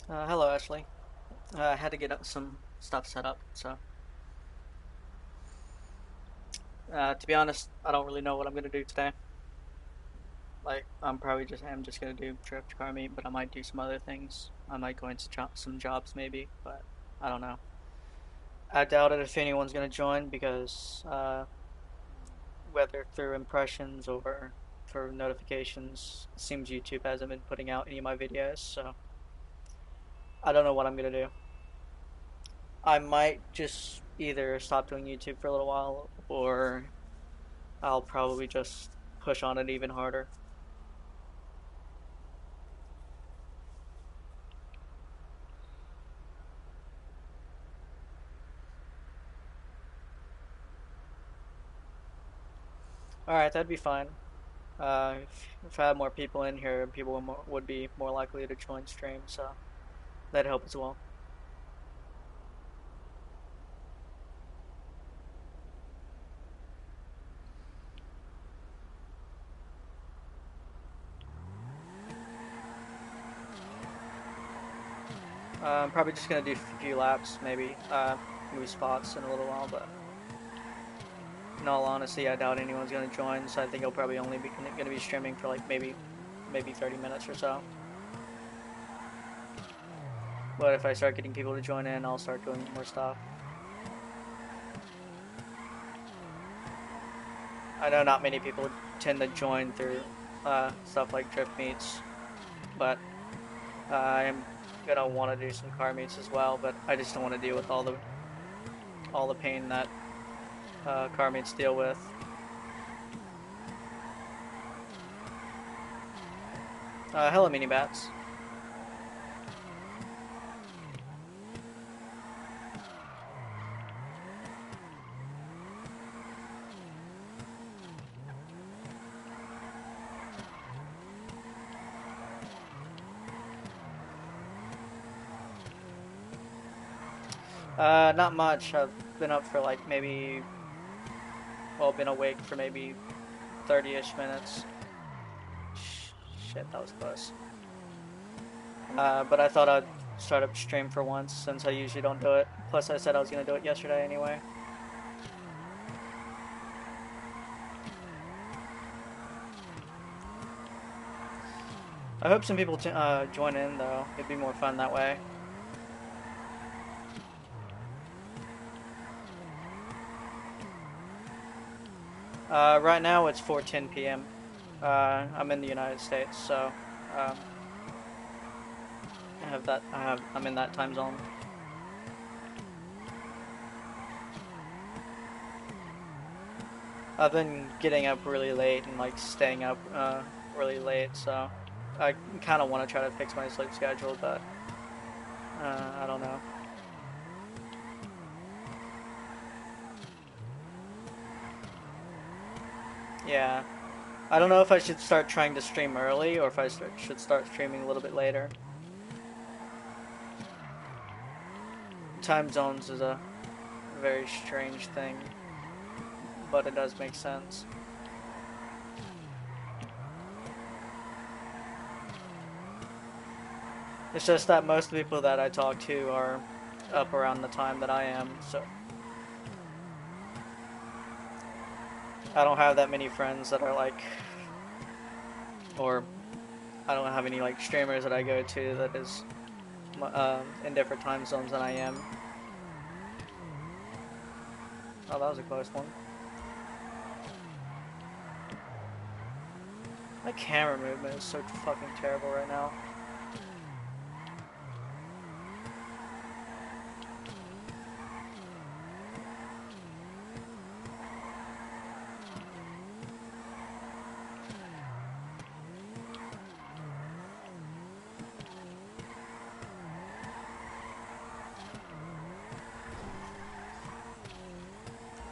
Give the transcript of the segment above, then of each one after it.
Hello, Ashley. I had to get some stuff set up, so to be honest, I don't really know what I'm gonna do today. Like, I'm just gonna do drift car meet, but I might do some other things. I might go into some jobs maybe, but I don't know. I doubt it if anyone's gonna join because whether through impressions or through notifications, it seems YouTube hasn't been putting out any of my videos, so I don't know what I'm gonna do. I might just either stop doing YouTube for a little while or I'll probably just push on it even harder. Alright, that'd be fine. If I had more people in here, people would be more likely to join stream, so that'd help as well. I'm probably just gonna do a few laps, maybe move spots in a little while, but in all honesty, I doubt anyone's gonna join, so I think I'll probably only be gonna be streaming for like maybe 30 minutes or so. But if I start getting people to join in, I'll start doing more stuff. I know not many people tend to join through stuff like drift meets, but I'm gonna want to do some car meets as well. But I just don't want to deal with all the pain that car meets deal with. Hello, mini bats. Not much. I've been up for like been awake for maybe 30-ish minutes. Shit, that was close. But I thought I'd start up stream for once since I usually don't do it. Plus, I said I was gonna do it yesterday anyway. I hope some people join in though. It'd be more fun that way. Right now it's 4:10 p.m. I'm in the United States, so um, I'm in that time zone. I've been getting up really late and like staying up really late, so I kind of want to try to fix my sleep schedule, but I don't know. Yeah, I don't know if I should start trying to stream early or if should start streaming a little bit later. Time zones is a very strange thing, but it does make sense. It's just that most people that I talk to are up around the time that I am, so I don't have that many friends that are like, or I don't have any like streamers that I go to that is in different time zones than I am. Oh, that was a close one. My camera movement is so fucking terrible right now.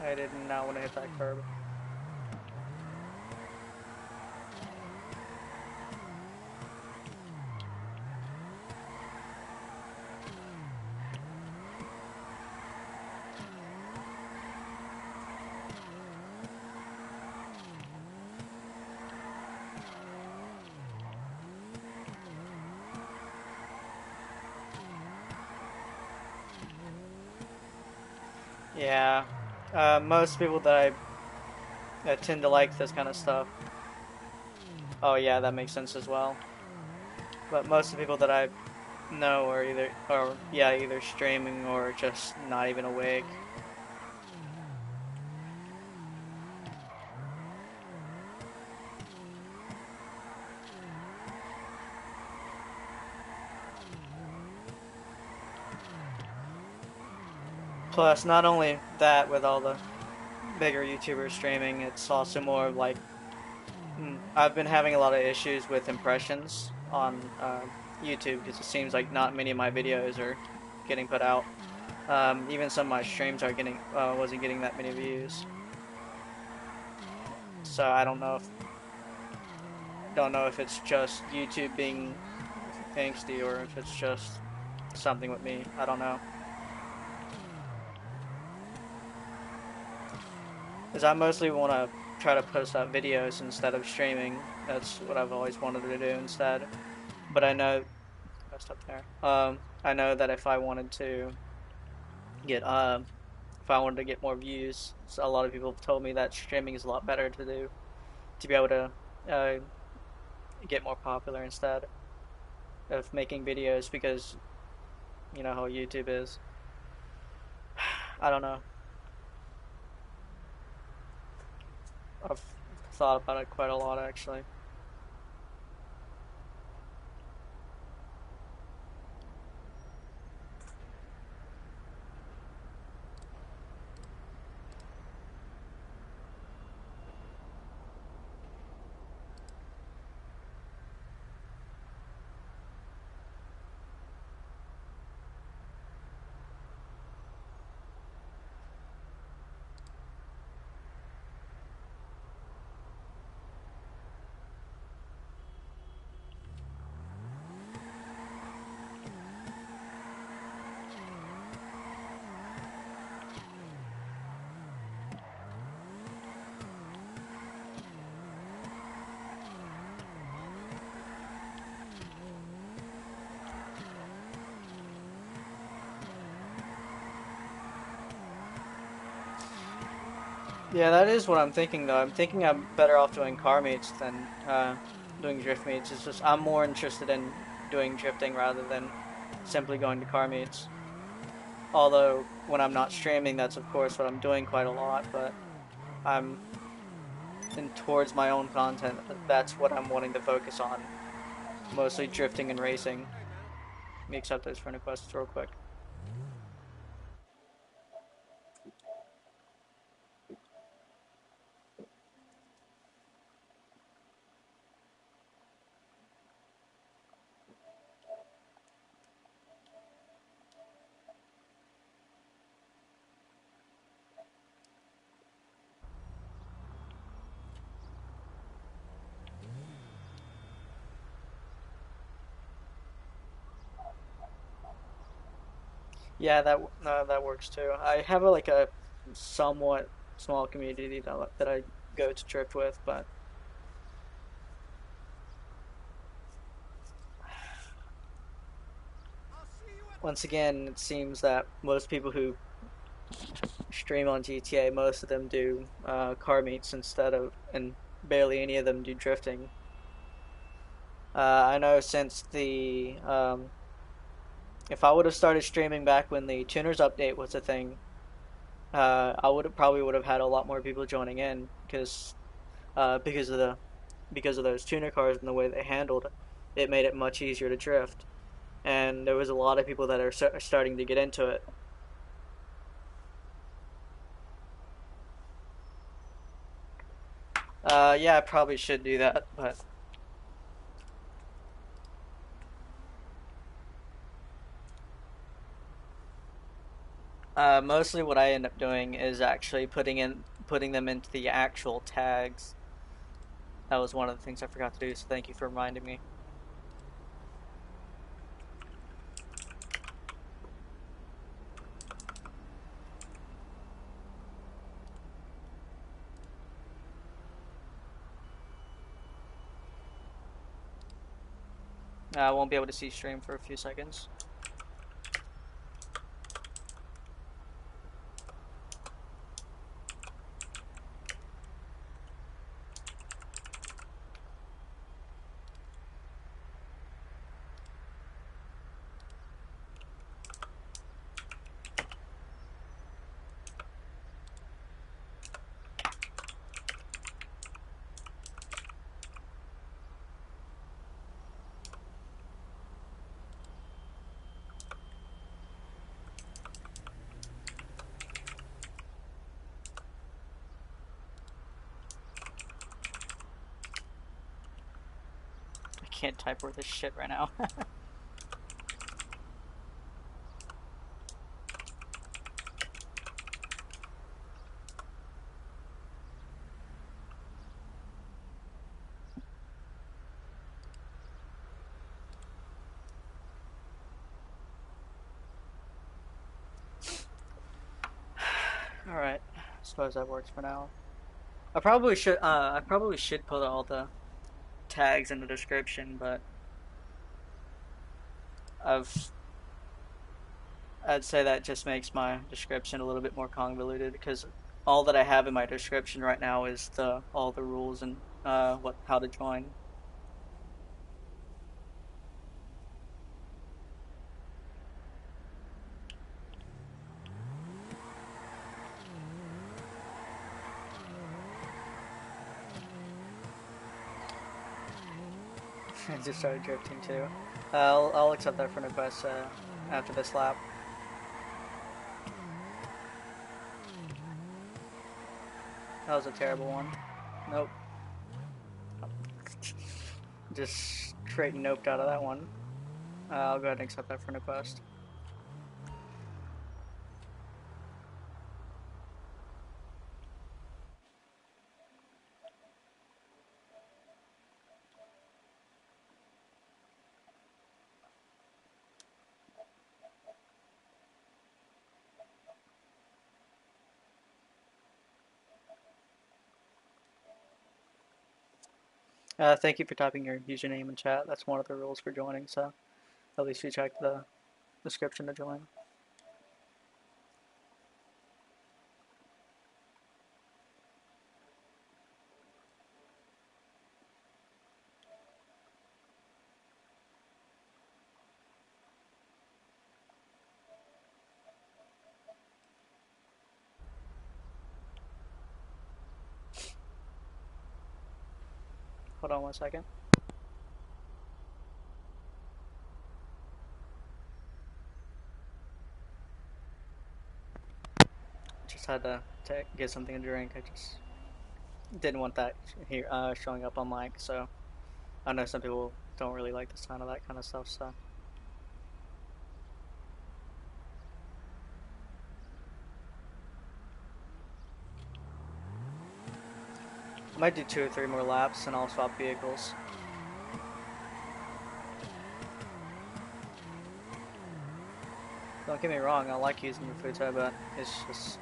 I did not want to hit that curb. Yeah. Most people that I tend to like this kind of stuff. Oh yeah, that makes sense as well. But most of the people that I know are either streaming or just not even awake. Plus, not only that, with all the bigger YouTubers streaming, it's also more like I've been having a lot of issues with impressions on YouTube because it seems like not many of my videos are getting put out. Even some of my streams are getting wasn't getting that many views. So I don't know if it's just YouTube being angsty or if it's just something with me. I don't know. Because I mostly want to try to post out videos instead of streaming. That's what I've always wanted to do instead. But I know that's up there. I know that get if I wanted to get more views, so a lot of people have told me that streaming is a lot better to do to be able to uh, get more popular instead of making videos because you know how YouTube is. I don't know. I've thought about it quite a lot actually. Yeah, that is what I'm thinking though. I'm thinking I'm better off doing car meets than doing drift meets. It's just I'm more interested in doing drifting rather than simply going to car meets. Although when I'm not streaming, that's of course what I'm doing quite a lot. But I'm in towards my own content. That's what I'm wanting to focus on, mostly drifting and racing. Let me accept those friend requests real quick. Yeah, that works too. I have a somewhat small community that I go to drift with, but once again, it seems that most people who stream on GTA, most of them do car meets and barely any of them do drifting. I know since if I would have started streaming back when the tuners update was a thing, I would have had a lot more people joining in because of those tuner cars and the way they handled it made it much easier to drift. And there was a lot of people that are starting to get into it. Yeah, I probably should do that, but mostly what I end up doing is actually putting them into the actual tags. That was one of the things I forgot to do, so thank you for reminding me. I won't be able to see stream for a few seconds. can't type worth a shit right now. All right, suppose that works for now. I probably should put all the tags in the description, but I've I'd say that just makes my description a little bit more convoluted because all that I have in my description right now is the all the rules and what how to join. I just started drifting too. I'll accept that friend request after this lap. That was a terrible one. Nope. Just straight noped out of that one. I'll go ahead and accept that friend request. Thank you for typing your username in chat. That's one of the rules for joining, so at least you check the description to join. Hold on 1 second. Just had to get something to drink. I just didn't want that here showing up on mic, so I know some people don't really like the sound of that kind of stuff, so. I might do 2 or 3 more laps and I'll swap vehicles. Don't get me wrong, I like using the futon, but it's just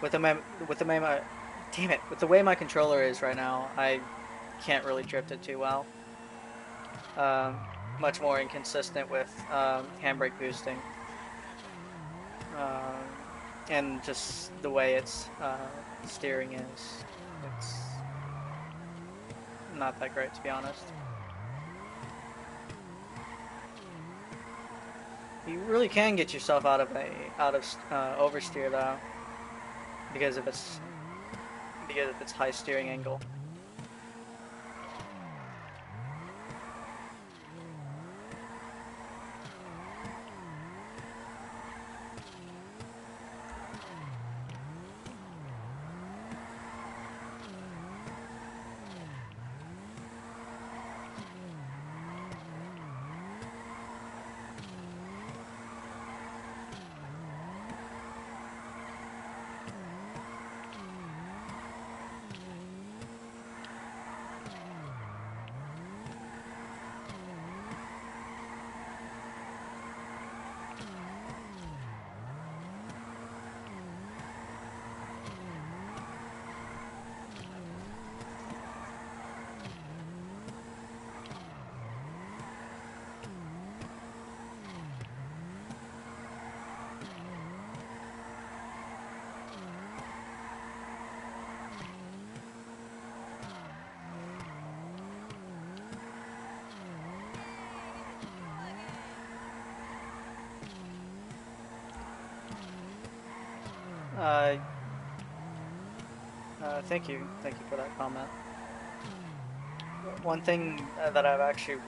with the way my controller is right now, I can't really drift it too well. Um, Much more inconsistent with handbrake boosting, um, and just the way its steering is. It's not that great, to be honest. You really can get yourself out of oversteer though, because of its high steering angle. Uh, Thank you for that comment. One thing that I've actually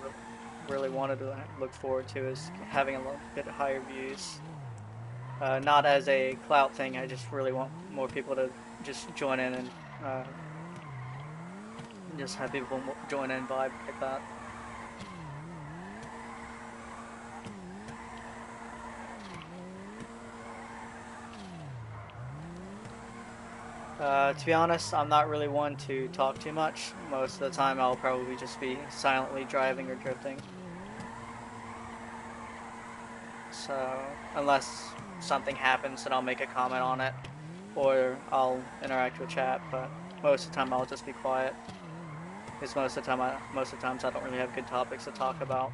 really wanted to look forward to is having a little bit higher views. Not as a clout thing, I just really want more people to just join in and just have people join in vibe like that. To be honest, I'm not really one to talk too much. Most of the time, I'll probably just be silently driving or drifting. So, unless something happens, then I'll make a comment on it, or I'll interact with chat. But most of the time, I'll just be quiet. Because most of the times, I don't really have good topics to talk about.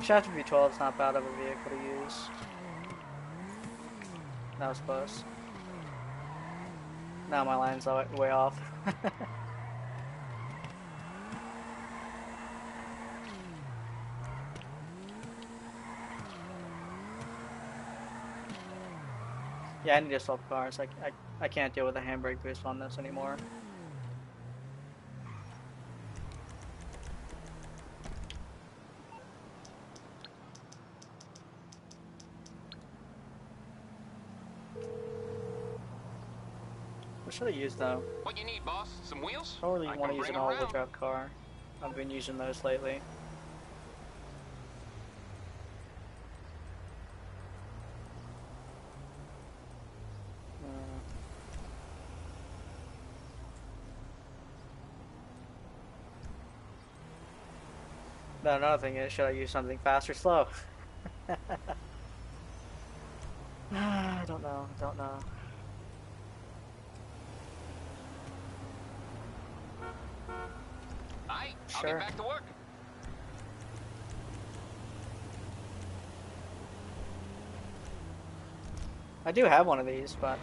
Shafted V12 is not bad of a vehicle to use. That was close. Now my line's way off. Yeah, I need to swap cars. I can't deal with the handbrake boost on this anymore. What should I use though? What you need, boss? Some wheels? I don't really want to use an all-wheel drive car. I've been using those lately. But another thing is, should I use something fast or slow? I don't know. Don't know. Aight, I'll Sure. get back to work. I do have one of these, but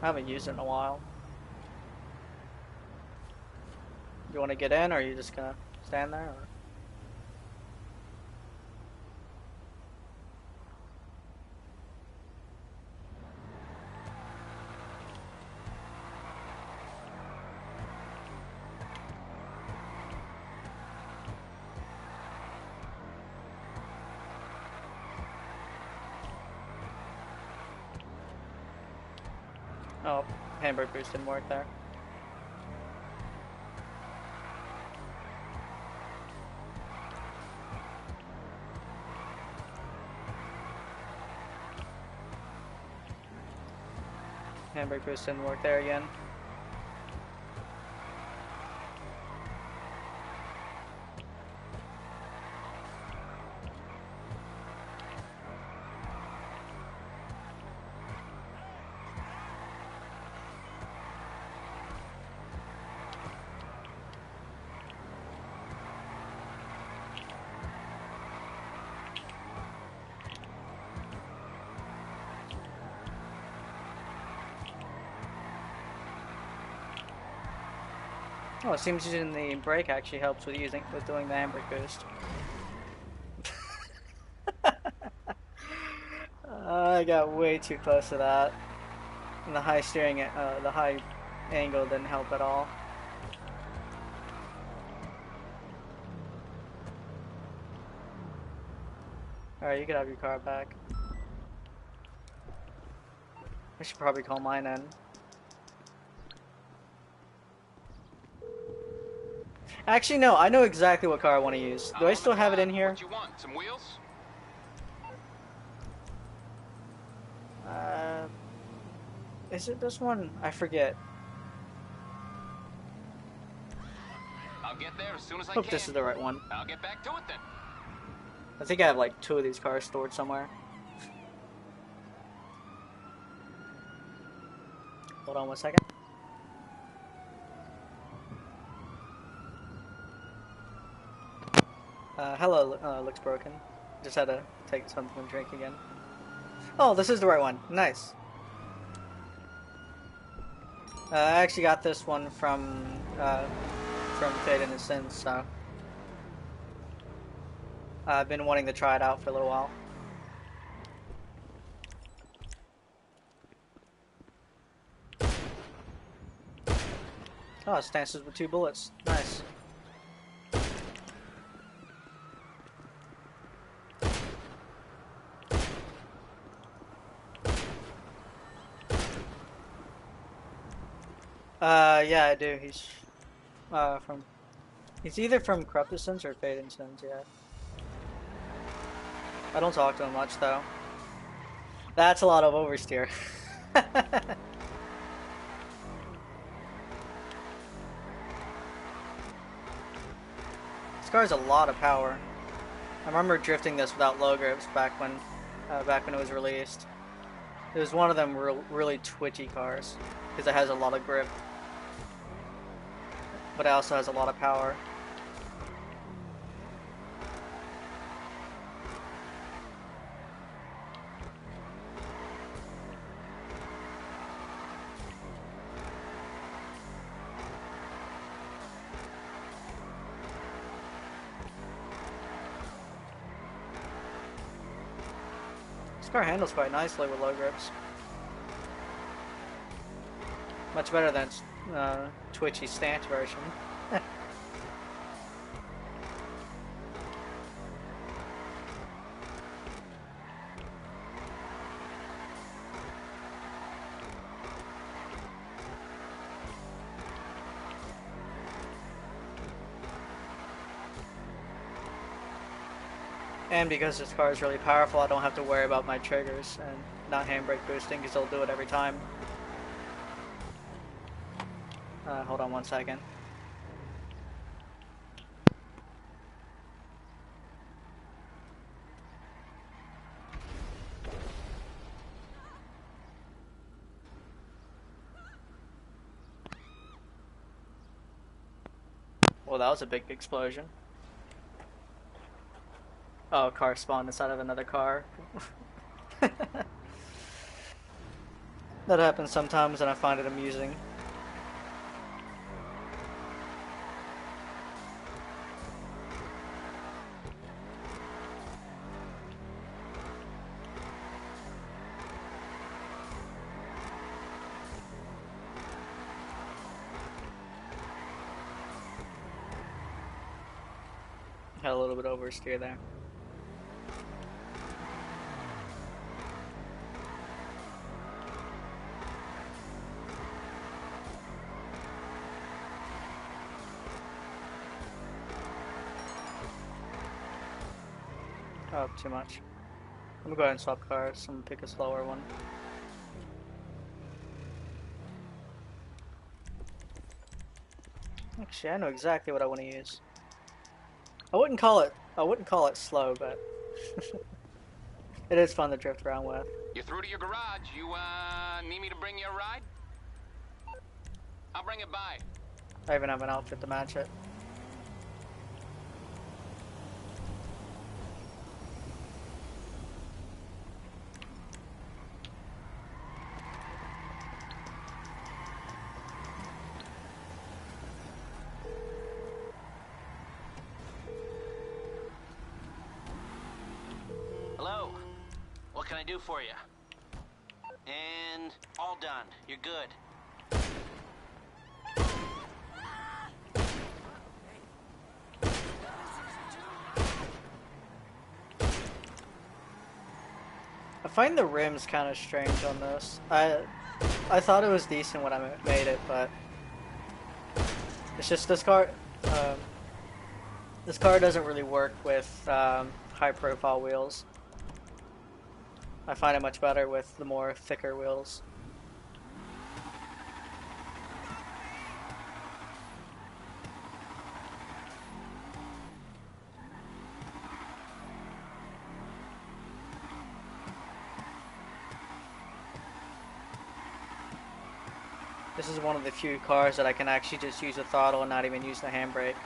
I haven't used it in a while. You want to get in, or are you just gonna stand there? Or? Oh, handbrake boost didn't work there. Handbrake boost didn't work there again. Oh, it seems using the brake actually helps with doing the handbrake boost. I got way too close to that, and the the high angle didn't help at all. All right, you can have your car back. I should probably call mine in. Actually, no, I know exactly what car I want to use. Do I still have it in here? What you want? Some wheels? Is it this one? I forget. I'll get there as soon as I Hope can. this is the right one. I'll get back to it then. I think I have like 2 of these cars stored somewhere. Hold on 1 second. Hello, looks broken. Just had to take something to drink again. Oh, this is the right one. Nice. I actually got this one from Fate in a Sense, so I've been wanting to try it out for a little while. Oh, it stances with 2 bullets. Nice. Yeah, I do. From he's either from Corrupted Sins or Fading Sins. Yeah, I don't talk to him much though. That's a lot of oversteer. This car has a lot of power. I remember drifting this without low grips back when it was released. It was one of them really twitchy cars because it has a lot of grip, but it also has a lot of power. This car handles quite nicely with low grips. Much better than its twitchy stance version. And because this car is really powerful, I don't have to worry about my triggers and not handbrake boosting because it'll do it every time. Hold on one second. Well, that was a big explosion. Oh, a car spawned inside of another car. That happens sometimes and I find it amusing. Had a little bit oversteer there. Oh, too much. I'm gonna go ahead and swap cars. I'm gonna pick a slower one. Actually, I know exactly what I want to use. I wouldn't call it slow, but it is fun to drift around with. You're through to your garage. You, need me to bring you a ride? I'll bring it by. I even have an outfit to match it. Hello. What can I do for you? And all done. You're good. I find the rims kind of strange on this. I thought it was decent when I made it, but it's just this car. Um, this car doesn't really work with high-profile wheels. I find it much better with the more thicker wheels. This is one of the few cars that I can actually just use the throttle and not even use the handbrake.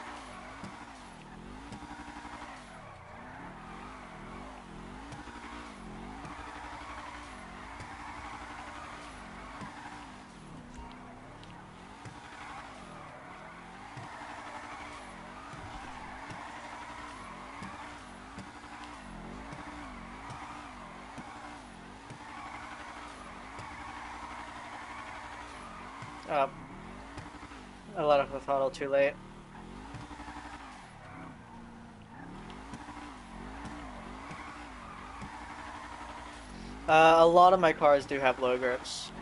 Uh, I let off the throttle too late. A lot of my cars do have low grips.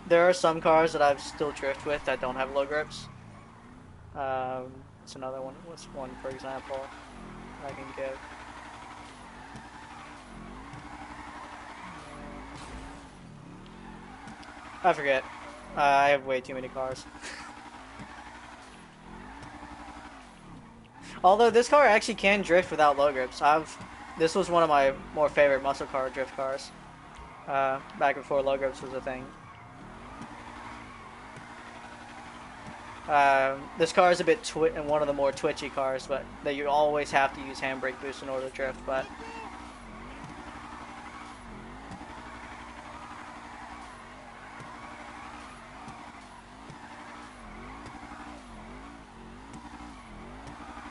There are some cars that I've still drift with that don't have low grips. It's another one. What's one, for example, I can give? I forget. I have way too many cars. Although this car actually can drift without low grips. This was one of my more favorite muscle car drift cars. Back before low grips was a thing. This car is a bit one of the more twitchy cars, but that you always have to use handbrake boost in order to drift. But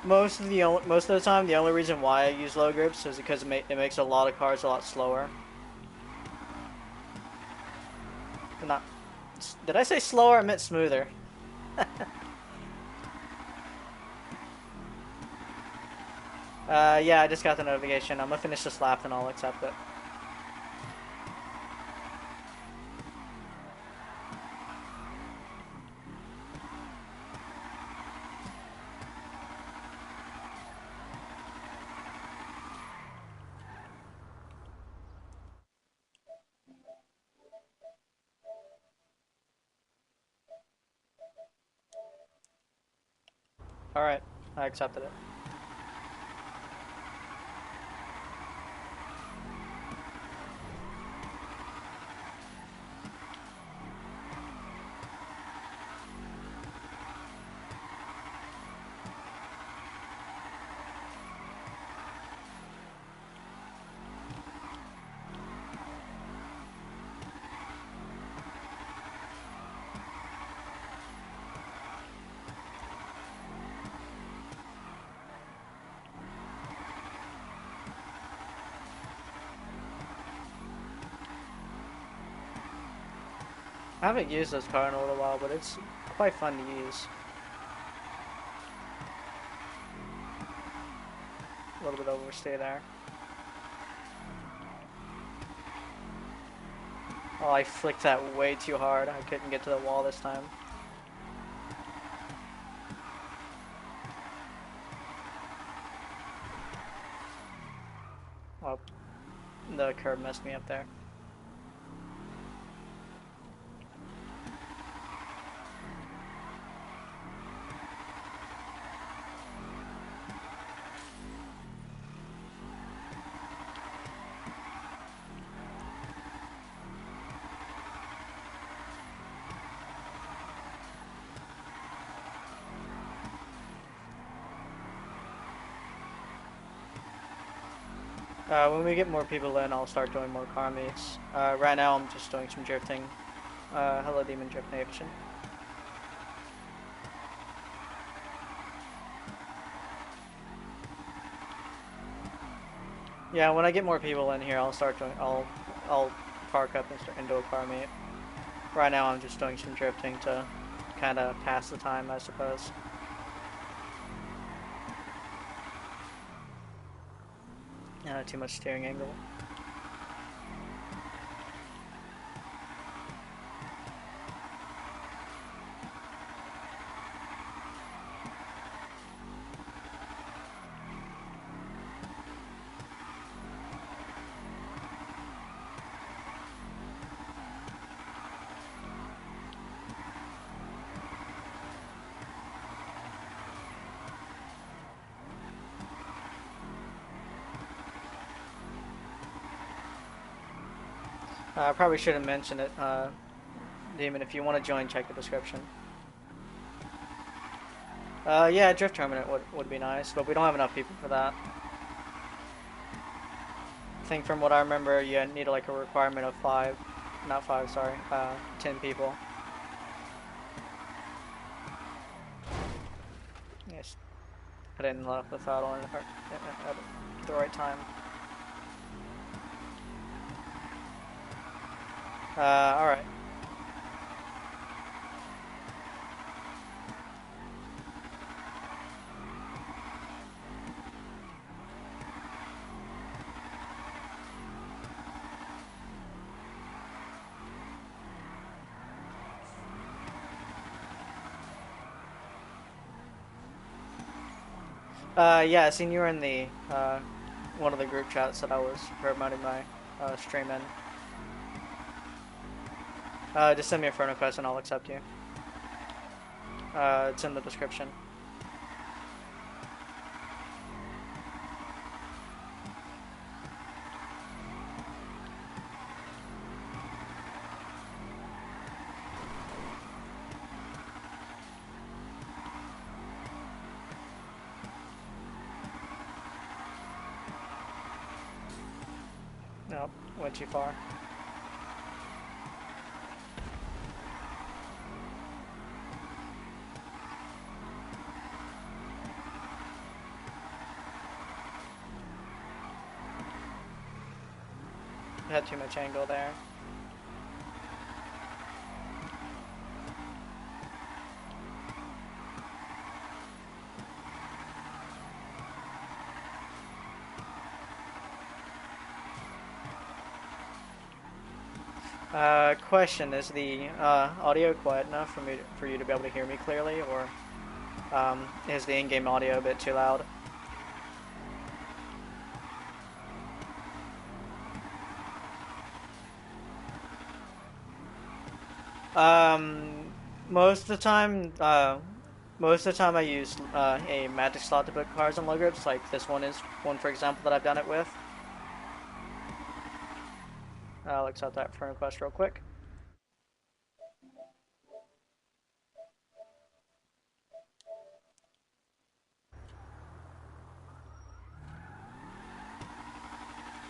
most of the time, the only reason why I use low grips is because it makes a lot of cars a lot slower. Not, did I say slower? I meant smoother. Yeah, I just got the notification. I'm gonna finish this lap and I'll accept it. Alright, I accepted it. I haven't used this car in a little while, but it's quite fun to use. A little bit overstay there. Oh, I flicked that way too hard. I couldn't get to the wall this time. Well, the curb messed me up there. When we get more people in, I'll start doing more car meets. Right now, I'm just doing some drifting. Hello, Demon Drift Nation. Yeah, when I get more people in here, I'll start doing. I'll park up and start into a car meet. Right now, I'm just doing some drifting to kind of pass the time, I suppose. Too much steering angle. I probably should have mentioned it, Demon. If you want to join, check the description. Yeah, drift tournament would be nice, but we don't have enough people for that. I think from what I remember, you need like a requirement of 10 people. Yes, I didn't let the throttle in at the right time. Alright. Yeah, I seen you were in the one of the group chats that I was promoting my stream in. Just send me a friend request and I'll accept you. It's in the description. Nope, went too far. Had too much angle there. Question: is the audio quiet enough for you to be able to hear me clearly, or is the in-game audio a bit too loud? Um, most of the time, I use a magic slot to put cards on low grips. Like this one is one, for example, that I've done it with. I'll accept that friend request real quick.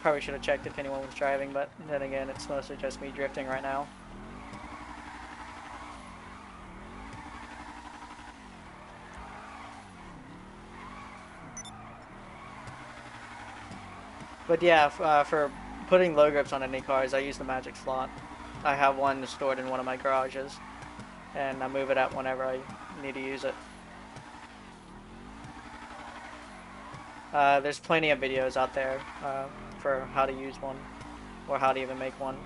Probably should have checked if anyone was driving, but then again, it's mostly just me drifting right now. But yeah, for putting low grips on any cars, I use the magic slot. I have one stored in one of my garages, and I move it out whenever I need to use it. There's plenty of videos out there for how to use one, or how to even make one.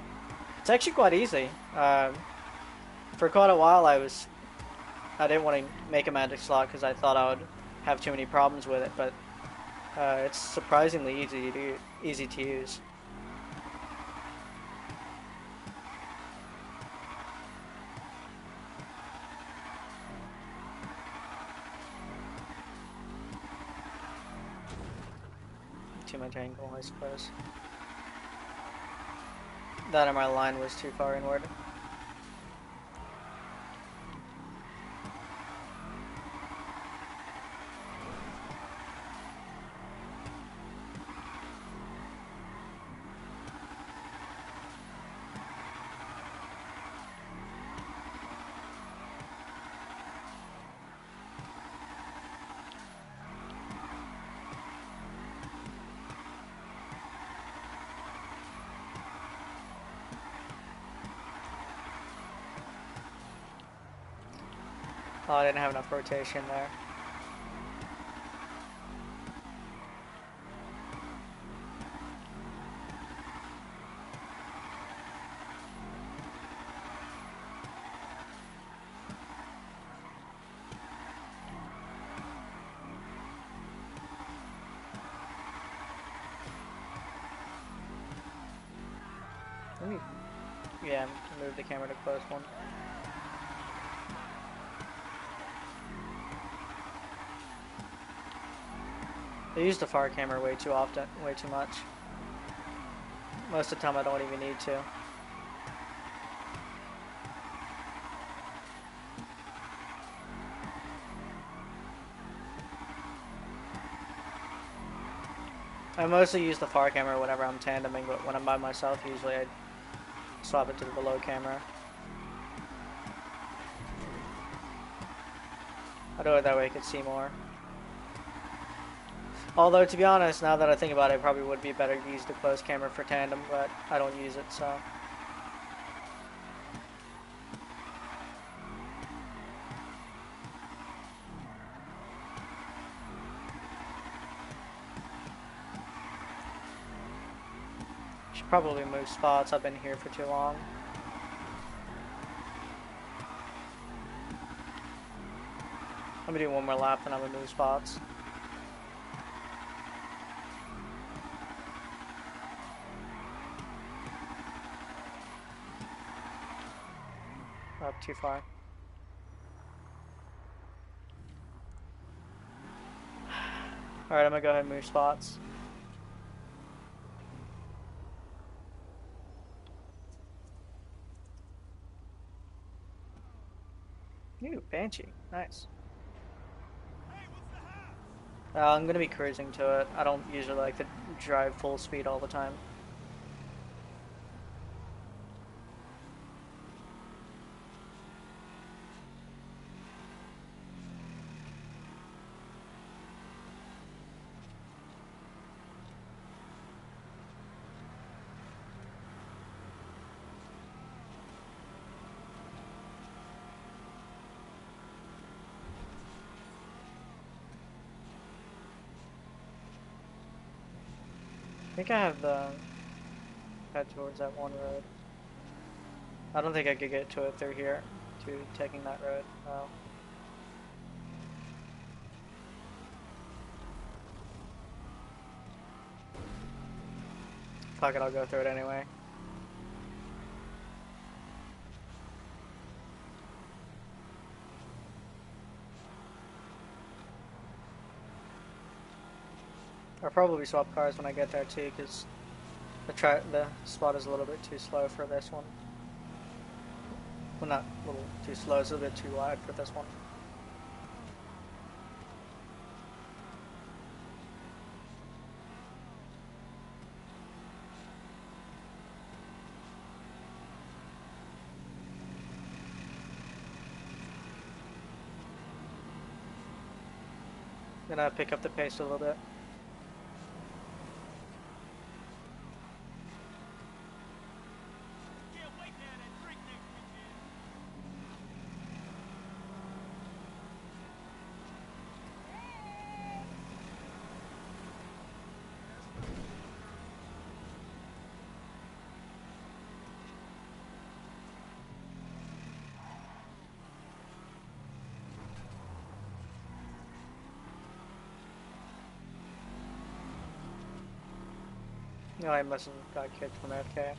It's actually quite easy. For quite a while, I didn't want to make a magic slot because I thought I would have too many problems with it, but it's surprisingly easy to use. Too much angle, I suppose. That or my line was too far inward. Oh, I didn't have enough rotation there. Let me, yeah, move the camera to close one. I use the far camera way too often, way too much. Most of the time I don't even need to. I mostly use the far camera whenever I'm tandeming, but when I'm by myself, usually I swap it to the low camera. I do it that way I could see more. Although, to be honest, now that I think about it, it probably would be better to use the close camera for tandem, but I don't use it, so. Should probably move spots. I've been here for too long. I'm gonna do one more lap, then I'm gonna move spots. too far. Alright, I'm gonna go ahead and move spots. Ooh, Banshee. Nice. I'm gonna be cruising to it. I don't usually like to drive full speed all the time. I think I have the head towards that one road. I don't think I could get to it through here, to taking that road. No. Fuck it, I'll go through it anyway. I'll probably swap cars when I get there too, because the spot is a little bit too slow for this one. Well, not a little too slow, it's a little bit too wide for this one. Gonna pick up the pace a little bit. No, I must have got kicked from AFK.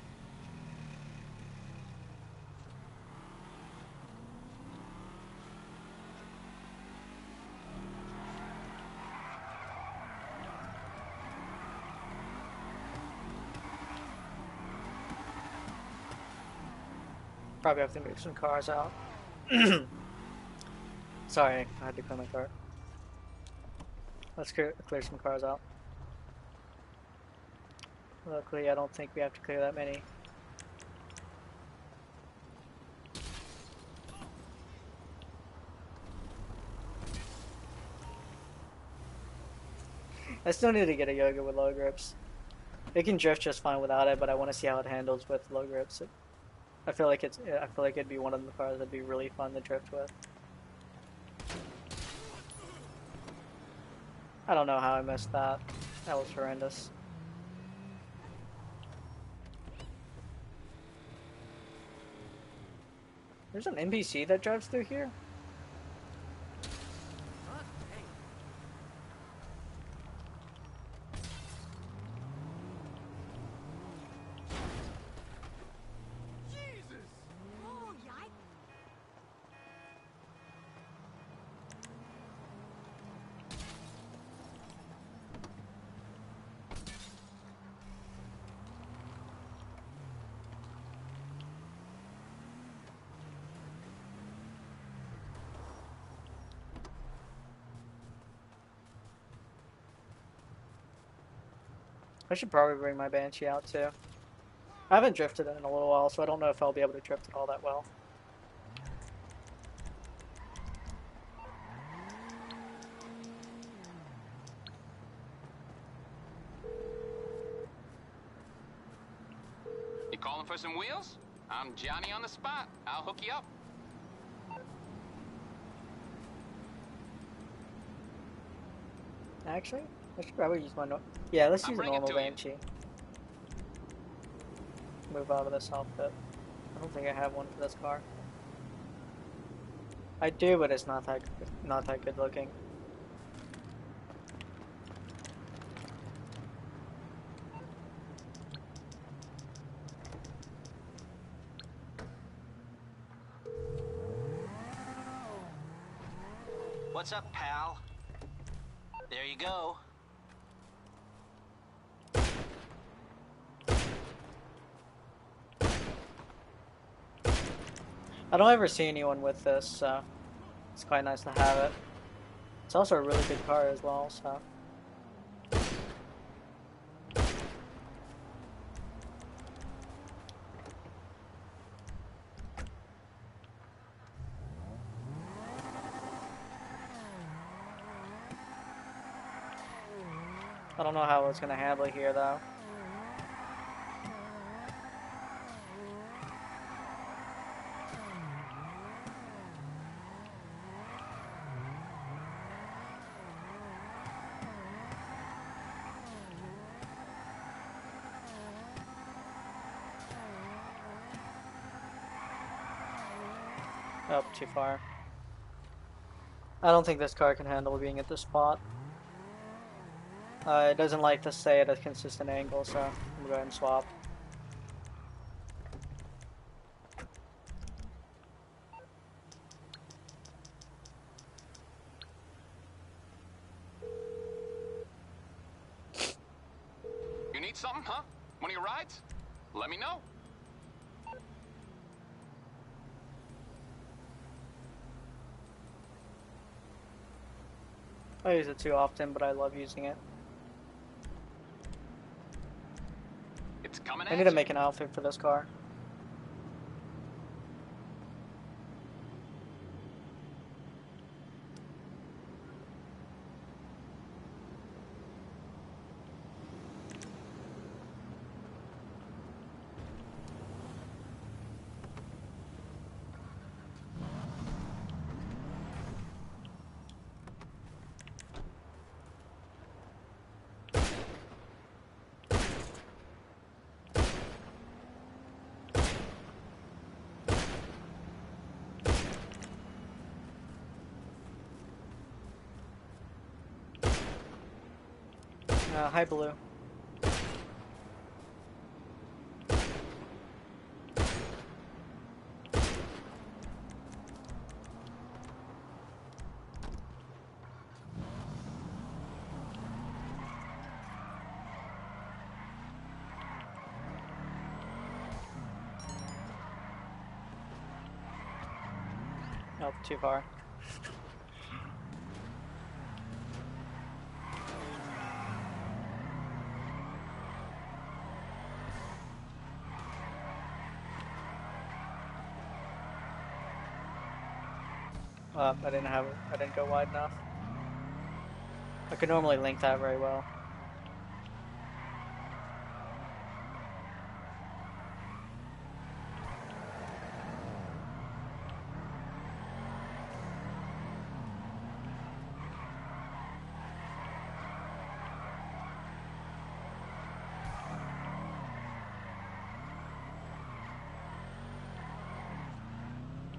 Probably have to move some cars out. Sorry, I had to clear my car. Let's clear some cars out. Luckily, I don't think we have to clear that many. I still need to get a yoga with low grips. It can drift just fine without it, but I want to see how it handles with low grips. I feel like it'd be one of the cars that'd be really fun to drift with. I don't know how I missed that. That was horrendous. There's an NPC that drives through here? I should probably bring my Banshee out too. I haven't drifted in a little while, so I don't know if I'll be able to drift it all that well. You calling for some wheels? I'm Johnny on the spot. I'll hook you up. Actually, I should probably use my yeah, let's I'll use a bring it normal to you. Banshee. Move out of this outfit. I don't think I have one for this car. I do, but it's not that good looking. What's up, pal? There you go. I don't ever see anyone with this, so it's quite nice to have it. It's also a really good car as well, so. I don't know how it's gonna handle here though. Oh, too far. I don't think this car can handle being at this spot. It doesn't like to stay at a consistent angle, so I'm gonna go ahead and swap. You need something, huh? One of your rides? Let me know. I use it too often, but I love using it. It's coming I at need to you. make an outfit for this car. Hi, Blue. Nope, too far. I didn't go wide enough. I could normally link that very well.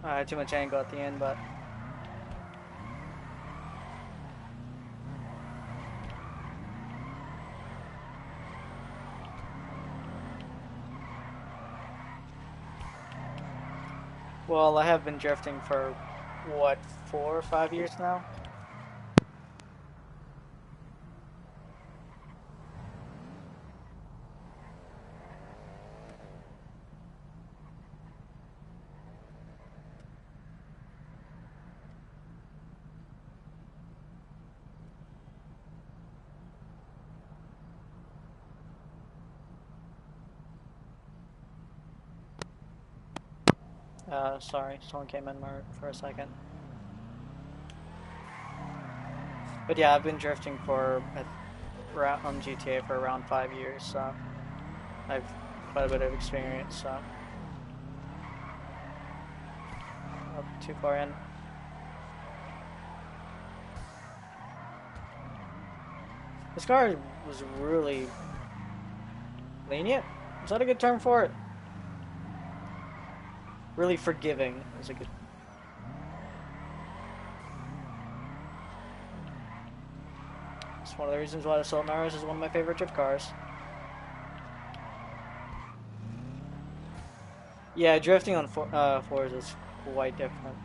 I had too much angle at the end, but well, I have been drifting for what, 4 or 5 years now? Sorry, someone came in for a second. But yeah, I've been drifting on GTA for around 5 years, so I've quite a bit of experience. So too far in. This car was really lenient. Is that a good term for it? Really forgiving is a good. It's one of the reasons why the Sultanaris is one of my favorite drift cars. Yeah, drifting on fours is quite different.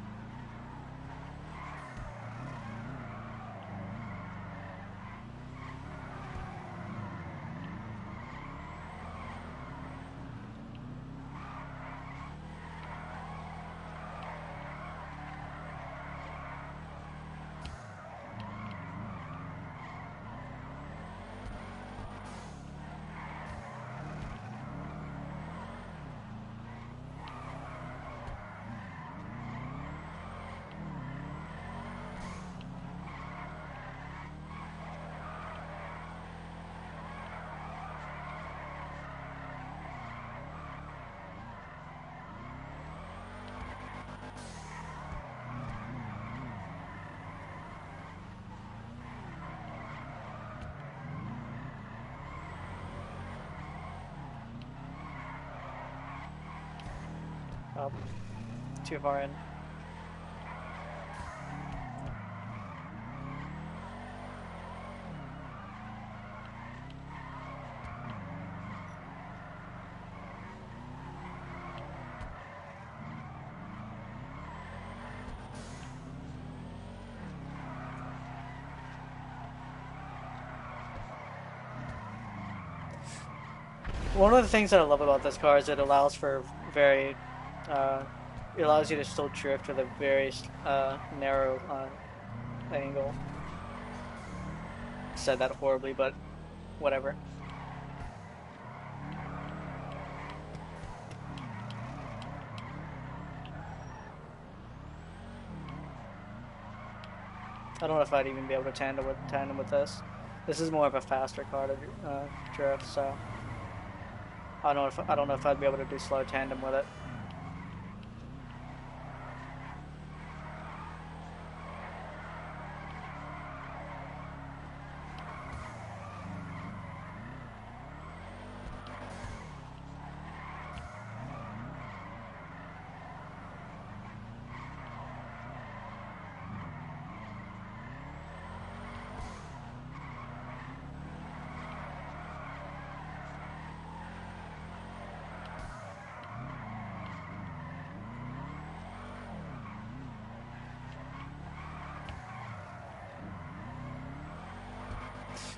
too far in. One of the things that I love about this car is it allows for very, it allows you to still drift with a very narrow angle. Said that horribly, but whatever. I don't know if I'd even be able to tandem with this. This is more of a faster car to drift, so I don't know if I'd be able to do slow tandem with it.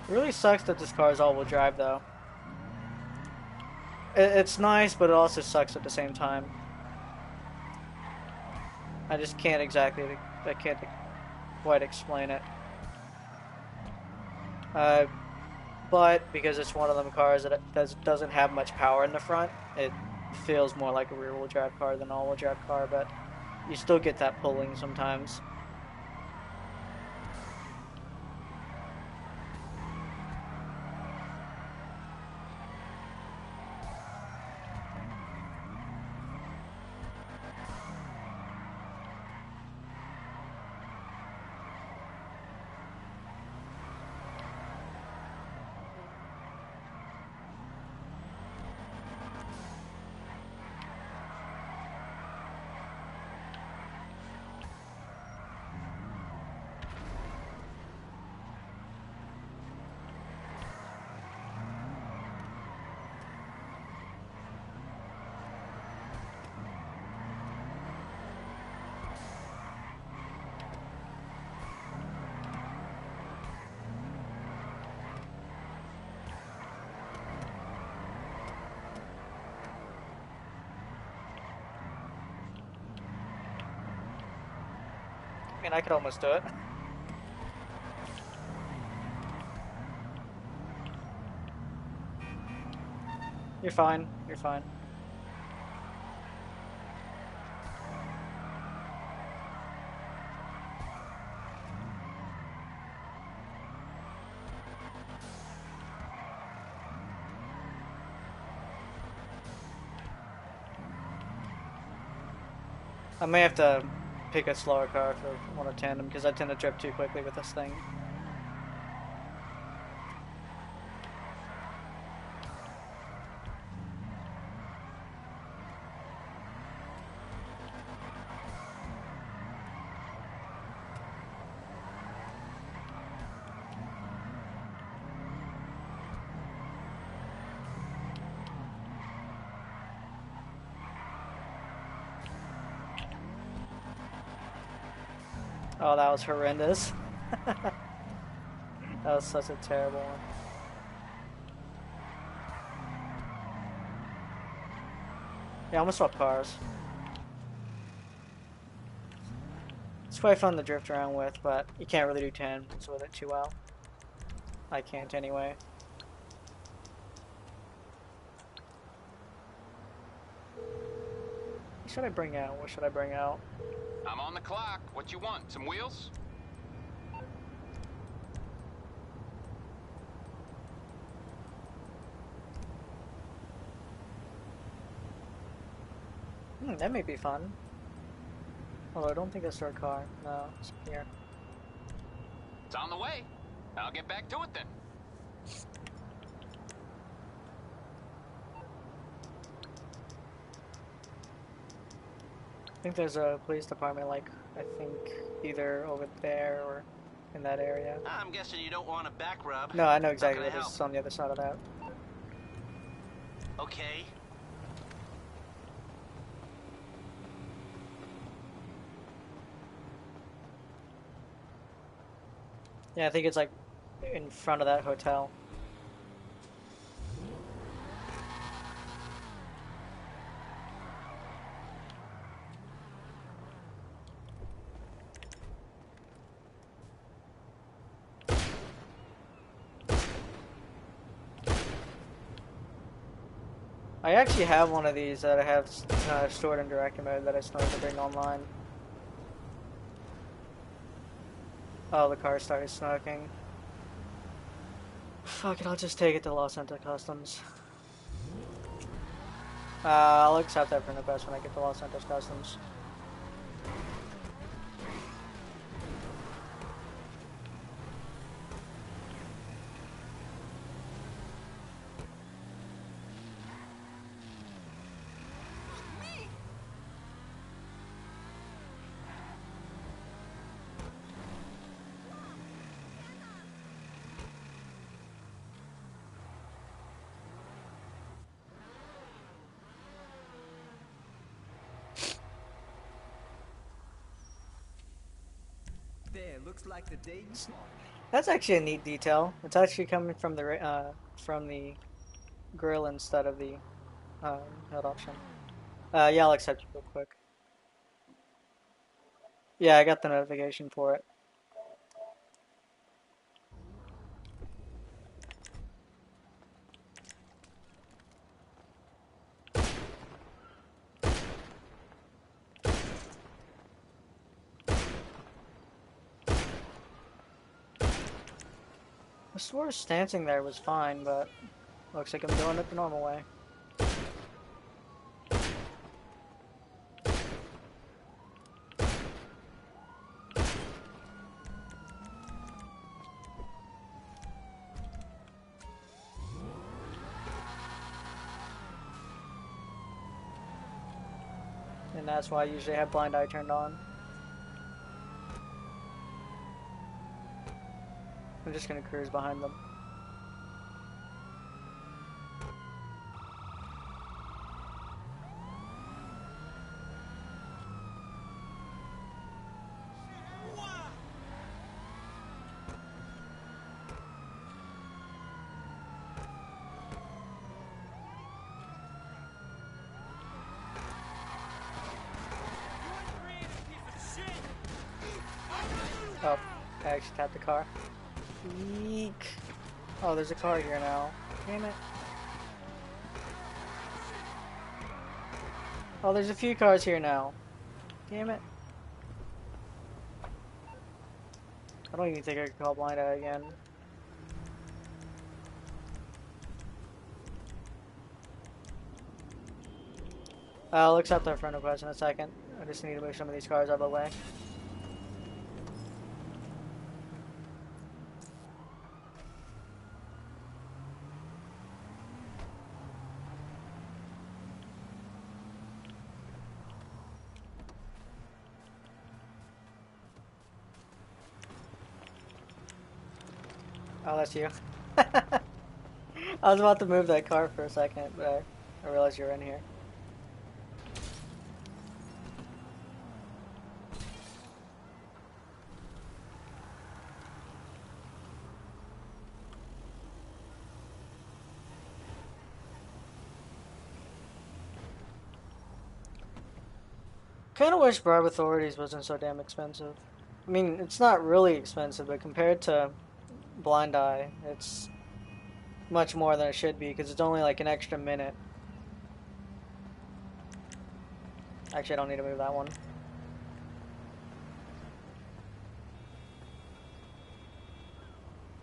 It really sucks that this car is all-wheel drive, though. It's nice, but it also sucks at the same time. I just can't exactly, I can't quite explain it. But because it's one of them cars that doesn't have much power in the front, it feels more like a rear-wheel drive car than an all-wheel drive car, but you still get that pulling sometimes. I mean, I could almost do it. You're fine. You're fine. I may have to pick a slower car if I want to tandem, because I tend to drift too quickly with this thing. Oh, that was horrendous. That was such a terrible one. Yeah, I'm gonna swap cars. It's quite fun to drift around with, but you can't really do tandems with it too well. I can't anyway. What should I bring out? What should I bring out? I'm on the clock. What you want? Some wheels? That may be fun. Although I don't think it's our car. No, it's here. It's on the way. I'll get back to it then. I think there's a police department, like, I think either over there or in that area. I'm guessing you don't want a back rub. No, I know How exactly can I what it is. help? It's on the other side of that. Okay. Yeah, I think it's like in front of that hotel. I actually have one of these that I have stored in director mode that I started to bring online. Oh, the car started smoking. Fuck it, I'll just take it to Los Santos Customs. I'll accept that friend request when I get to Los Santos Customs. There, looks like the day you want. That's actually a neat detail. It's actually coming from the grill instead of the head option. Yeah, I'll accept you real quick. Yeah, I got the notification for it. I swore stancing there was fine, but looks like I'm doing it the normal way. And that's why I usually have blind eye turned on. I'm just gonna cruise behind them. Oh, I actually tapped the car. Eek. Oh, there's a car here now. Damn it. Oh, there's a few cars here now. Damn it. I don't even think I could call blind eye again. I'll accept our friend request in a second. I just need to move some of these cars out of the way. Oh, that's you. I was about to move that car for a second, but I realized you were in here. Kinda wish Bribe Authorities wasn't so damn expensive. I mean, it's not really expensive, but compared to Blind Eye, it's much more than it should be, because it's only like an extra minute. Actually, I don't need to move that one.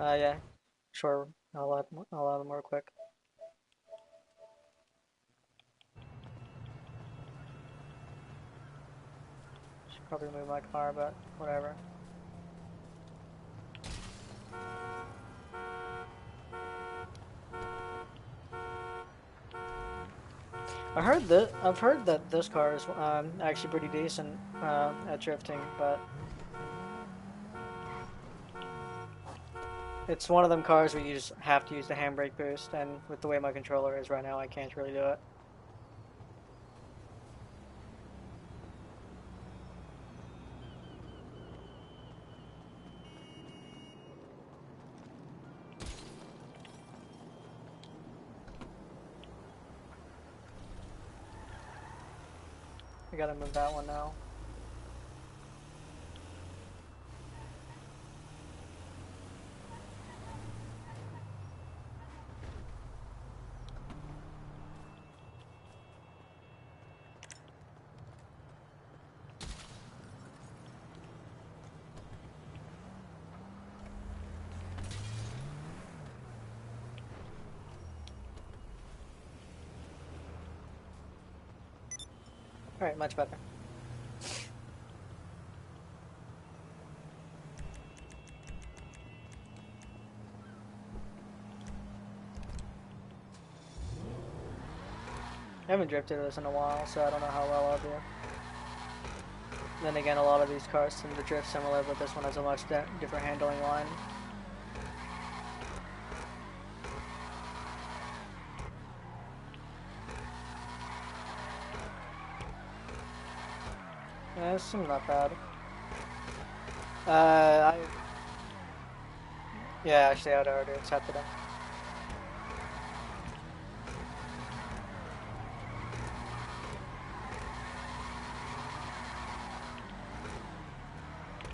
Yeah. Sure, I'll add them real quick. Should probably move my car, but whatever. I've heard that this car is actually pretty decent at drifting, but it's one of them cars where you just have to use the handbrake boost, and with the way my controller is right now, I can't really do it. I gotta move that one now. Alright, much better. I haven't drifted this in a while, so I don't know how well I'll do. Then again, a lot of these cars tend to drift similar, but this one has a much different handling line. Yeah, this seems not bad. Yeah, actually I'd already accepted it.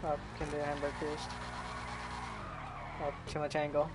Oh, can do a handbrake boost. Oh, too much angle.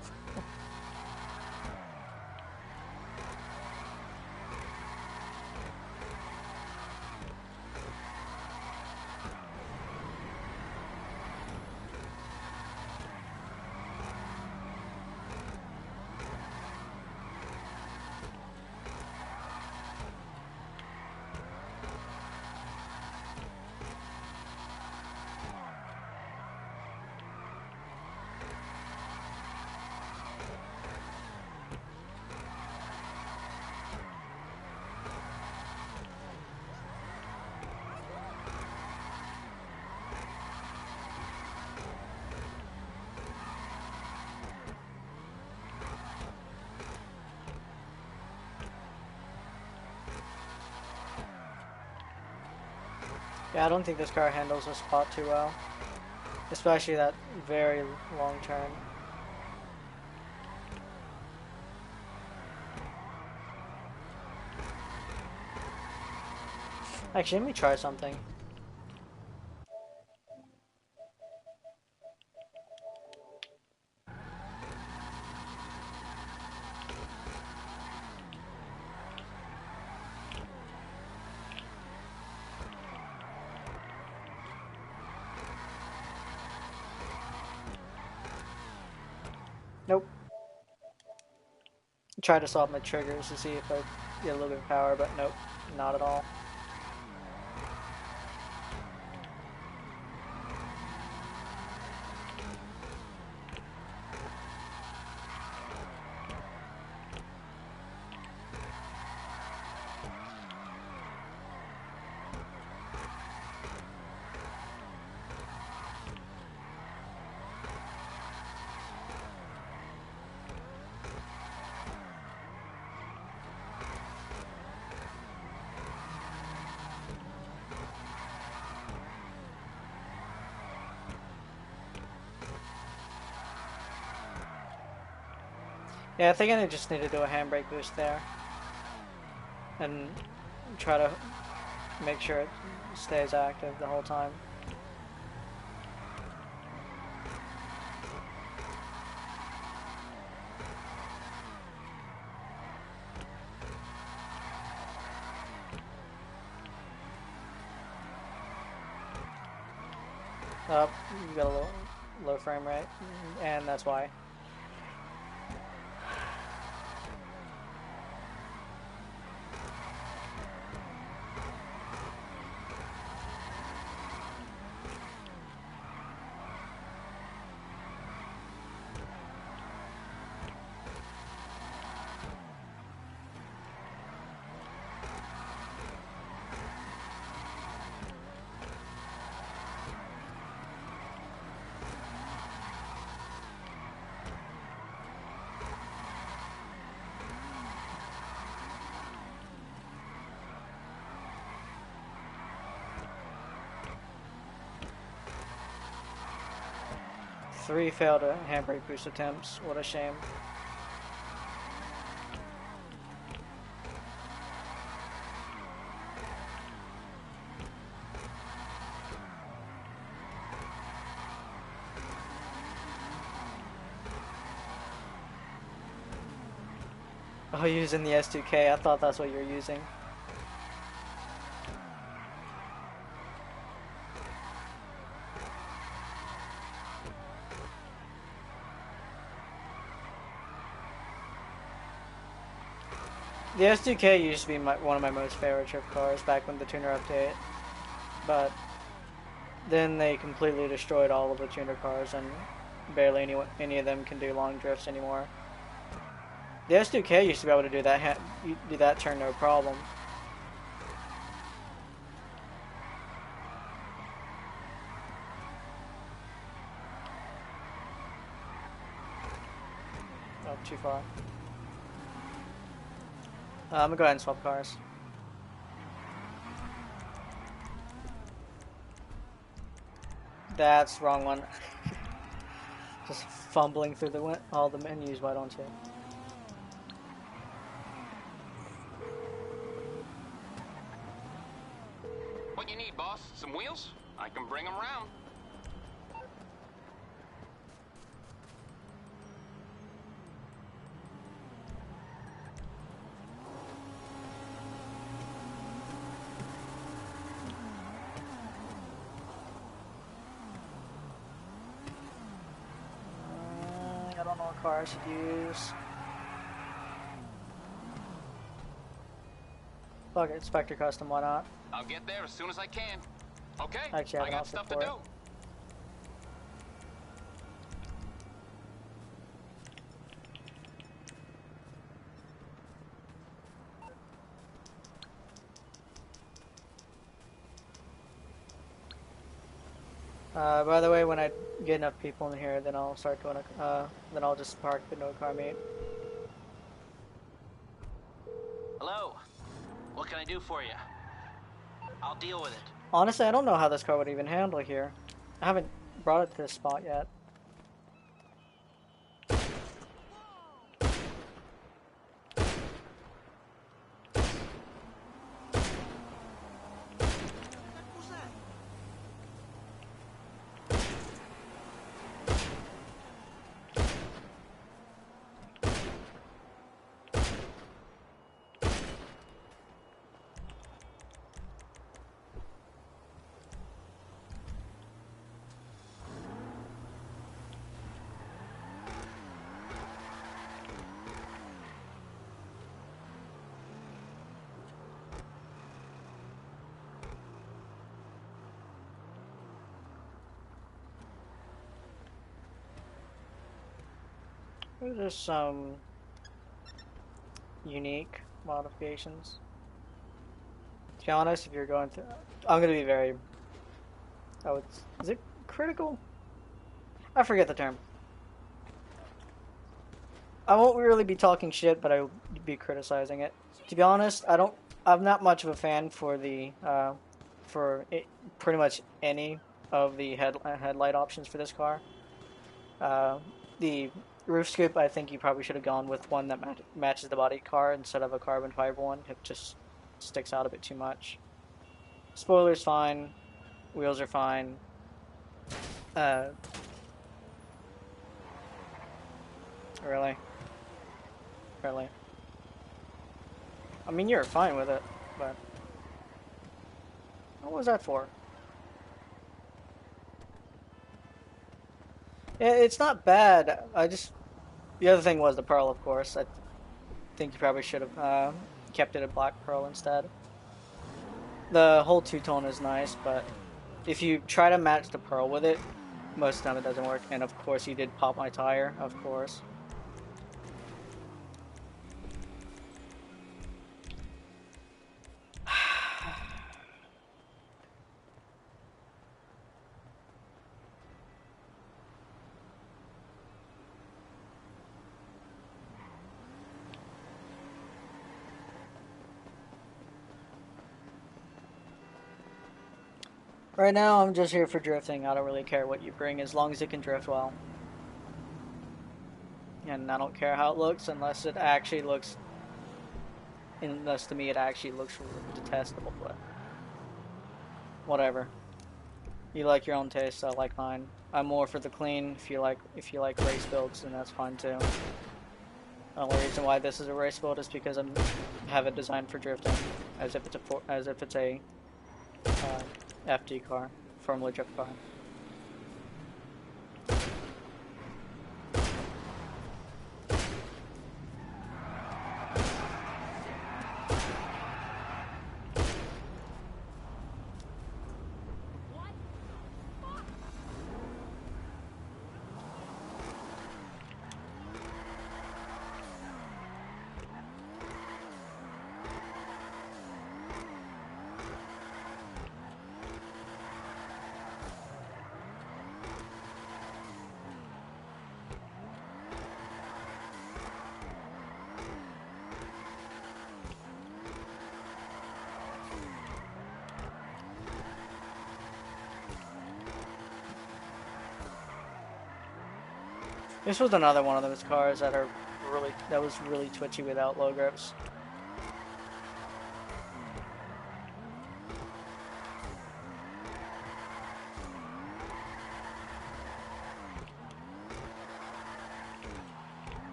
Yeah, I don't think this car handles the spot too well. Especially that very long turn. Actually, let me try something. Nope. Try to swap my triggers to see if I get a little bit of power, but nope, not at all. Yeah, I think I just need to do a handbrake boost there. And try to make sure it stays active the whole time. Oh, you got a little low frame rate, and that's why. 3 failed handbrake boost attempts. What a shame. Oh, using the S2K. I thought that's what you're using. The S2K used to be one of my most favorite drift cars back when the tuner update, but then they completely destroyed all of the tuner cars and barely any of them can do long drifts anymore. The S2K used to be able to do that turn no problem. Oh, too far. I'm gonna go ahead and swap cars. That's the wrong one. Just fumbling through all the menus, why don't you? What you need, boss? Some wheels? I can bring them round. I don't know what car I should use. Fuck it, Spectre Custom, why not? I'll get there as soon as I can. Okay, Actually, I have I an got outfit stuff to for it. do. By the way, when I get enough people in here, then I'll start doing then I'll just park the no car meet. Hello. What can I do for you? I'll deal with it. Honestly, I don't know how this car would even handle here. I haven't brought it to this spot yet. There's some unique modifications. To be honest, if you're going to, I'm gonna be very. Oh, is it critical? I forget the term. I won't really be talking shit, but I will be criticizing it. To be honest, I'm not much of a fan for pretty much any of the headlight options for this car. The roof scoop, I think you probably should have gone with one that matches the body car instead of a carbon fiber one. It just sticks out a bit too much. Spoilers fine, wheels are fine. Really? Really? I mean, you're fine with it, but what was that for? It's not bad. The other thing was the pearl, of course. I think you probably should have kept it a black pearl instead. The whole two-tone is nice, but if you try to match the pearl with it, most of the time it doesn't work. And of course, you did pop my tire, of course. Right now, I'm just here for drifting. I don't really care what you bring as long as it can drift well. And I don't care how it looks unless it actually looks, unless to me it actually looks detestable, but whatever. You like your own taste, I like mine. I'm more for the clean. If you like race builds, then that's fine too. The only reason why this is a race build is because I have it designed for drifting, as if it's a FD car, formally drift car. This was another one of those cars that was really twitchy without low grips.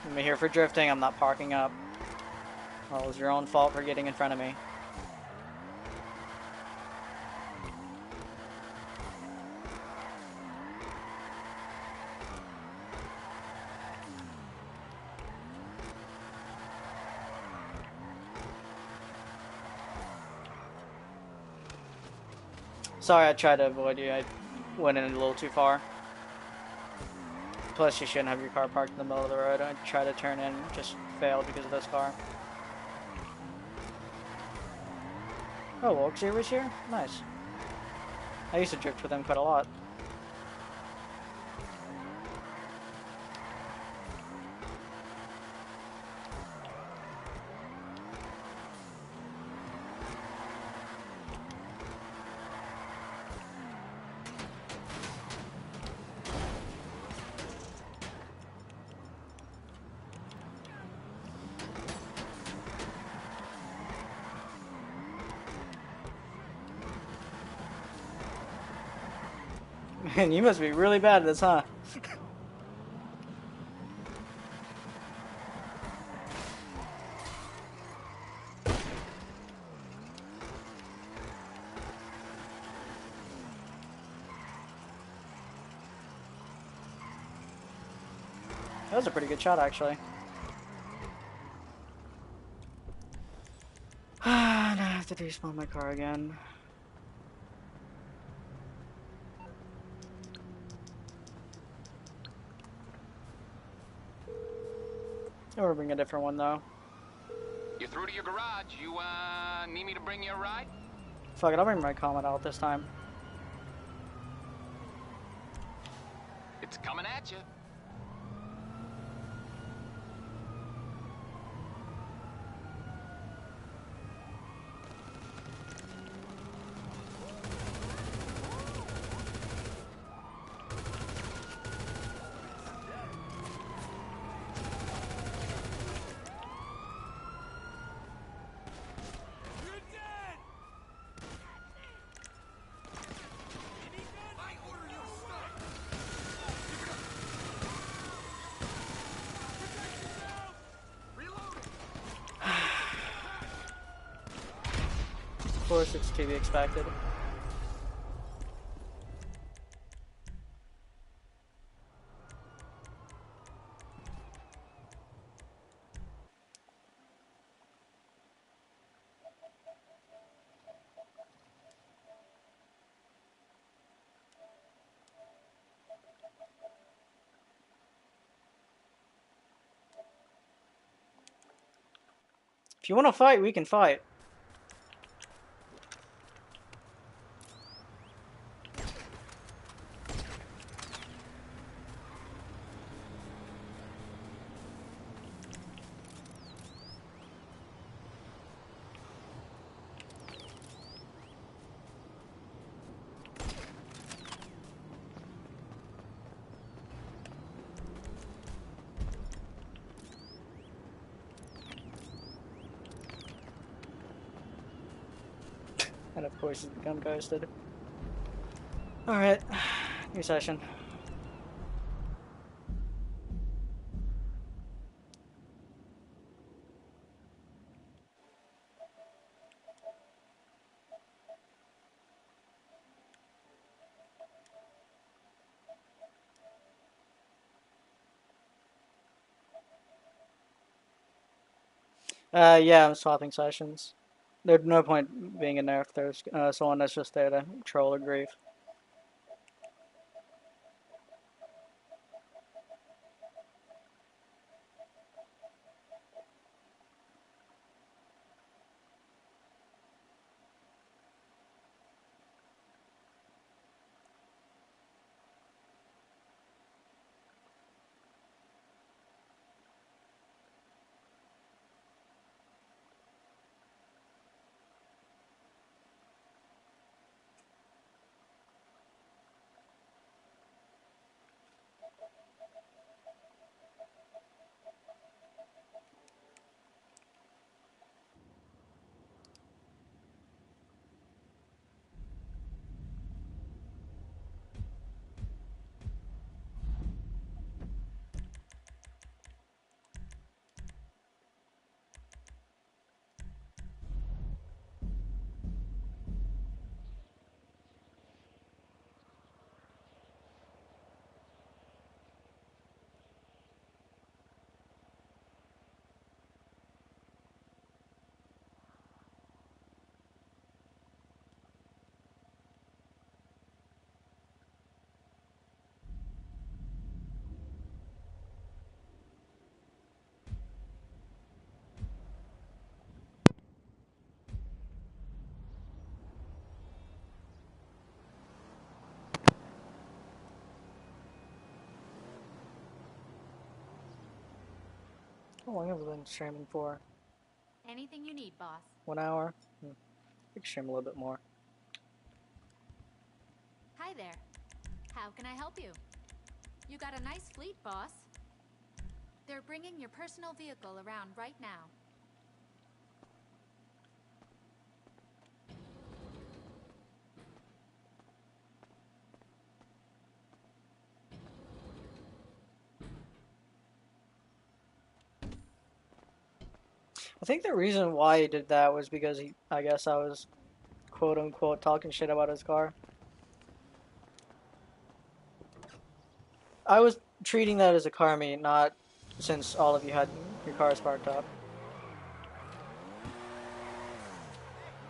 I'm here for drifting, I'm not parking up. Well, it was your own fault for getting in front of me. Sorry, I tried to avoid you. I went in a little too far. Plus, you shouldn't have your car parked in the middle of the road. I tried to turn in, just failed because of this car. Oh, Oxy was here? Nice. I used to drift with him quite a lot. Man, you must be really bad at this, huh? That was a pretty good shot, actually. Now I have to despawn my car again. Or bring a different one, though. You're through to your garage. You, need me to bring you a ride? Fuck it, I'll bring my Comet out this time. It's coming at you. Of course, it's to be expected. If you want to fight, we can fight. And of course he's become ghosted. Alright, new session. Yeah, I'm swapping sessions. There's no point being in there if there's someone that's just there to troll or grief. How long have I been streaming for? Anything you need, boss. 1 hour? I could stream a little bit more. Hi there. How can I help you? You got a nice fleet, boss. They're bringing your personal vehicle around right now. I think the reason why he did that was because I guess I was quote unquote talking shit about his car. I was treating that as a car meet, not since all of you had your cars parked up.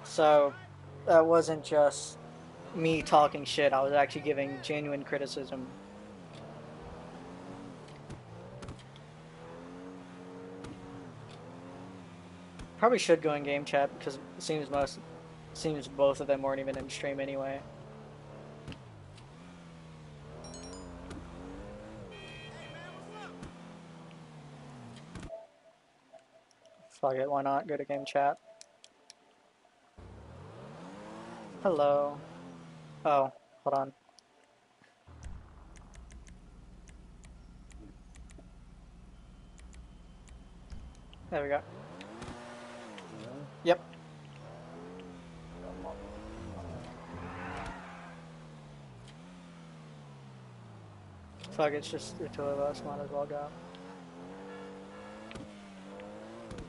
So that wasn't just me talking shit, I was actually giving genuine criticism. Probably should go in game chat because it seems both of them weren't even in stream anyway. Fuck it, why not? Go to game chat. Hello. Oh, hold on. There we go. Yep. Fuck, it's just the two of us, might as well go.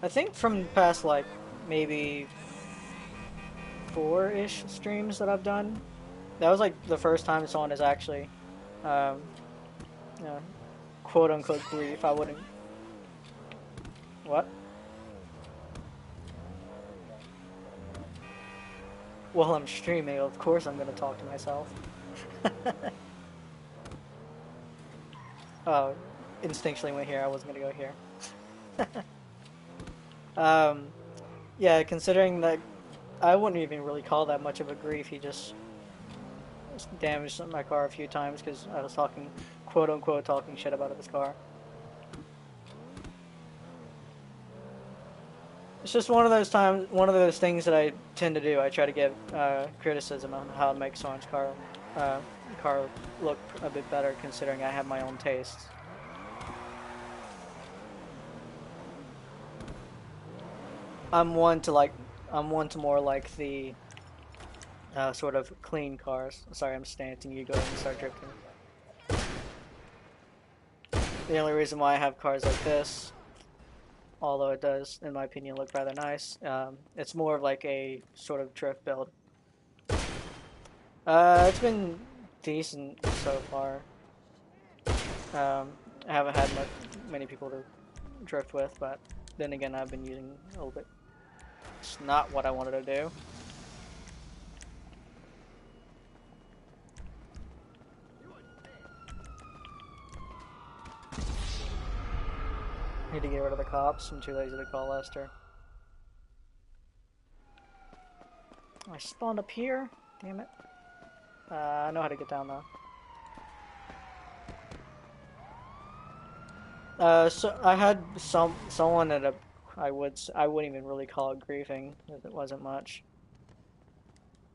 I think from past, like, maybe 4-ish streams that I've done, that was like the first time someone has actually, um, you know, quote unquote grief. I wouldn't. What? While I'm streaming, of course I'm gonna talk to myself. Oh, instinctually went here. I wasn't gonna go here. Yeah, considering that I wouldn't even really call that much of a grief. He just damaged my car a few times because I was talking, quote unquote, talking shit about his car. It's just one of those times, one of those things that I tend to do. I try to give criticism on how to make someone's car look a bit better, considering I have my own tastes. I'm one to more like the sort of clean cars. Sorry, I'm stancing. You go ahead and start drifting. The only reason why I have cars like this, although it does, in my opinion, look rather nice, it's more of like a sort of drift build. It's been decent so far. I haven't had many people to drift with, but then again, I've been using a little bit. It's not what I wanted to do. Need to get rid of the cops. I'm too lazy to call Lester. I spawned up here. Damn it. I know how to get down though. So I had someone at a I wouldn't even really call it griefing, because it wasn't much.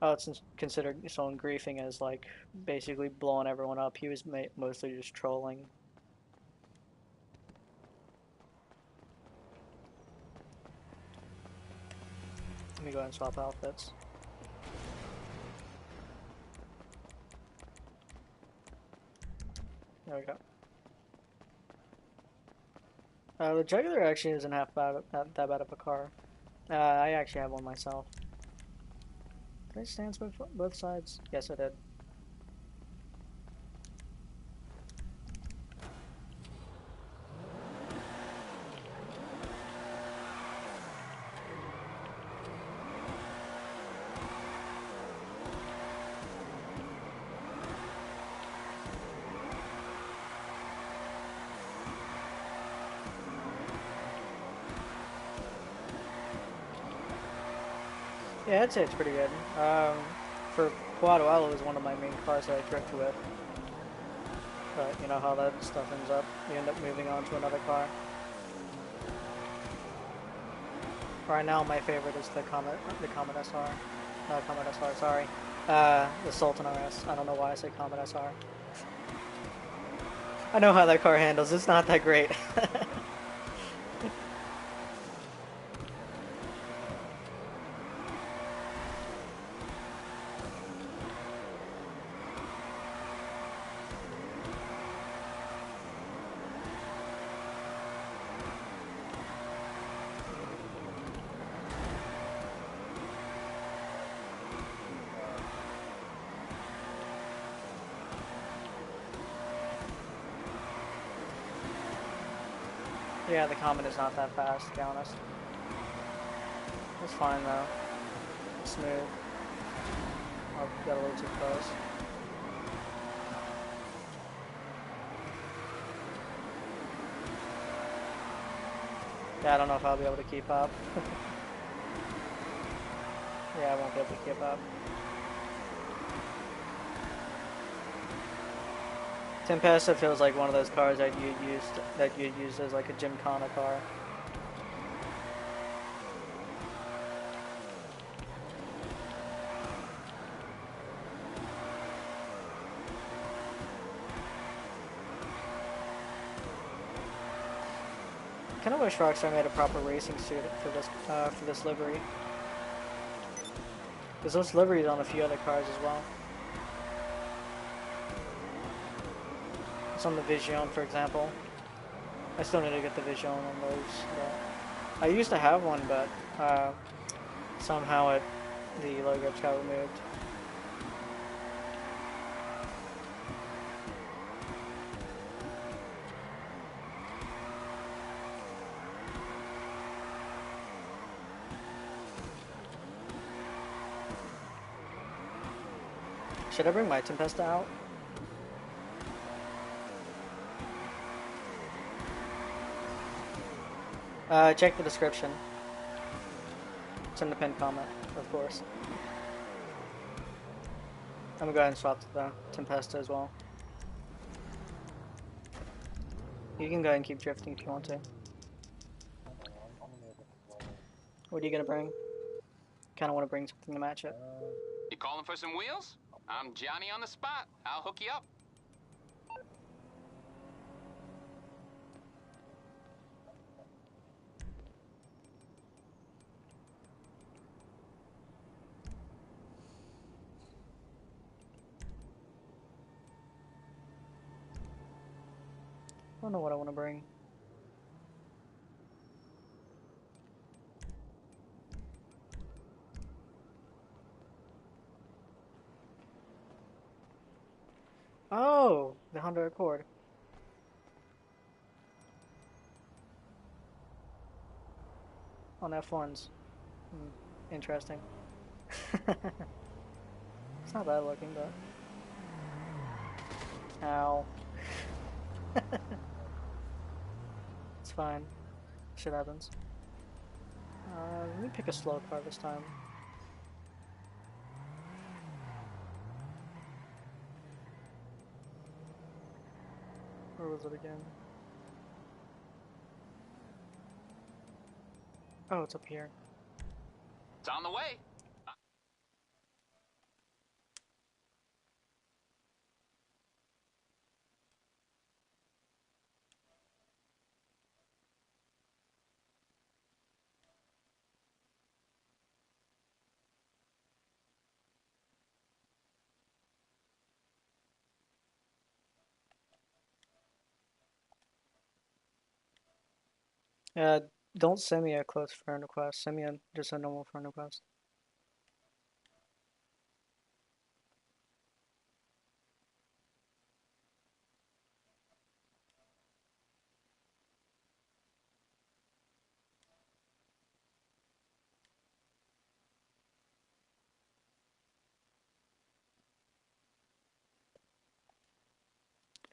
Oh, it's considered someone griefing as like basically blowing everyone up. He was mostly just trolling. Let me go ahead and swap outfits. There we go. The jugular actually isn't half bad, not that bad of a car. I actually have one myself. Did I stance both sides? Yes, I did. Yeah, I'd say it's pretty good. For quite a while, it was one of my main cars that I drifted with. But you know how that stuff ends up. You end up moving on to another car. Right now, my favorite is the Comet SR. Not Comet SR, sorry. The Sultan RS. I don't know why I said Comet SR. I know how that car handles. It's not that great. Yeah, the Comet is not that fast, to be honest. It's fine though. It's smooth. Oh, got a little too close. Yeah, I don't know if I'll be able to keep up. Yeah, I won't be able to keep up. Tempesta feels like one of those cars that you'd use as like a gymkhana car. I kind of wish Rockstar made a proper racing suit for this livery, because those liveries on a few other cars as well. It's on the Vision, for example. I still need to get the Vision on those. But I used to have one, but somehow the logo just got removed. Should I bring my Tempesta out? Check the description. It's in the pinned comment, of course. I'm gonna go ahead and swap to the Tempesta as well. You can go ahead and keep drifting if you want to. What are you gonna bring? Kinda wanna bring something to match it. You calling for some wheels? I'm Johnny on the spot. I'll hook you up. don't know what I want to bring. Oh, the Honda Accord. On F1s. Interesting. It's not bad looking, but... Ow. It's fine. Shit happens. Let me pick a slow car this time. Where was it again? Oh, it's up here. It's on the way. Uh, don't send me a close friend request. Send me just a normal friend request.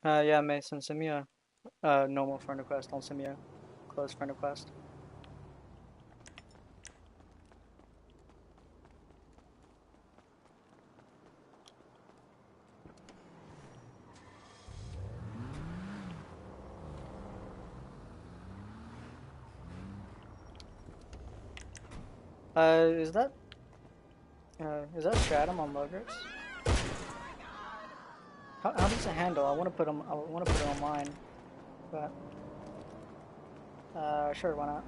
Yeah, Mason, send me a normal friend request. Don't send me a close friend request. Uh, is that Stratum on Logrips? How does it handle? I want to put them. I want to put it on mine, but sure, why not?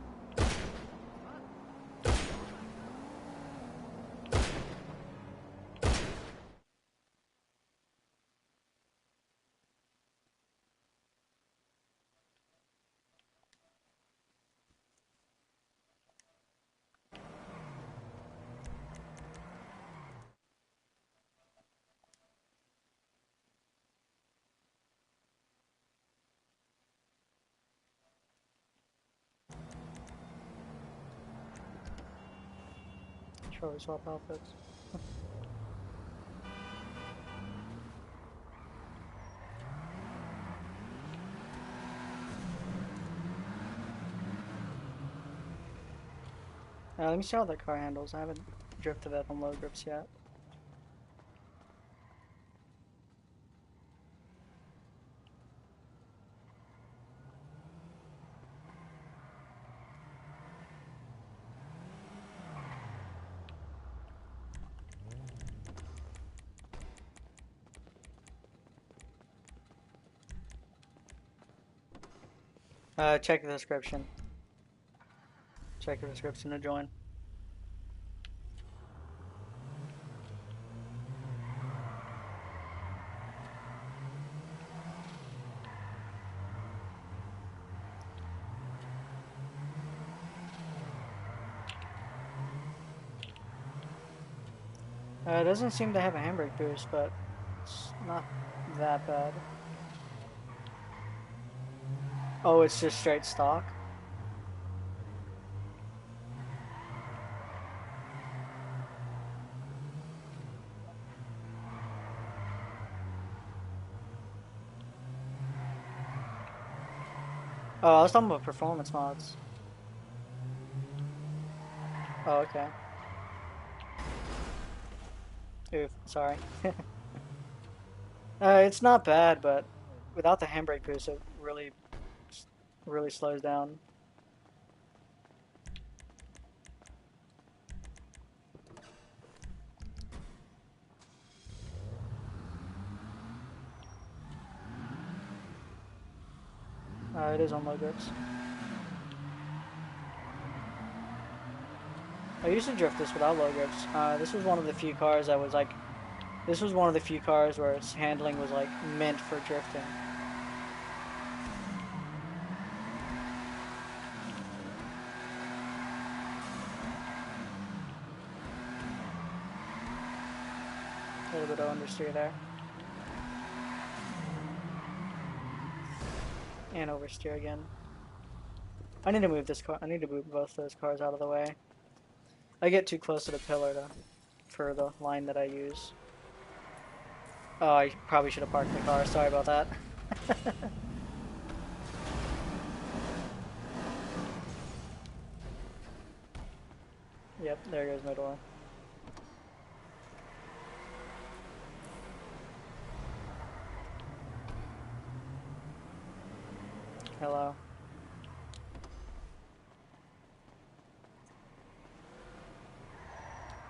Sure, we swap outfits. Let me see how that car handles. I haven't drifted that on low grips yet. Check the description. Check the description to join. It doesn't seem to have a handbrake boost, but it's not that bad. Oh, it's just straight stock? Oh, I was talking about performance mods. Oh, okay. Oof, sorry. It's not bad, but without the handbrake boost, it really slows down. It is on low grips. I used to drift this without low grips. This was one of the few cars that was like, this was one of the few cars where its handling was like meant for drifting. little bit of understeer there. And oversteer again. I need to move this car. I need to move both those cars out of the way. I get too close to the pillar for the line that I use. Oh, I probably should have parked the car. Sorry about that. Yep, there goes my door. Hello.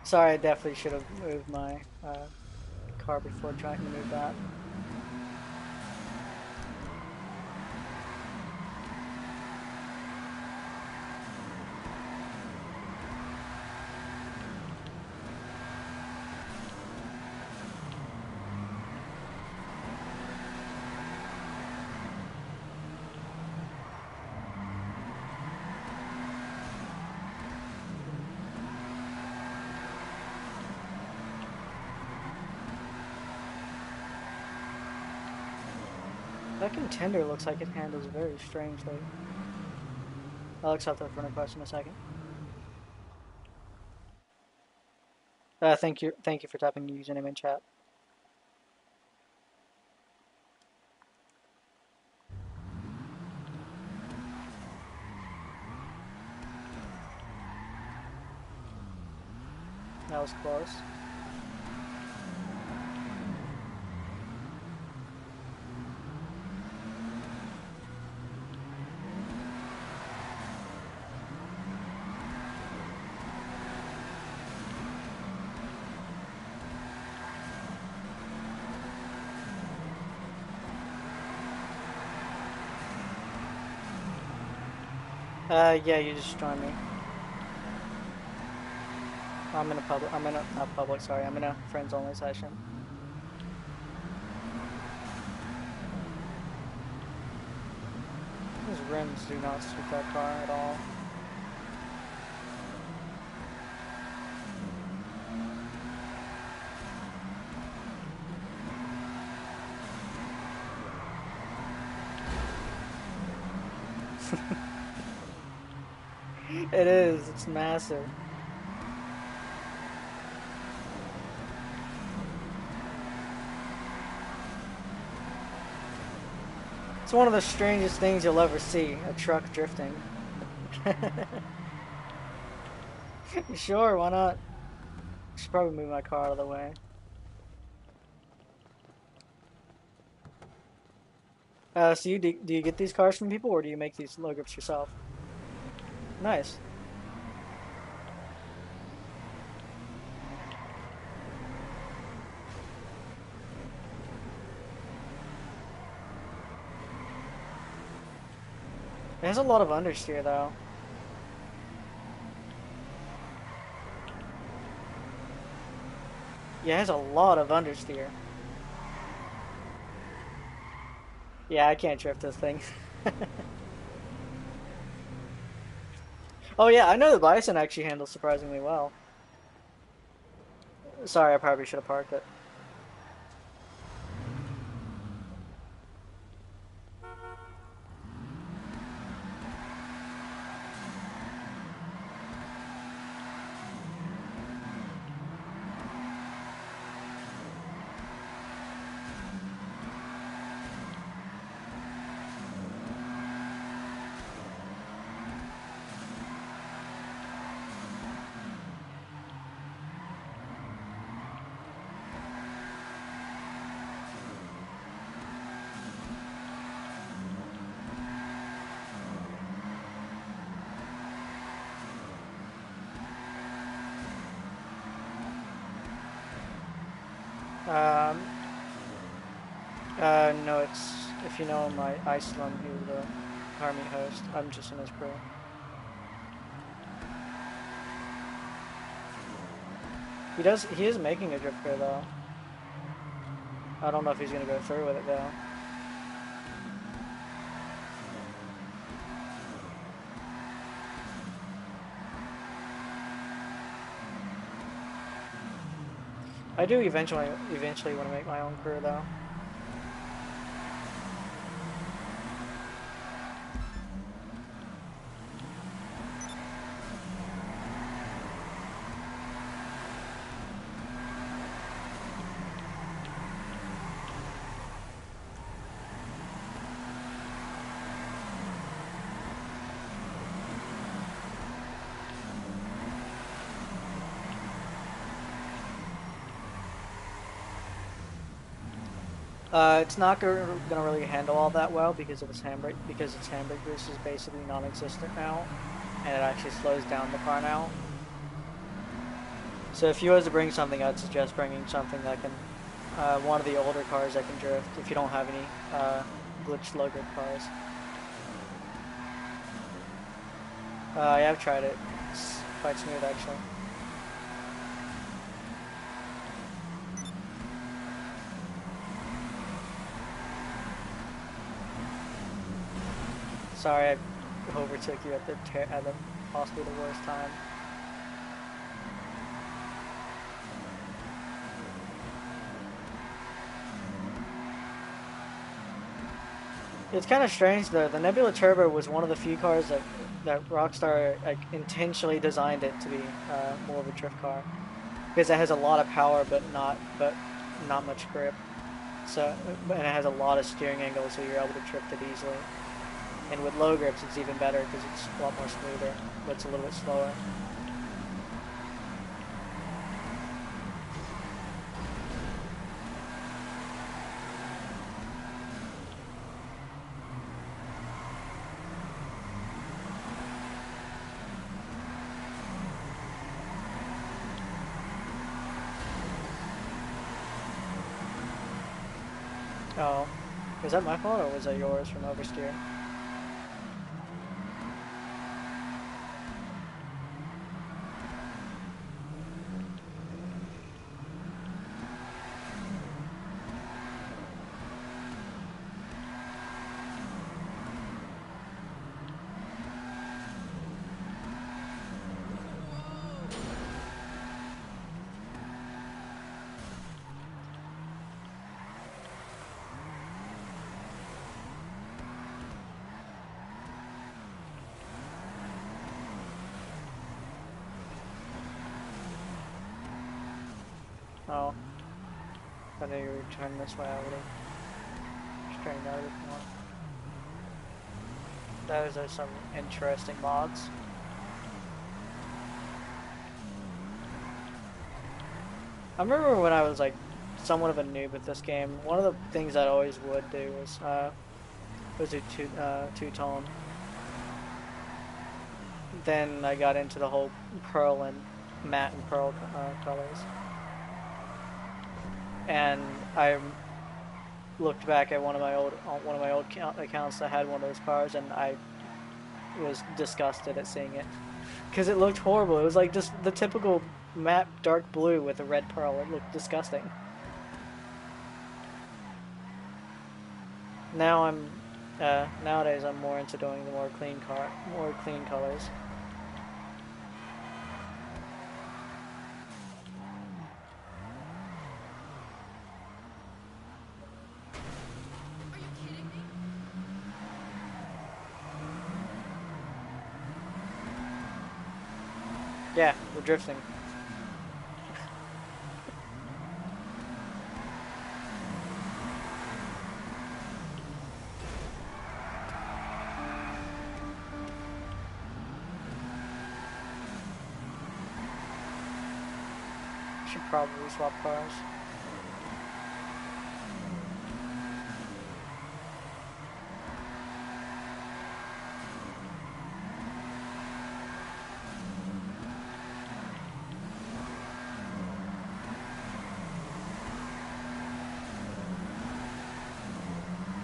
Sorry, I definitely should have moved my car before trying to move that. That contender looks like it handles very strangely. I'll accept that friend request in a second. Thank you for typing your username in chat. That was close. Yeah, you just joined me. I'm in a public. Not public. Sorry, I'm in a friends only session. Those rims do not suit that car at all. It is. It's massive. It's one of the strangest things you'll ever see, a truck drifting. Sure, why not? I should probably move my car out of the way. So do you get these cars from people, or do you make these low grips yourself? Nice. It has a lot of understeer, though. Yeah, it has a lot of understeer. Yeah, I can't drift this thing. Oh yeah, I know the Bison actually handles surprisingly well. Sorry, I probably should have parked it. Um, no, it's, if you know my Iceland, he was the army host. I'm just in his crew. He is making a drift car though. I don't know if he's gonna go through with it though. I do eventually want to make my own crew though. It's not gonna really handle all that well because of its handbrake boost is basically non-existent now, and it actually slows down the car now. So if you was to bring something, I'd suggest bringing something that can, one of the older cars that can drift. If you don't have any glitched low grip cars, I have tried it. It's quite smooth actually. Sorry, I overtook you at the possibly the worst time. It's kind of strange though. The Nebula Turbo was one of the few cars that Rockstar like intentionally designed it to be more of a drift car because it has a lot of power but not much grip. So and it has a lot of steering angle, so you're able to drift it easily. And with low grips, it's even better because it's a lot more smoother, but it's a little bit slower. Oh, was that my fault or was that yours from oversteer? Oh, I knew you were turning this way. I would have straightened out a bit more. Those are some interesting mods. I remember when I was like somewhat of a noob at this game, one of the things I always would do was do two-tone. Then I got into the whole pearl and matte and pearl colors. And I looked back at one of my old accounts that had one of those cars, and I was disgusted at seeing it because it looked horrible. It was like just the typical matte dark blue with a red pearl. It looked disgusting. Now nowadays I'm more into doing the more clean colors. Yeah, we're drifting. Should probably swap cars.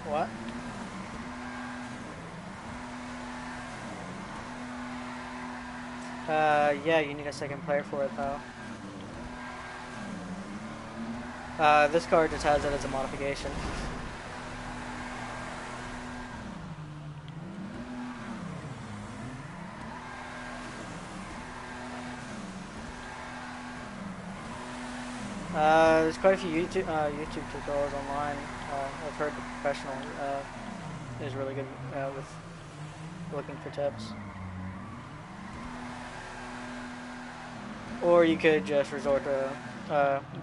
What? Yeah, you need a second player for it though. This car just has it as a modification. There's quite a few YouTube tutorials online. I've heard the professional is really good with looking for tips. Or you could just resort to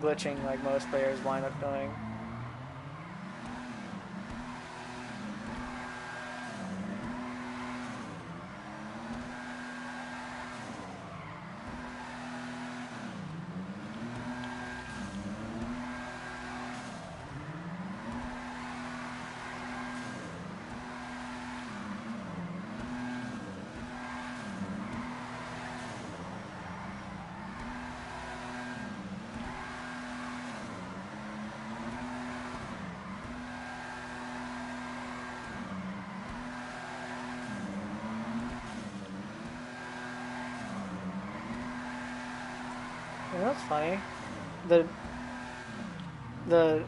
glitching like most players wind up doing. You know what's funny? The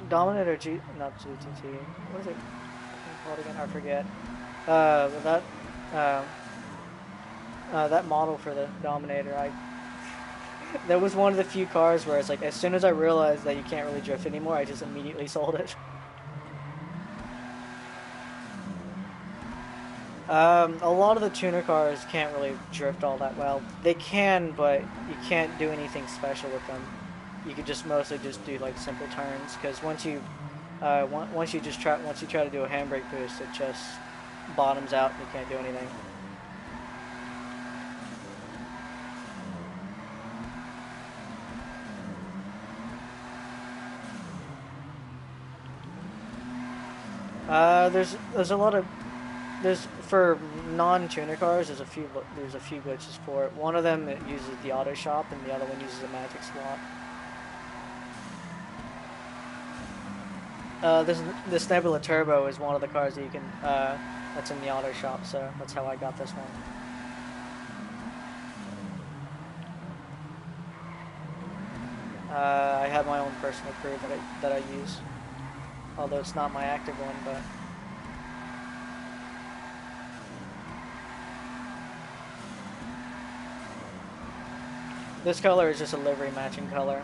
Dominator not GTT. What is it called again? I forget. But that model for the Dominator, that was one of the few cars where it's like as soon as I realized that you can't really drift anymore, I just immediately sold it. A lot of the tuner cars can't really drift all that well. They can, but you can't do anything special with them. You could just mostly just do like simple turns, because once you try to do a handbrake boost, it just bottoms out and you can't do anything. There's a lot of for non-tuner cars. There's a few glitches for it. One of them it uses the auto shop, and the other one uses a magic slot. This Nebula Turbo is one of the cars that you can that's in the auto shop, so that's how I got this one. I have my own personal crew that I use, although it's not my active one, but. This color is just a livery matching color.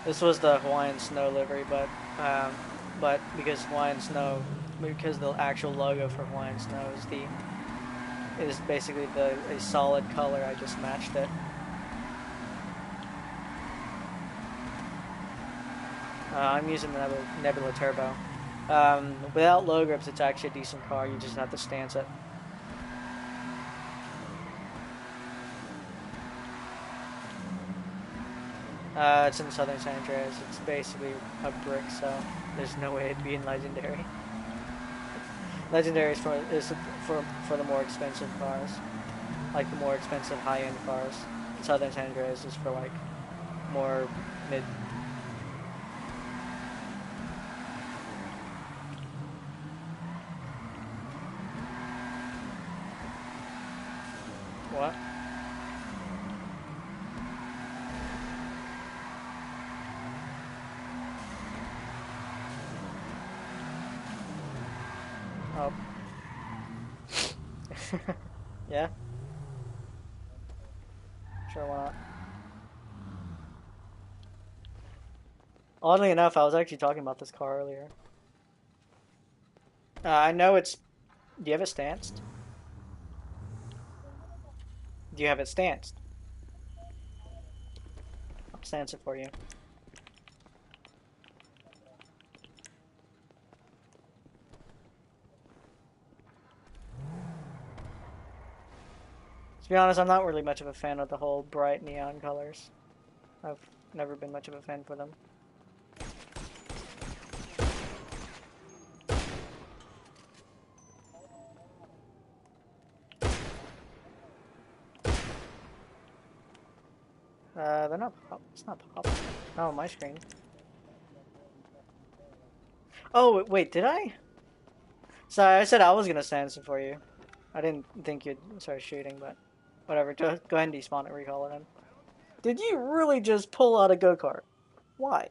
This was the Hawaiian Snow livery, but because the actual logo for Hawaiian Snow is basically a solid color, I just matched it. I'm using the Nebula Turbo. Without low grips, it's actually a decent car. You just have to stance it. It's in Southern San Andreas. It's basically a brick, so there's no way it'd be in Legendary. Legendary is for the more expensive cars, like the more expensive high-end cars. Southern San Andreas is for like more mid. What? Oh. Yeah? Sure, why not? Oddly enough, I was actually talking about this car earlier. I know it's... Do you have it stanced? Do you have it stanced? I'll stance it for you. To be honest, I'm not really much of a fan of the whole bright neon colors. I've never been much of a fan for them. They're not pop. It's not popping. Not on my screen. Oh, wait, did I? Sorry, I said I was gonna stance it for you. I didn't think you'd start shooting, but whatever. Go ahead and despawn it, recall it in. Did you really just pull out a go-kart? Why?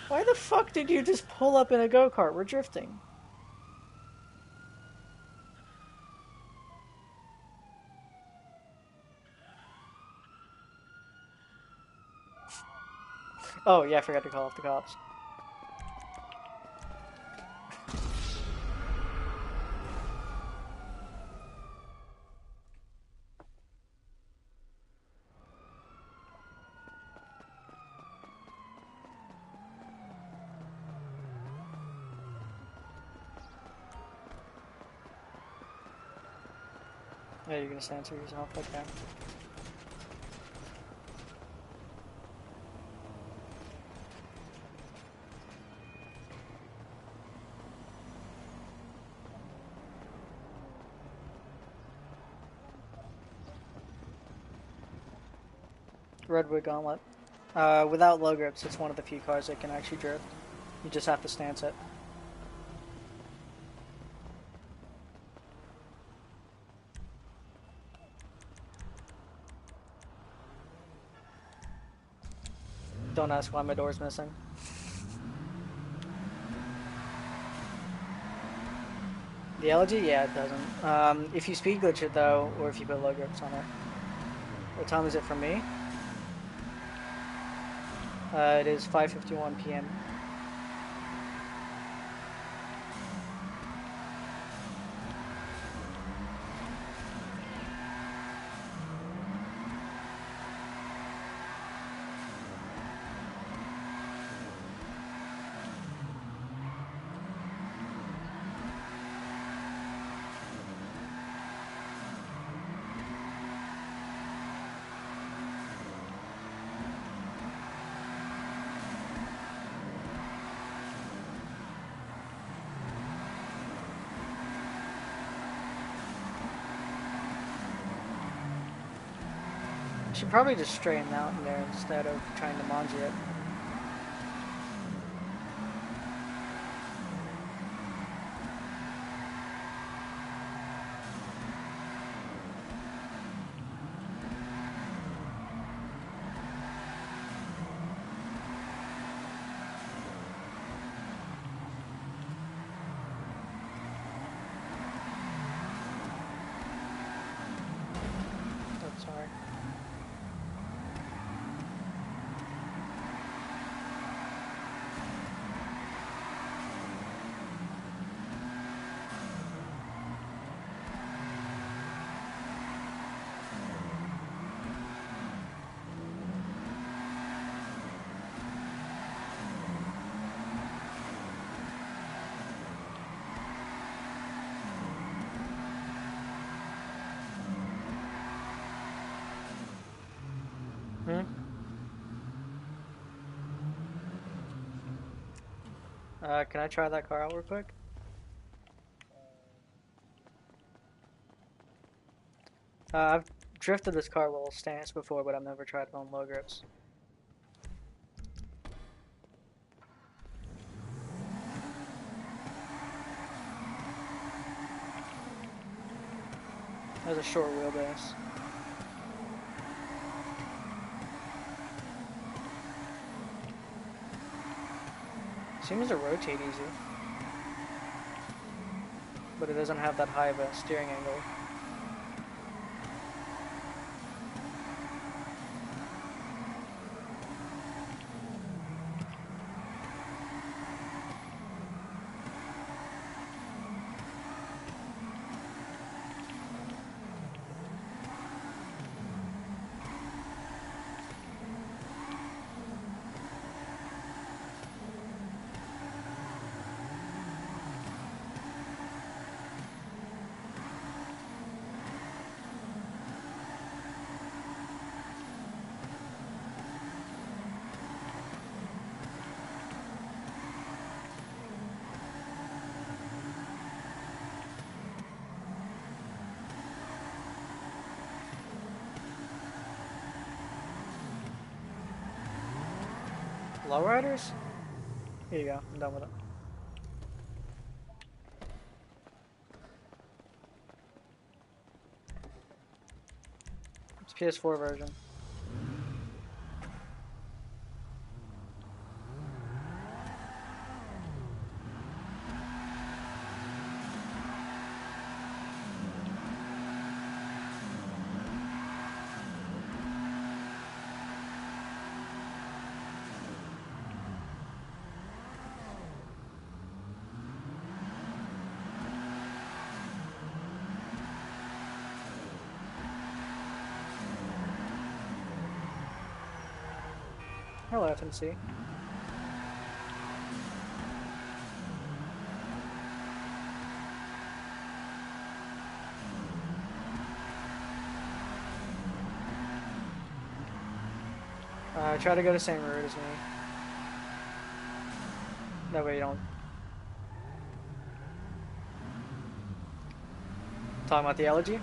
Why the fuck did you just pull up in a go-kart? We're drifting. Oh, yeah, I forgot to call off the cops. Oh, you're gonna censor yourself? Okay. Redwood Gauntlet. Without low grips, it's one of the few cars that can actually drift. You just have to stance it. Don't ask why my door's missing. The elegy? Yeah, it doesn't. If you speed glitch it though, or if you put low grips on it. What time is it for me? It is 5:51 p.m. Should probably just straighten out in there instead of trying to manji it. Oh, sorry. Hmm? Can I try that car out real quick? I've drifted this car while stance before, but I've never tried it on low grips. Has a short wheelbase. Seems to rotate easy, but it doesn't have that high of a steering angle. Lowriders? Here you go, I'm done with it. It's PS4 version. Hello, FNC. Try to go the same route as me. That way you don't... Talking about the elegy?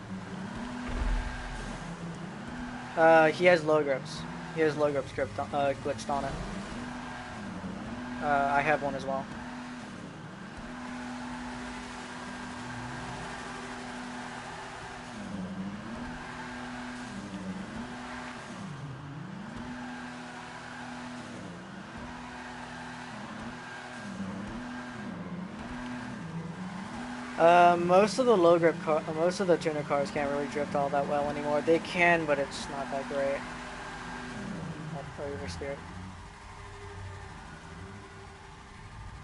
He has low grips. He has low grips glitched on it. I have one as well. Most of the most of the tuner cars can't really drift all that well anymore. They can, but it's not that great. I'll scared.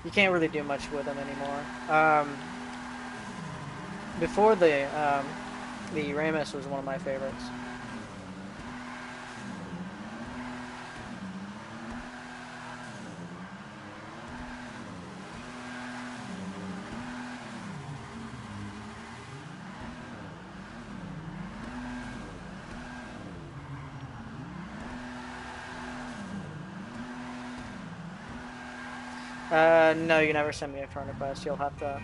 You can't really do much with them anymore. Before the Ramus was one of my favorites. No, you never send me a friend request. You'll have to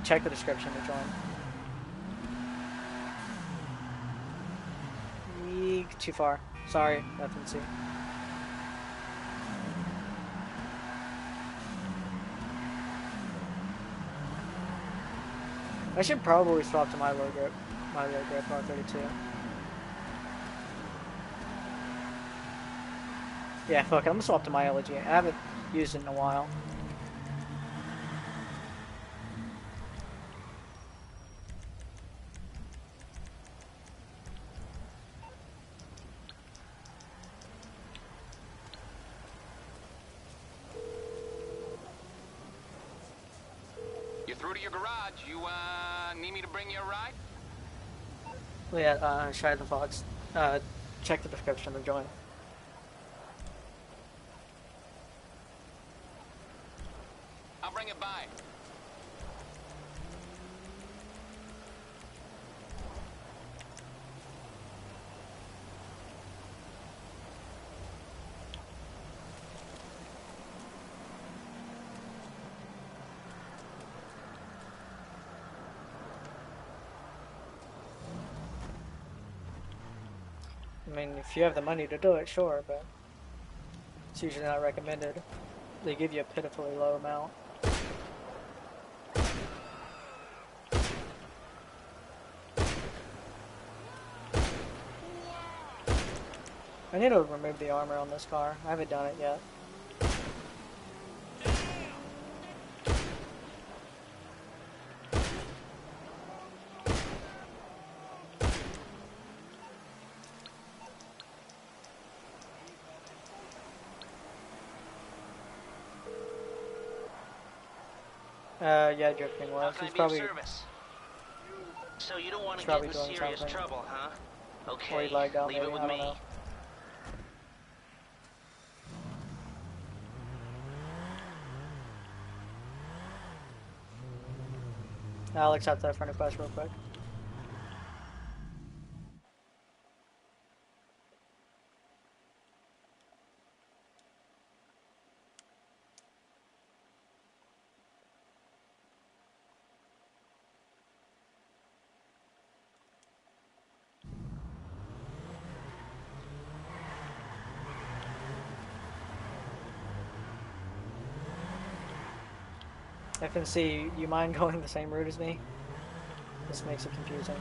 check the description to join. Eek, too far. Sorry, FNC. I should probably swap to my low grip R32. Yeah, fuck it, I'm gonna swap to my elegy. I haven't used it in a while. You're through to your garage. You, need me to bring you a ride? Well, yeah, Shy the Fox. Check the description to join. I'll bring it by. I mean, if you have the money to do it, sure, but it's usually not recommended. They give you a pitifully low amount. I need to remove the armor on this car. I haven't done it yet. Yeah, drifting was. How can He's I be probably of service? So you don't want to probably get in doing serious something. trouble, huh? Or Okay, he lagged out, leave maybe. it with I don't me. know. Alex, out that friend request real quick. FNC, you mind going the same route as me? This makes it confusing.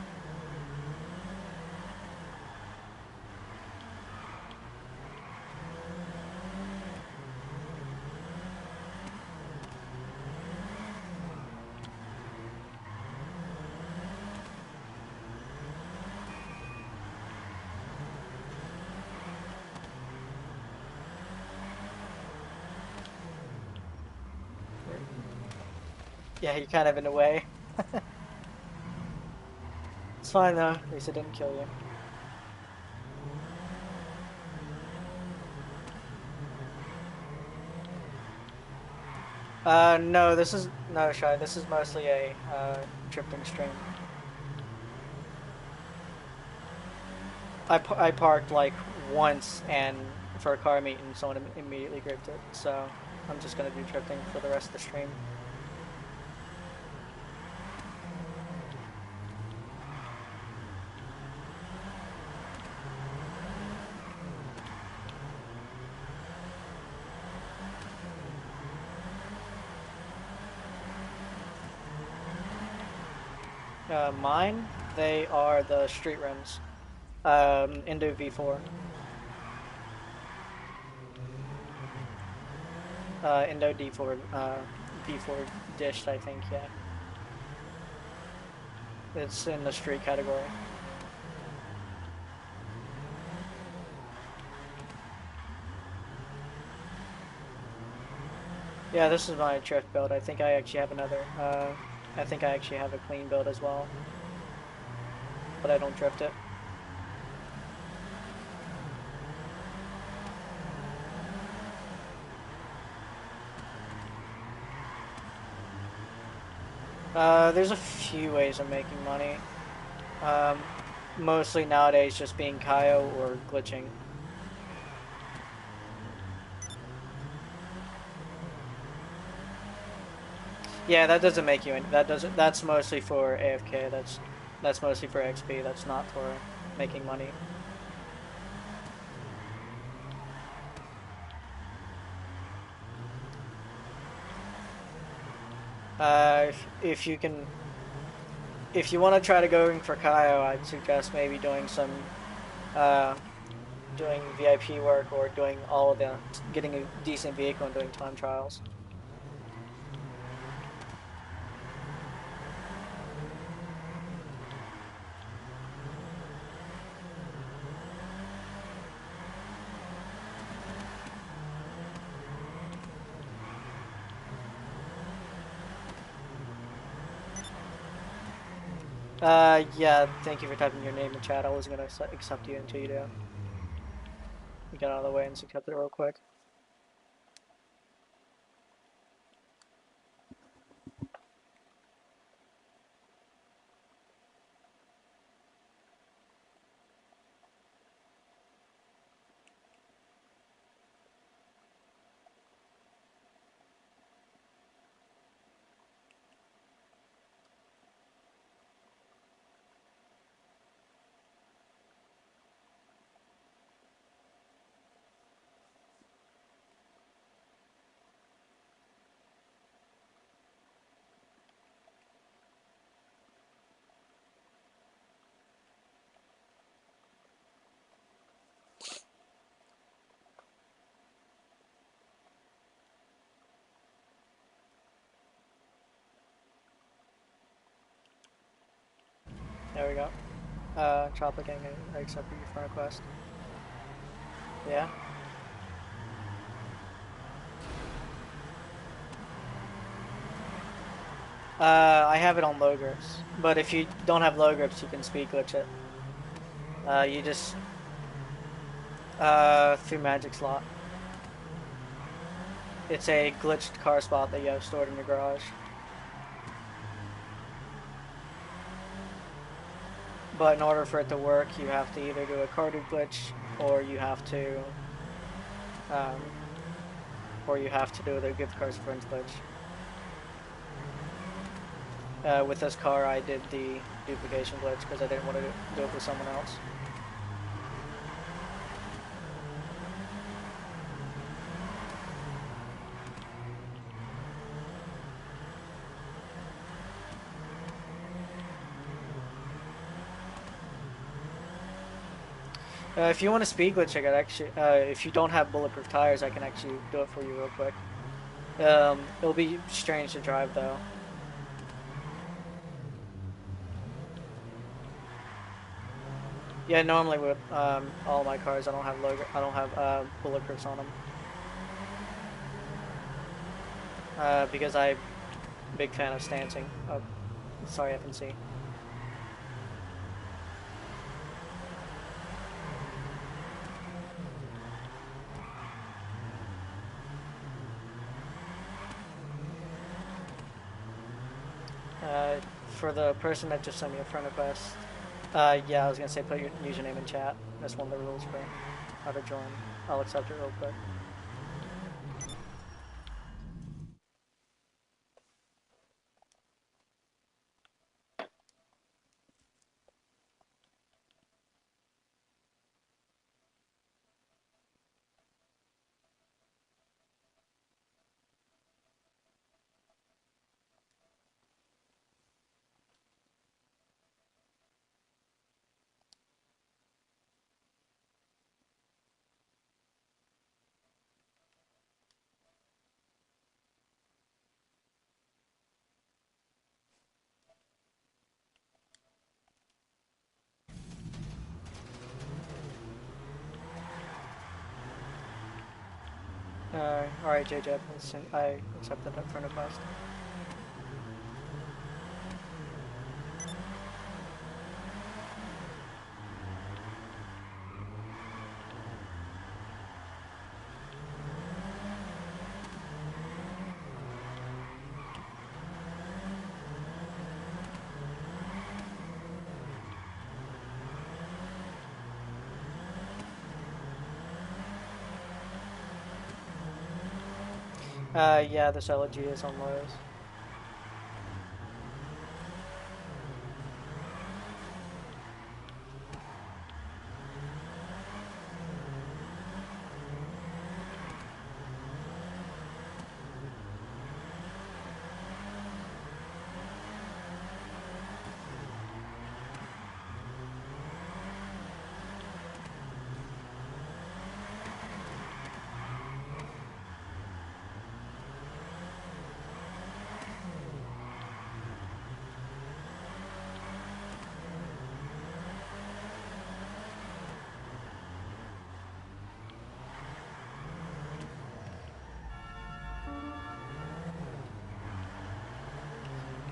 Yeah, you're kind of in the way. It's fine though, at least it didn't kill you. No, this is no shy. This is mostly a drifting stream. I parked like once and for a car meet and someone immediately gripped it. So I'm just gonna do drifting for the rest of the stream. Mine, they are the street rims. Indo V4. Indo D4, V4 dished, I think, yeah. It's in the street category. Yeah, this is my drift build. I think I actually have another. I think I actually have a clean build as well. But I don't drift it. There's a few ways of making money. Mostly nowadays just being Kaio or glitching. Yeah, that doesn't make you any, that doesn't, that's mostly for AFK, that's mostly for XP, that's not for making money. If you can, if you want to try to go for Kaio, I'd suggest maybe doing some, doing VIP work or doing all of the, getting a decent vehicle and doing time trials. Yeah, thank you for typing your name in chat. I wasn't gonna accept you until you do. You get out of the way and accept it real quick. There we go. Chopper Gang, I accept your friend request. Yeah? I have it on low grips, but if you don't have low grips, you can speed glitch it. You just, through Magic Slot. It's a glitched car spot that you have stored in your garage. But in order for it to work, you have to either do a carded glitch, or you have to, do the gift cards friends glitch. With this car, I did the duplication glitch because I didn't want to do it with someone else. If you want to speed glitch, I could actually, if you don't have bulletproof tires, I can actually do it for you real quick. It'll be strange to drive though. Yeah, normally with all my cars, I don't have bulletproofs on them. Because I'm a big fan of stancing. Oh, sorry, FNC. For the person that just sent me a friend request, yeah, I was gonna say put your username in chat. That's one of the rules for how to join. I'll accept it real quick. Alright, JJ, I accepted that friend request. Yeah, this LG is on Lowe's.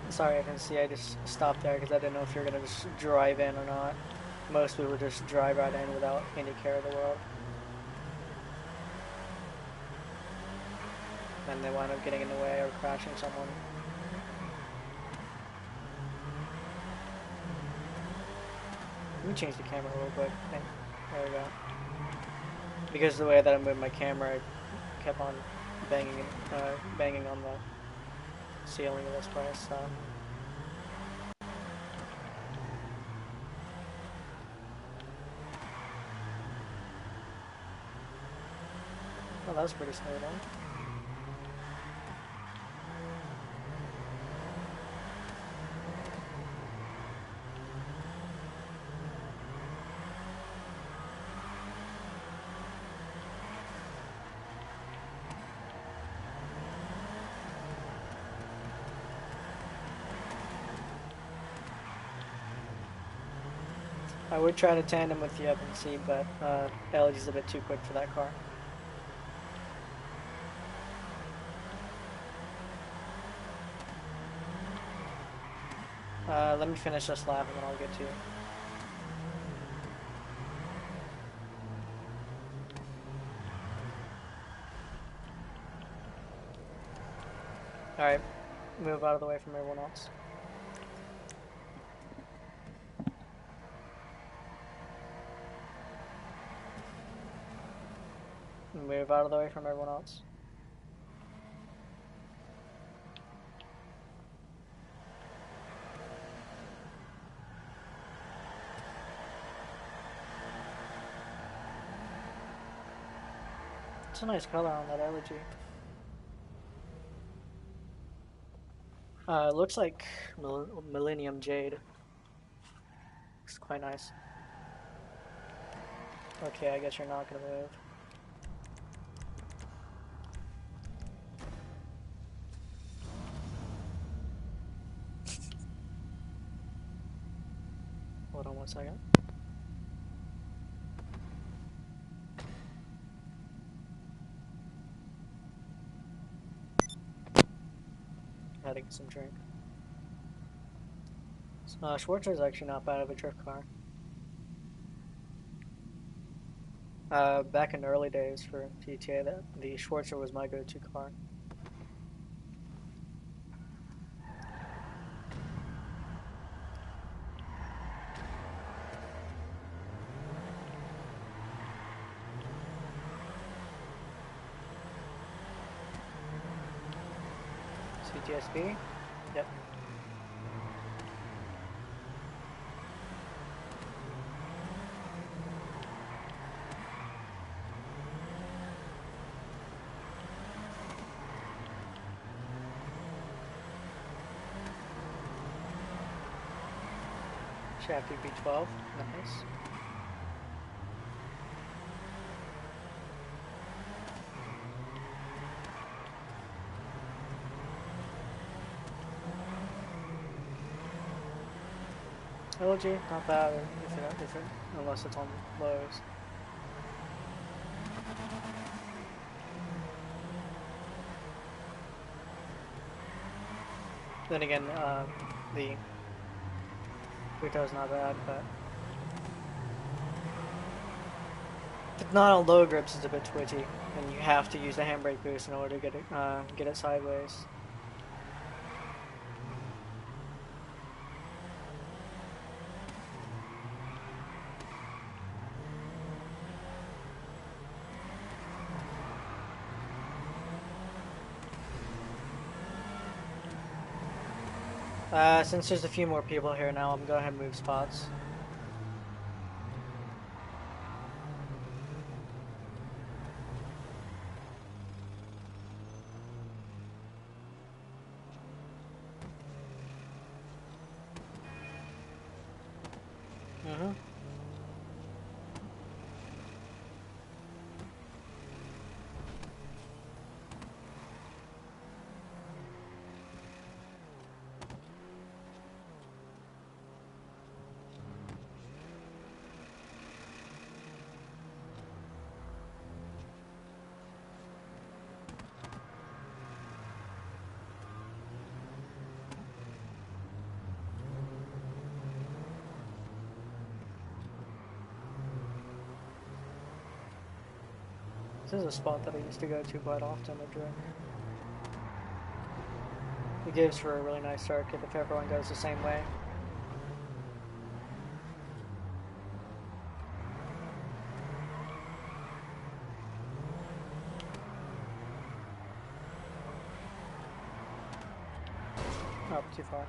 Sorry, I didn't see. I just stopped there because I didn't know if you were gonna just drive in or not. Most people just drive right in without any care of the world. And they wind up getting in the way or crashing someone. Let me change the camera real quick. There we go. Because the way that I moved my camera, I kept on banging on the ceiling of this place. So. Oh, that was pretty smooth, huh? I would try to tandem with the FNC, but LG's a bit too quick for that car. Let me finish this lap and then I'll get to you. Alright, move out of the way from everyone else. Move out of the way from everyone else. It's a nice color on that LG. It looks like Millennium Jade. Looks quite nice. Okay, I guess you're not gonna move. Hold on one second. I had to get some drink. Schwarzer is actually not bad of a drift car. Back in the early days for GTA, the Schwarzer was my go-to car. PTSD? Yep. Shaft UP12, nice. LG, not bad if it unless it's on lows. Then again, the Pluto's not bad, but if it's not on low grips, it's a bit twitchy, and you have to use the handbrake boost in order to get it sideways. Since there's a few more people here now, I'm gonna go ahead and move spots. Mm-hmm. This is a spot that I used to go to quite often to drink. It gives for a really nice circuit if everyone goes the same way. Oh, too far.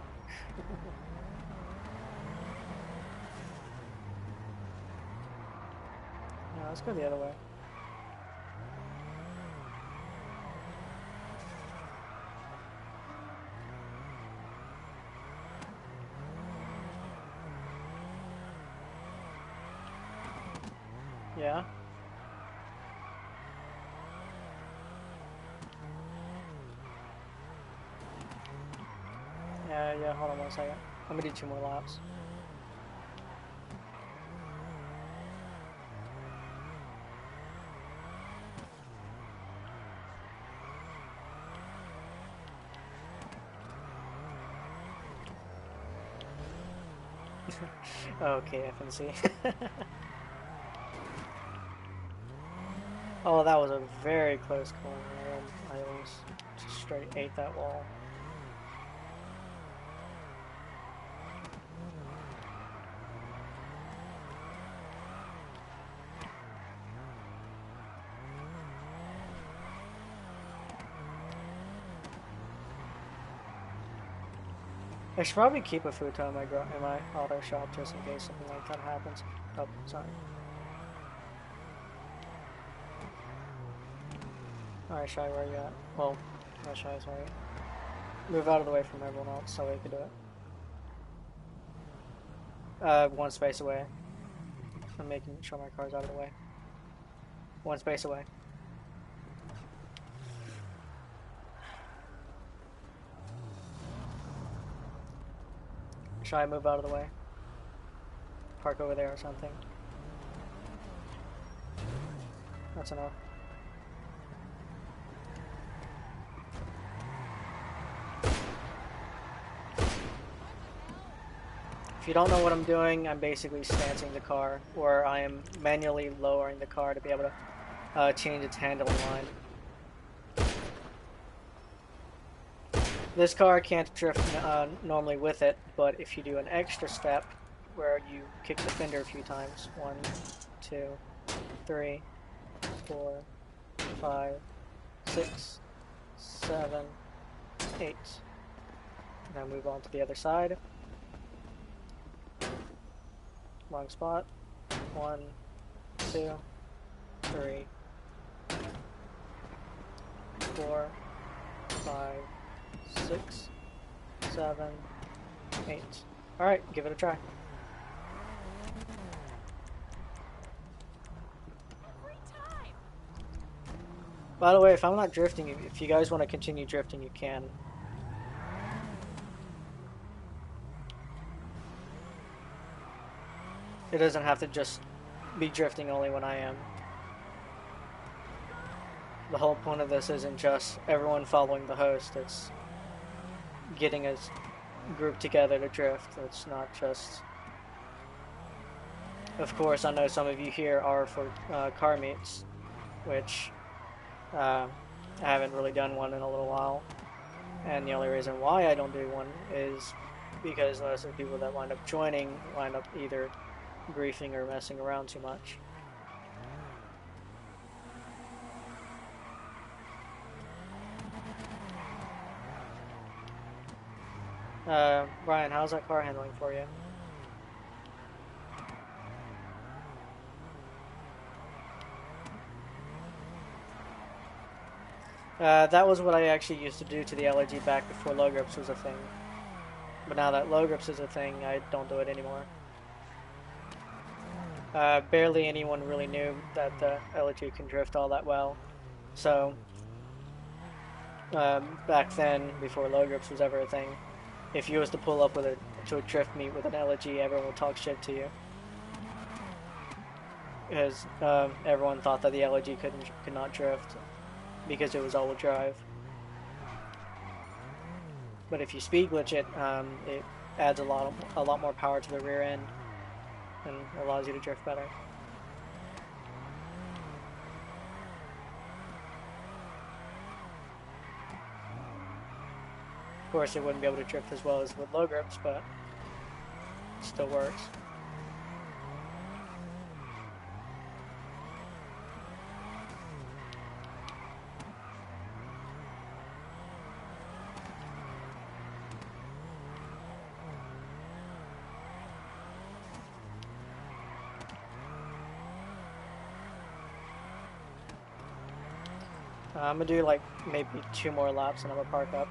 Yeah, let's go the other way. Yeah. Yeah, hold on one second. I'm gonna do 2 more laps. Okay, FNC. Oh, that was a very close corner. I almost just straight ate that wall. I should probably keep a futon in my auto shop just in case something like that happens. Oh, sorry. Alright, Shy, where are you at? Well, not Shy, sorry. Move out of the way from everyone else so we can do it. 1 space away. I'm making sure my car's out of the way. 1 space away. Should I move out of the way? Park over there or something. That's enough. If you don't know what I'm doing, I'm basically stancing the car, or I am manually lowering the car to be able to change its handling line. This car can't drift normally with it, but if you do an extra step where you kick the fender a few times, 1, 2, 3, 4, 5, 6, 7, 8. Now move on to the other side. Wrong spot. 1, 2, 3, 4, 5, 6, 7, 8. Alright, give it a try. By the way, if I'm not drifting, if you guys want to continue drifting, you can. It doesn't have to just be drifting only when I am. The whole point of this isn't just everyone following the host, it's getting a group together to drift. It's not just... Of course, I know some of you here are for car meets, which I haven't really done one in a little while. And the only reason why I don't do one is because most of the people that wind up joining wind up either griefing or messing around too much. Brian, how's that car handling for you? That was what I actually used to do to the LG back before low grips was a thing. But now that low grips is a thing, I don't do it anymore. Barely anyone really knew that the LG can drift all that well. So, back then, before low grips was ever a thing, if you was to pull up with to a drift meet with an LG, everyone would talk shit to you. Because everyone thought that the LG could not drift because it was all-wheel drive. But if you speed glitch it, it adds a lot more power to the rear end and allows you to drift better. Of course, it wouldn't be able to drift as well as with low grips, but it still works. I'm gonna do like maybe 2 more laps and I'm gonna park up.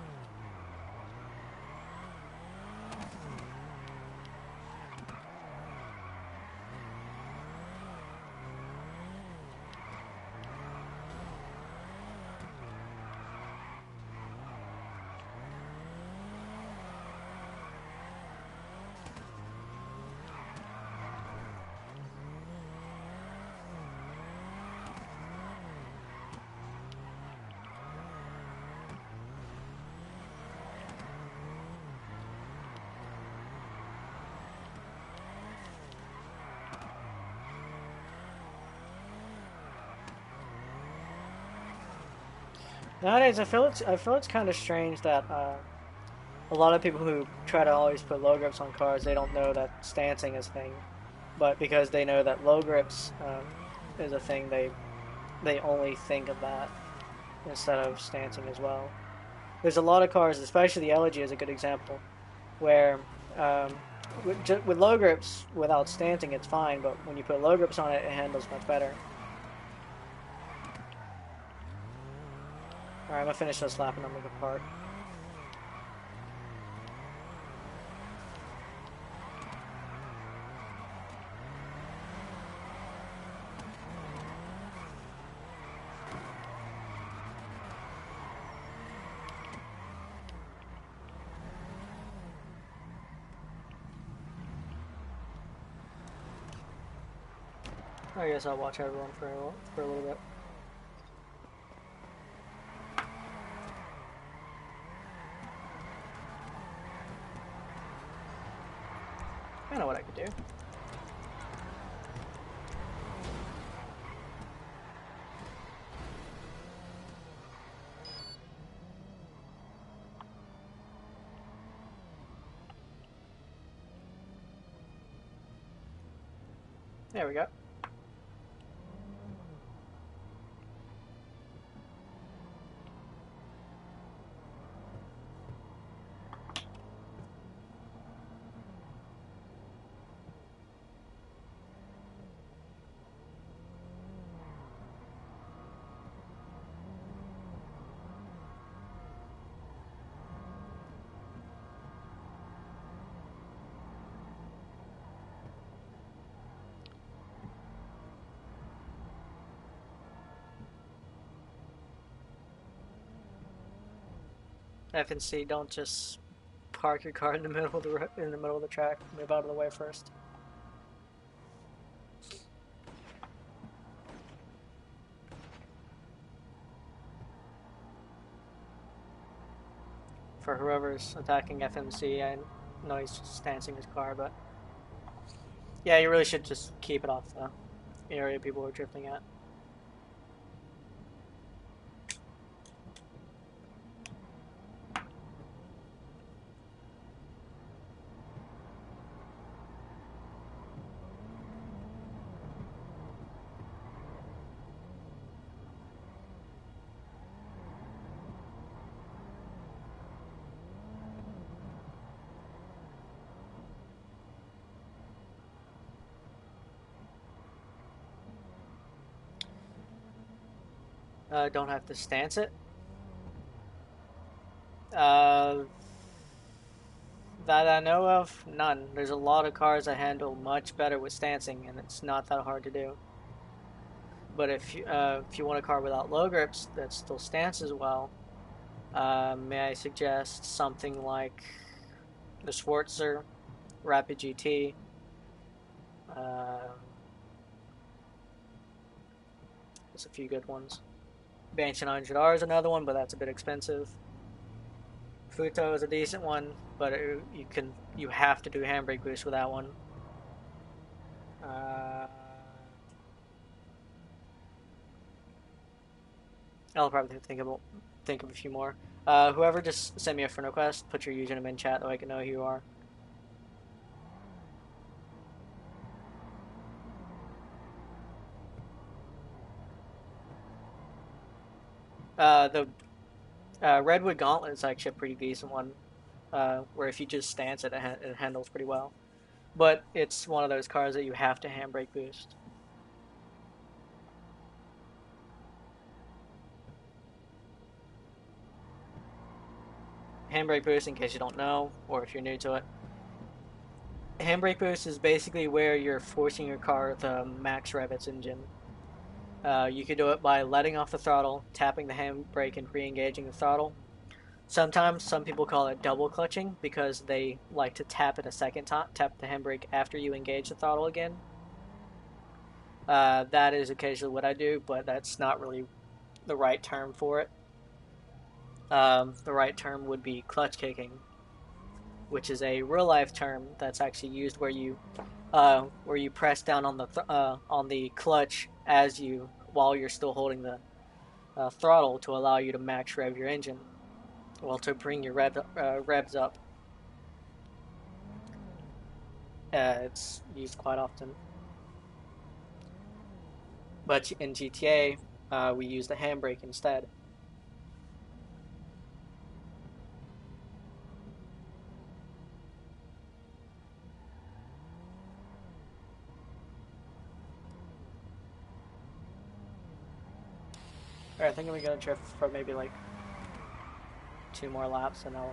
Nowadays, I feel it's kind of strange that a lot of people who try to always put low grips on cars, they don't know that stancing is a thing. But because they know that low grips is a thing, they only think of that instead of stancing as well. There's a lot of cars, especially the LG is a good example, where with low grips without stancing it's fine, but when you put low grips on it, it handles much better. Alright, I'm gonna finish this lap and I'm gonna go park. I guess I'll watch everyone for a little bit. I know what I could do. There we go. FNC, don't just park your car in the middle of the track. Move out of the way first. For whoever's attacking FMC, I know he's just stancing his car, but yeah, you really should just keep it off the area people are drifting at. Don't have to stance it. That I know of, none. There's a lot of cars I handle much better with stancing, and it's not that hard to do. But if you want a car without low grips that still stances well, may I suggest something like the Schwarzer, Rapid GT. There's a few good ones. Banshee 900R is another one, but that's a bit expensive. Futo is a decent one, but you have to do handbrake boost with that one. I'll probably think of a few more. Whoever just sent me a friend request, put your username in chat so I can know who you are. The Redwood Gauntlet is actually a pretty decent one, where if you just stance it, it handles pretty well. But it's one of those cars that you have to handbrake boost. Handbrake boost, in case you don't know, or if you're new to it. Handbrake boost is basically where you're forcing your car to max rev its engine. You can do it by letting off the throttle, tapping the handbrake, and re-engaging the throttle. Sometimes some people call it double clutching because they like to tap it a second time, tap the handbrake after you engage the throttle again. That is occasionally what I do, but that's not really the right term for it. The right term would be clutch kicking, which is a real life term that's actually used where you press down on the clutch while you're still holding the throttle to allow you to max rev your engine. Well, to bring your revs up. It's used quite often. But in GTA, we use the handbrake instead. Alright, I think I'm gonna drift for maybe like 2 more laps, and I'll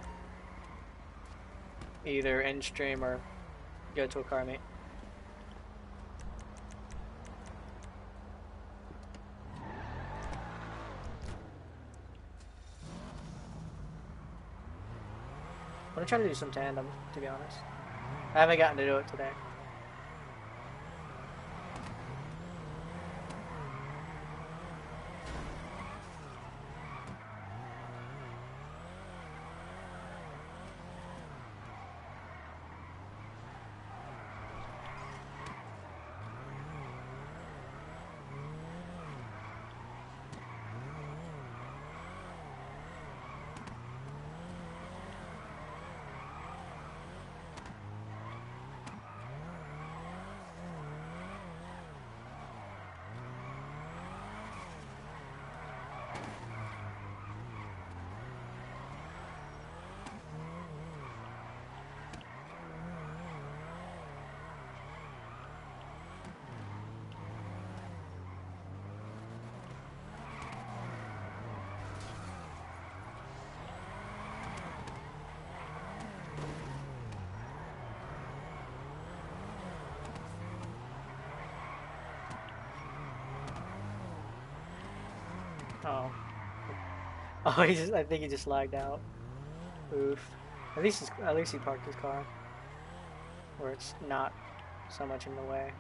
either end stream or go to a car meet. I'm gonna try to do some tandem, to be honest. I haven't gotten to do it today. Oh. Oh, I think he just lagged out. Oof. At least he parked his car where it's not so much in the way.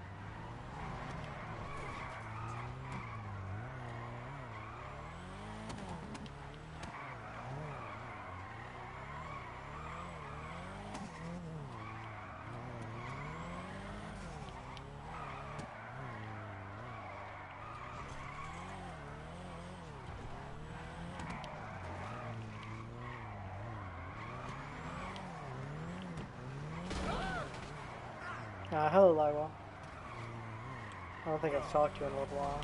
Hello, Lywell. I don't think I've talked to you in a little while.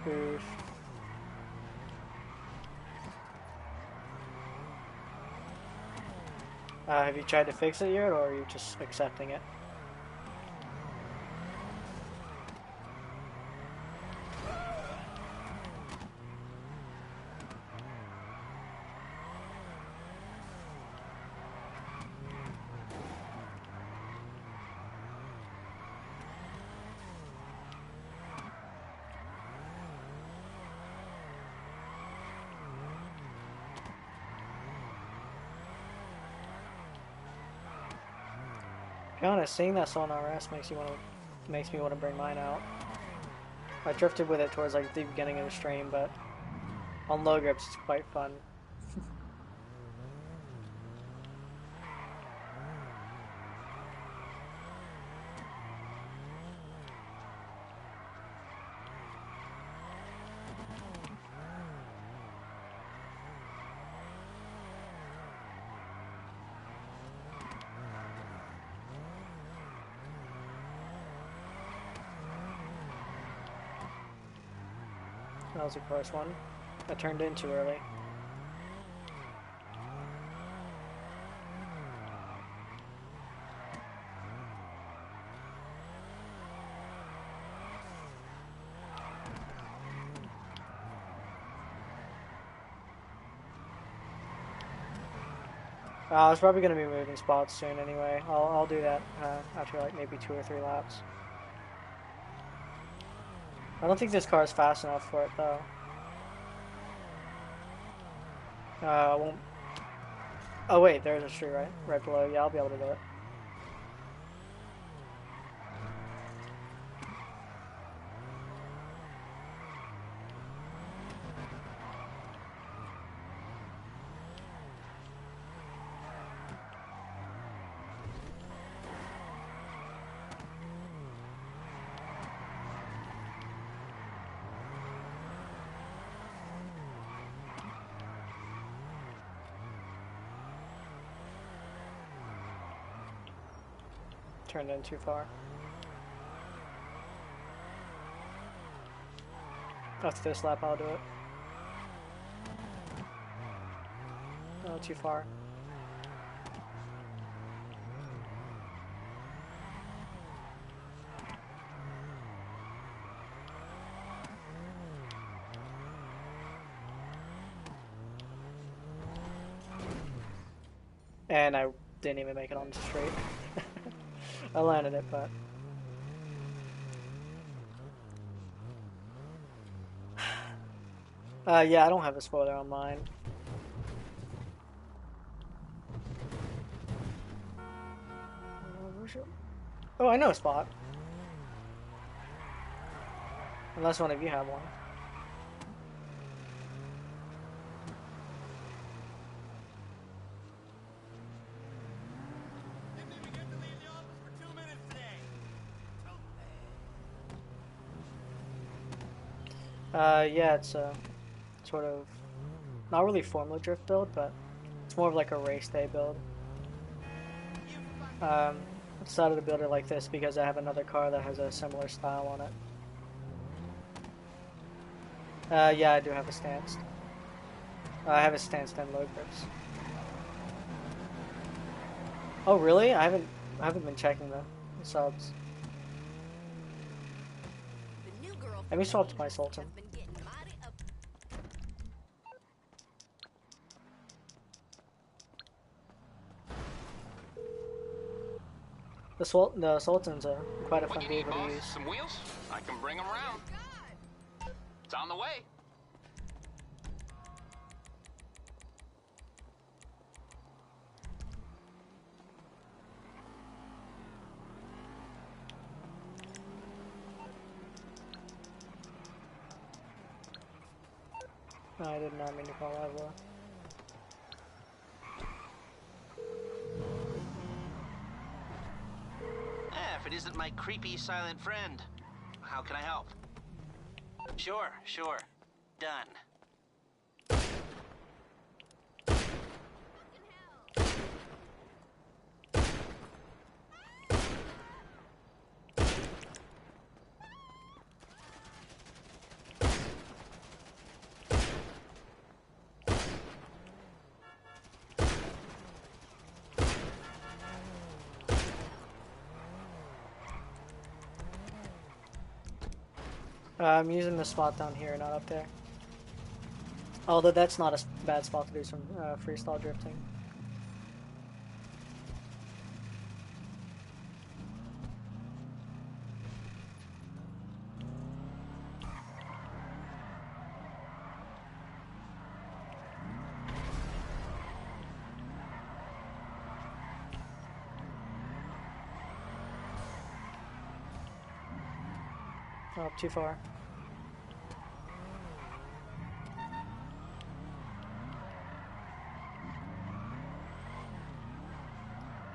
Oof. Have you tried to fix it yet, or are you just accepting it? To be honest, seeing that saw on RS makes me want to bring mine out. I drifted with it towards like the beginning of the stream, but on low grips it's quite fun. That was a close one. I turned in too early. I was probably going to be moving spots soon anyway. I'll do that after like maybe 2 or 3 laps. I don't think this car is fast enough for it though. I won't. Oh wait, there's a tree right below. Yeah, I'll be able to do it. Turned in too far. After this lap, I'll do it. No, too far. And I didn't even make it on the straight. I landed it, but... yeah, I don't have a spoiler on mine. Oh, I know a spot. Unless one of you have one. Yeah, it's a sort of, not really Formula Drift build, but it's more of like a race day build. I decided to build it like this because I have another car that has a similar style on it. Yeah, I do have a stance. I have a stance and low grips. Oh really? I haven't been checking the subs. The new girl Let from me the swap to my east Sultan. has been getting mighty up. The Sultan's quite a What fun you need, vehicle to boss? use. Some wheels? I can bring them around. It's on the way. No, I did not mean to call Ivor. If it isn't my creepy silent friend. How can I help? Sure, sure. Done. I'm using the spot down here, not up there. Although that's not a bad spot to do some freestyle drifting. Oh, too far.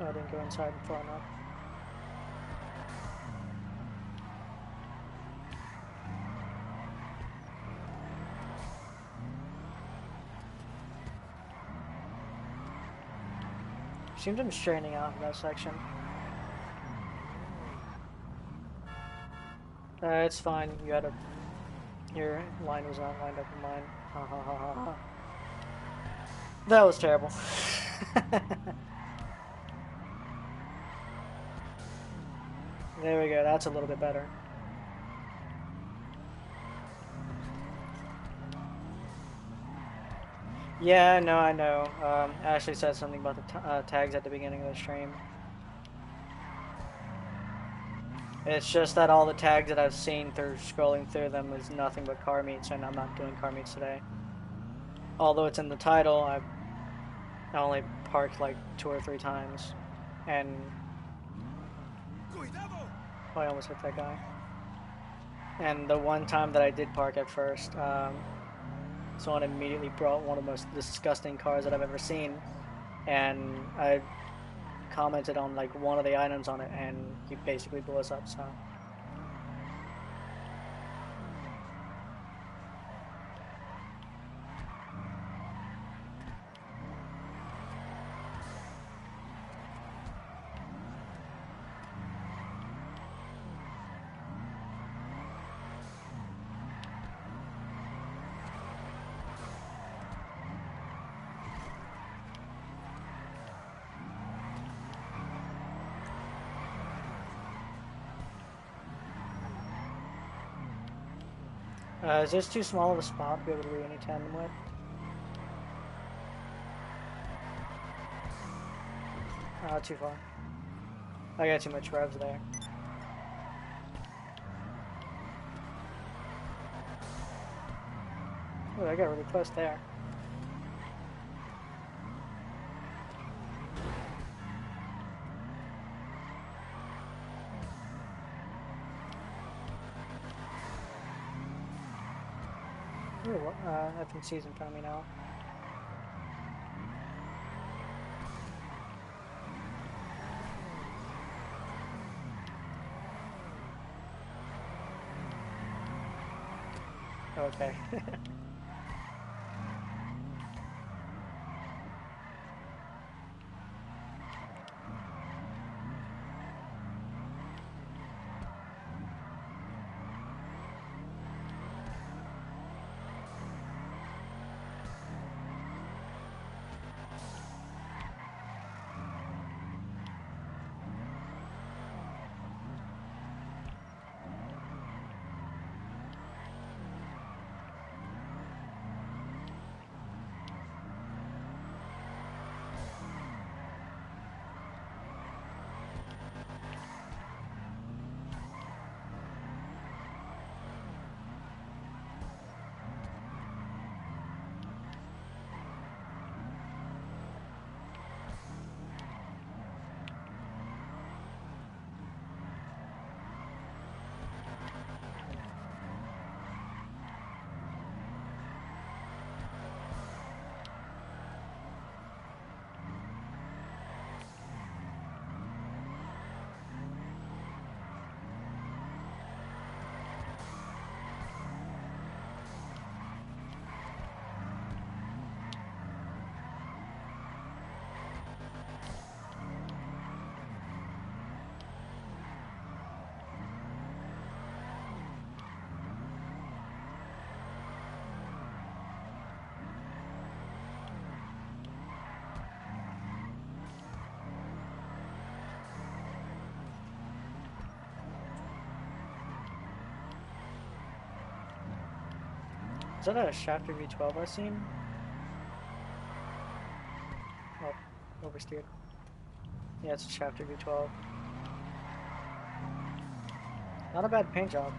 Oh, I didn't go inside far enough. Seems to be straining out in that section. It's fine. Your line was not lined up with mine. Ha ha ha ha ha. That was terrible. There we go. That's a little bit better. Yeah, no, I know. Ashley said something about the tags at the beginning of the stream. It's just that all the tags that I've seen through scrolling through them is nothing but car meets, and I'm not doing car meets today. Although it's in the title, I only parked like 2 or 3 times, and oh, I almost hit that guy. And the one time that I did park at first, someone immediately brought one of the most disgusting cars that I've ever seen, and I commented on like one of the items on it, and he basically blew us up. So is this too small of a spot to be able to do any tandem with? Too far. I got too much revs there. Ooh, I got really close there. Ooh, FNC's in front of me now. Okay. that a Shafter V12 I seen? Oh, oversteered. Yeah, it's a Shafter V12. Not a bad paint job.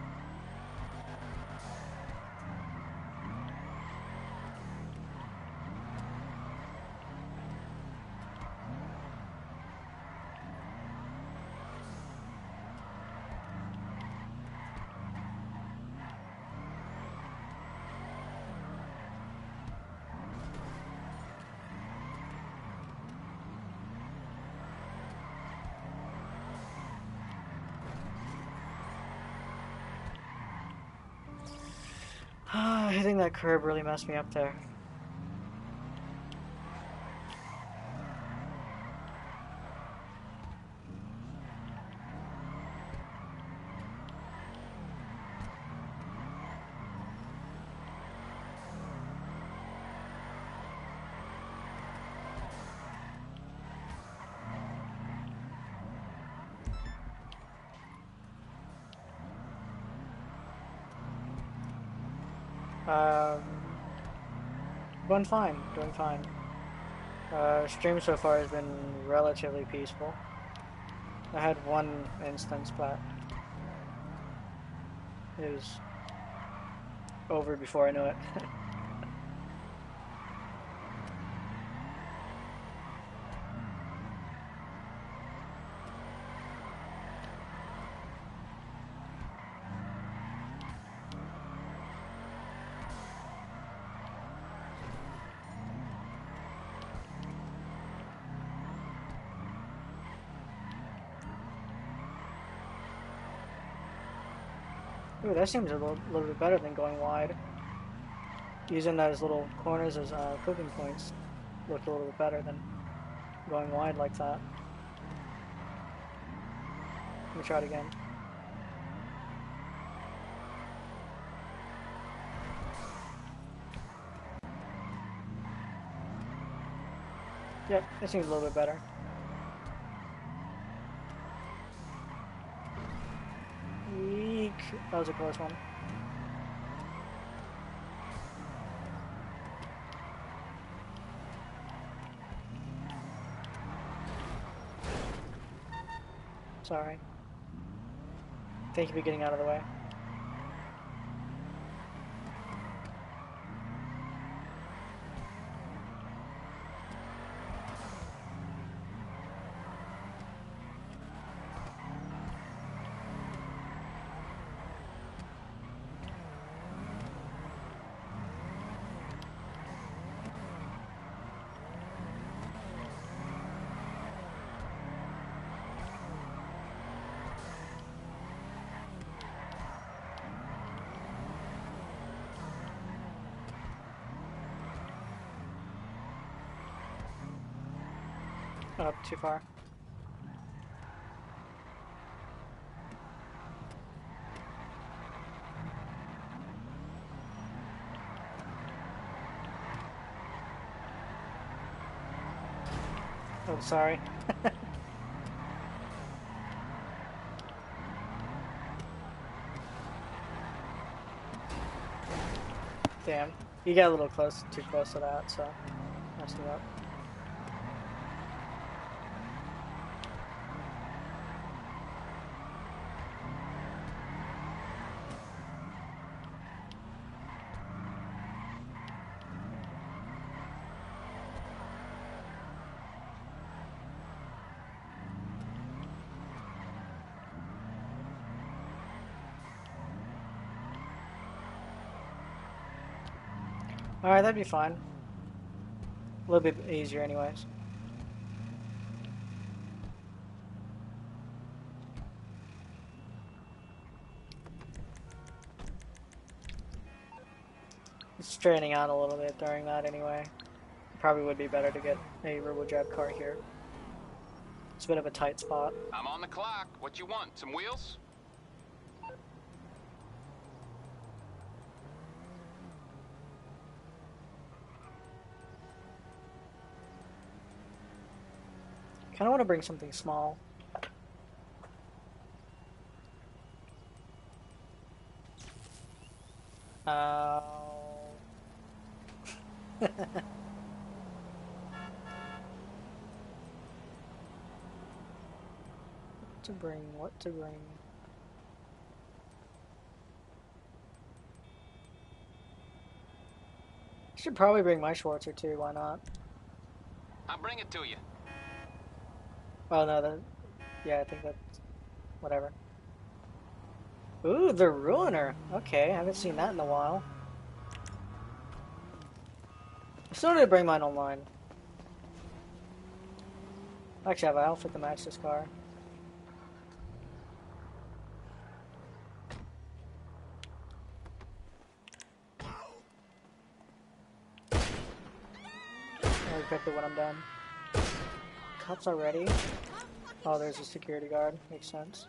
Hitting that curb really messed me up there. Um, Doing fine, doing fine. Stream so far has been relatively peaceful. I had one instance, but it was over before I knew it. Ooh, that seems a little bit better than going wide. Using those little corners as cooking points looked a little bit better than going wide like that. Let me try it again. Yep, it seems a little bit better. Eek. That was a close one. Sorry. Thank you for getting out of the way. Up too far. Oh, sorry. Damn. You got a little too close to that, so messed me up. Alright, that'd be fine. A little bit easier anyways. It's straining out a little bit during that anyway. Probably would be better to get a RoboJab car here. It's a bit of a tight spot. I'm on the clock. What you want? Some wheels? Kind of want to bring something small. Uh, To bring, what to bring? Should probably bring my Schwarzer too, why not? I'll bring it to you. Oh no, yeah, I think that's, whatever. Ooh, the Ruiner! Okay, I haven't seen that in a while. I still need to bring mine online. Actually, I have an outfit to match this car. I'll equip it when I'm done. Cops already? Oh, there's a security guard. Makes sense.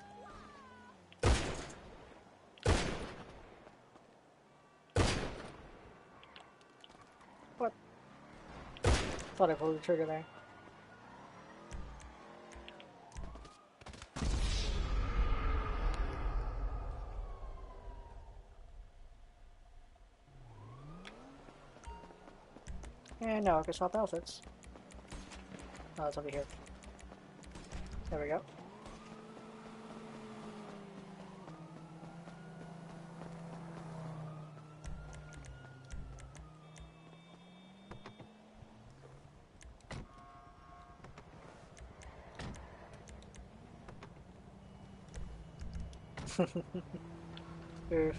What? Thought I pulled the trigger there. And now I can swap outfits. Oh, it's over here. There we go. Oof.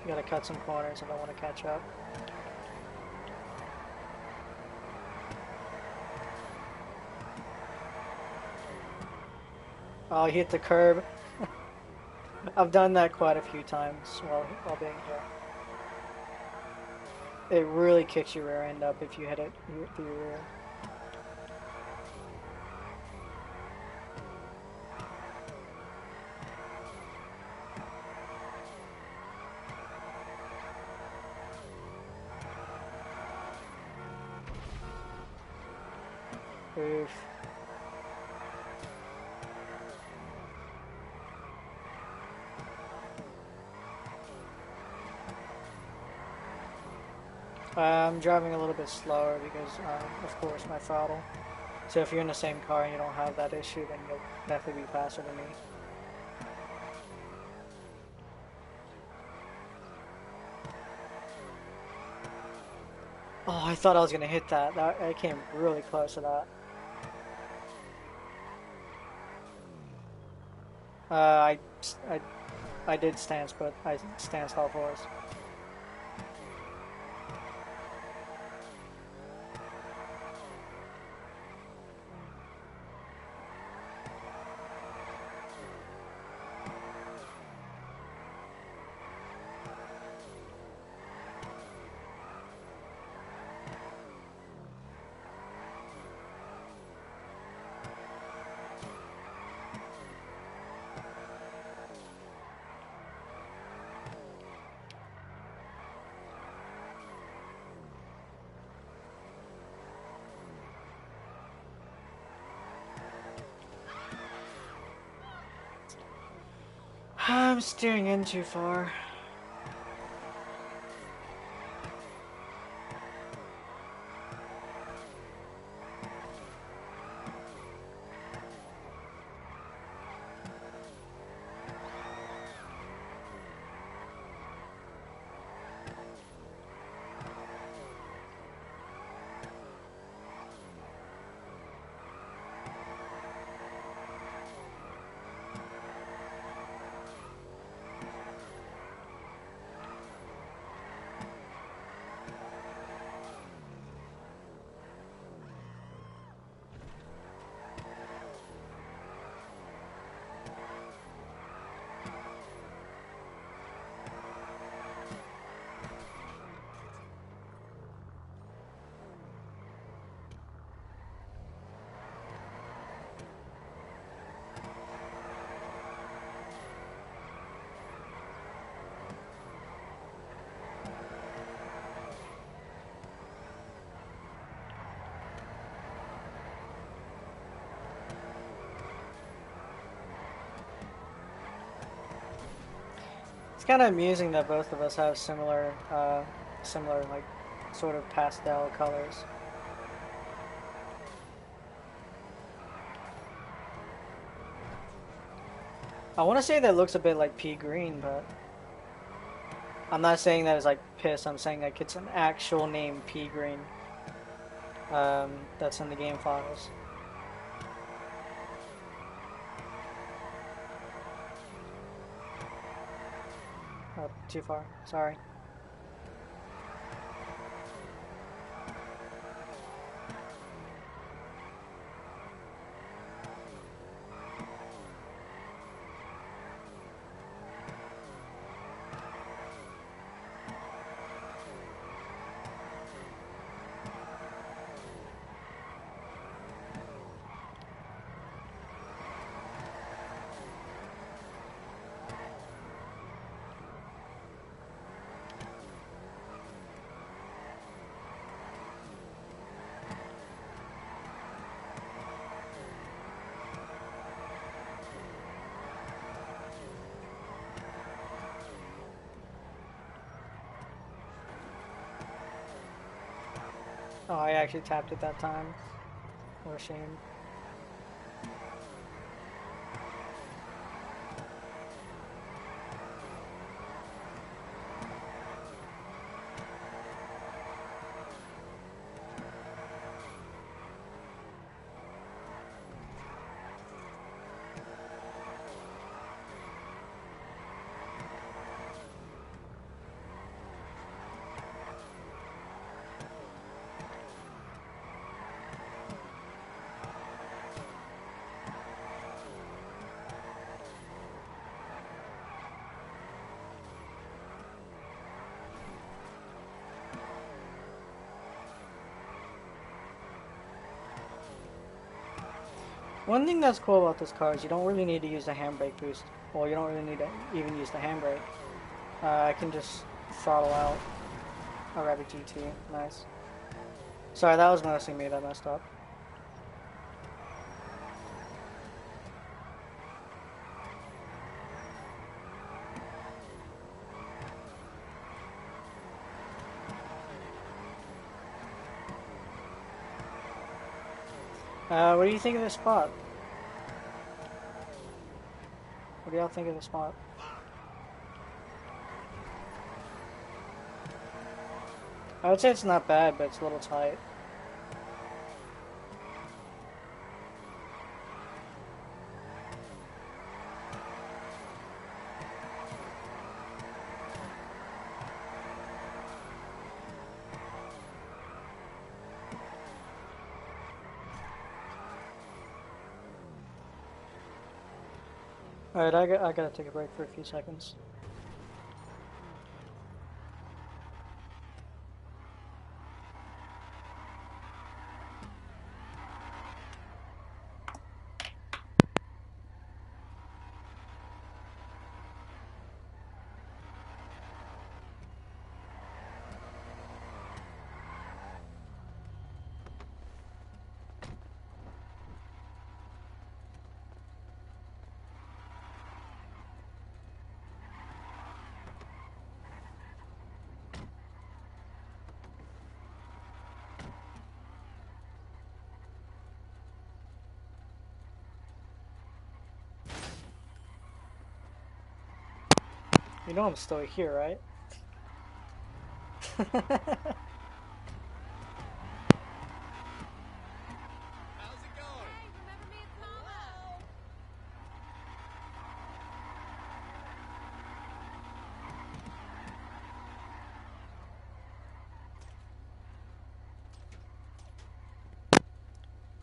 Gotta cut some corners if I want to catch up. Oh, he hit the curb. I've done that quite a few times while being here. It really kicks your rear end up if you hit it through your rear. Oof. I'm driving a little bit slower because, of course, my throttle. So if you're in the same car and you don't have that issue, then you'll definitely be faster than me. Oh, I thought I was gonna hit that. I came really close to that. Uh, I, I, I did stance, but I stanced all fours. I'm steering in too far. kind of amusing that both of us have similar, like, sort of pastel colors. I want to say that looks a bit like pea green, but I'm not saying that it's like piss. I'm saying like it's an actual name, pea green. That's in the game files. Oh, too far. Sorry. Oh, I actually tapped it that time. What a shame. One thing that's cool about this car is you don't really need to use the handbrake boost. Well, you don't really need to even use the handbrake. I can just throttle out a Rabbit GT. Nice. Sorry, that was mostly me that messed up. What do you think of this spot? What do y'all think of the spot? I would say it's not bad, but it's a little tight. Alright, I gotta take a break for a few seconds. You know I'm still here, right? How's it going? Hey, remember me? It's Mama.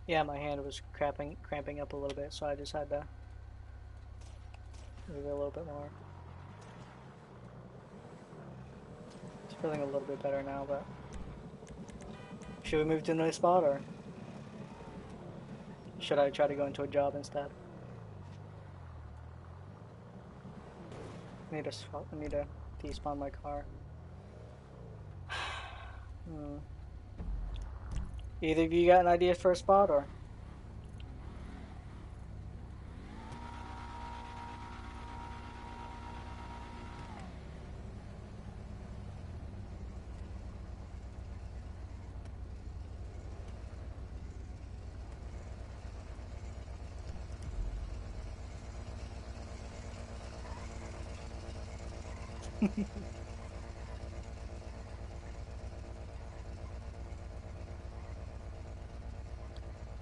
Yeah, my hand was cramping up a little bit, so I just had to move it a little bit more. It's feeling a little bit better now, but should we move to a new spot, or should I try to go into a job instead? I need to despawn my car. Either of you got an idea for a spot, or?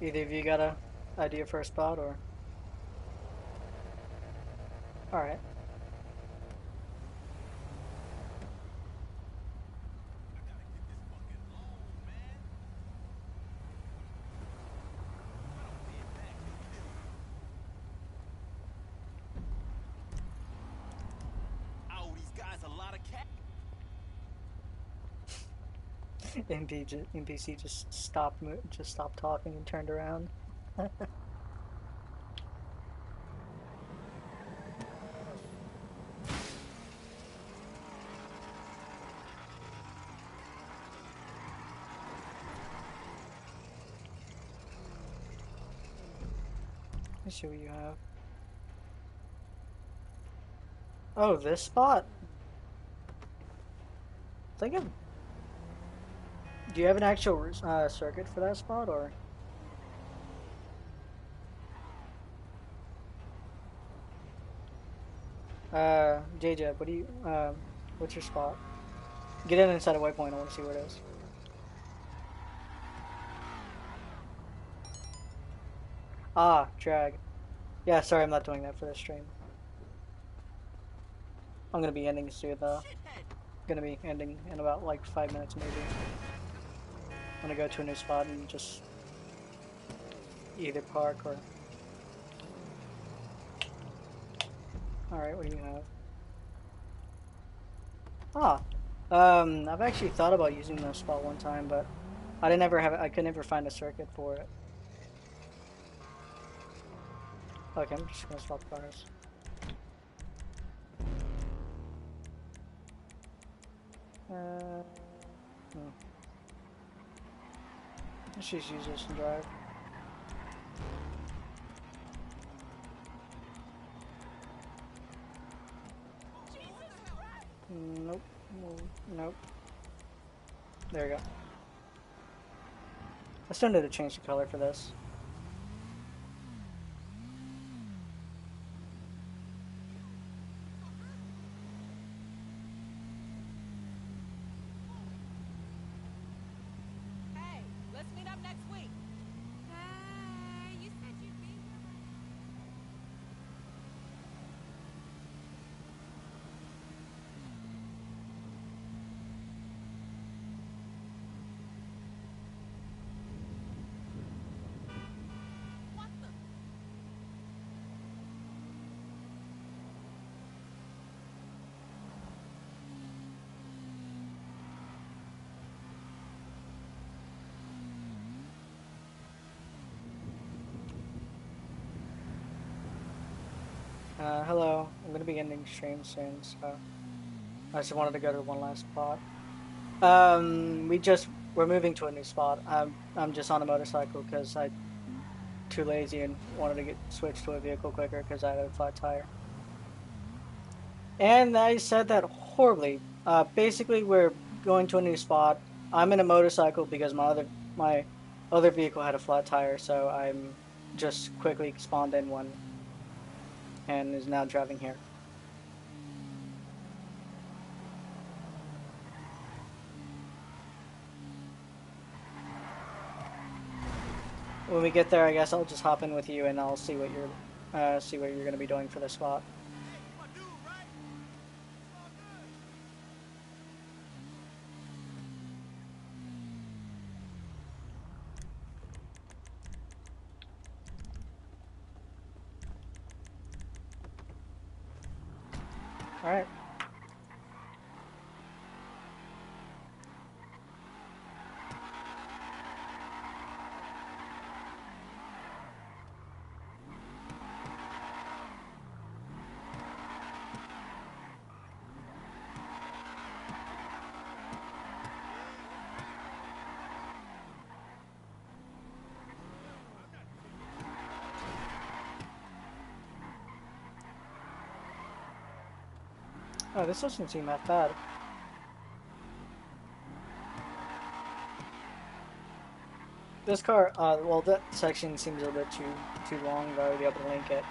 Either of you got a idea for a spot or? Alright. Oh, these guys a lot of cat. NPC just stopped talking and turned around. Let's see what you have. Oh, this spot? Think of. Do you have an actual circuit for that spot, or? JJ, what do you? What's your spot? Get in inside a waypoint. I want to see where it is. Ah, drag. Yeah, sorry, I'm not doing that for this stream. I'm gonna be ending soon though. Gonna be ending in about like 5 minutes maybe. I'm gonna go to a new spot and just either park or. Alright, what do you have? Ah. I've actually thought about using this spot one time, but I could never find a circuit for it. Okay, I'm just gonna swap cars. Let's just use this and drive. Nope. Nope. There we go. I still need to change the color for this. Hey, let's meet up next week. You said you'd be here. What the? Hello. I'm gonna be ending stream soon, so I just wanted to go to one last spot. We're moving to a new spot. I'm just on a motorcycle because I too lazy and wanted to get switched to a vehicle quicker because I had a flat tire. And I said that horribly. Basically, we're going to a new spot. I'm in a motorcycle because my other vehicle had a flat tire, so I'm just quickly spawned in one and is now driving here. When we get there, I guess I'll just hop in with you and I'll see what you're gonna be doing for this spot. All right. Oh, this doesn't seem that bad. This car, well, that section seems a little bit too long, but I would be able to link it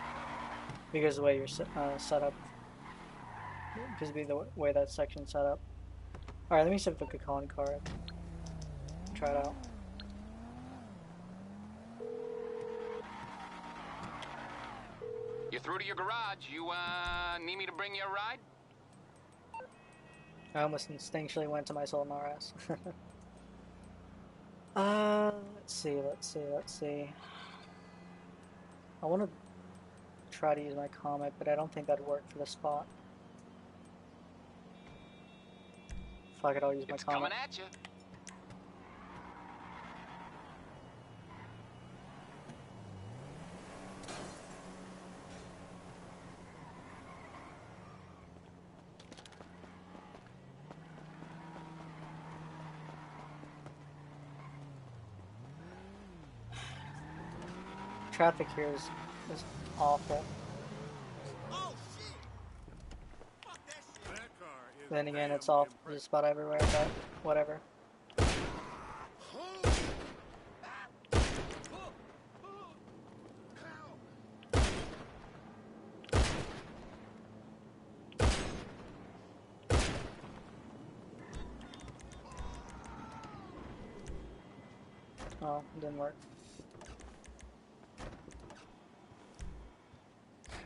because of the way you're set up. because of the way that section's set up. All right, let me see if the calling car. Try it out. You're through to your garage. You, need me to bring you a ride? I almost instinctually went to my Sultan RS. Let's see. I want to try to use my Comet, but I don't think that'd work for the spot. Fuck it, I'll use my It's Comet. coming at you. Traffic here is awful. Then again, it's off just about everywhere, but whatever. Oh, it didn't work.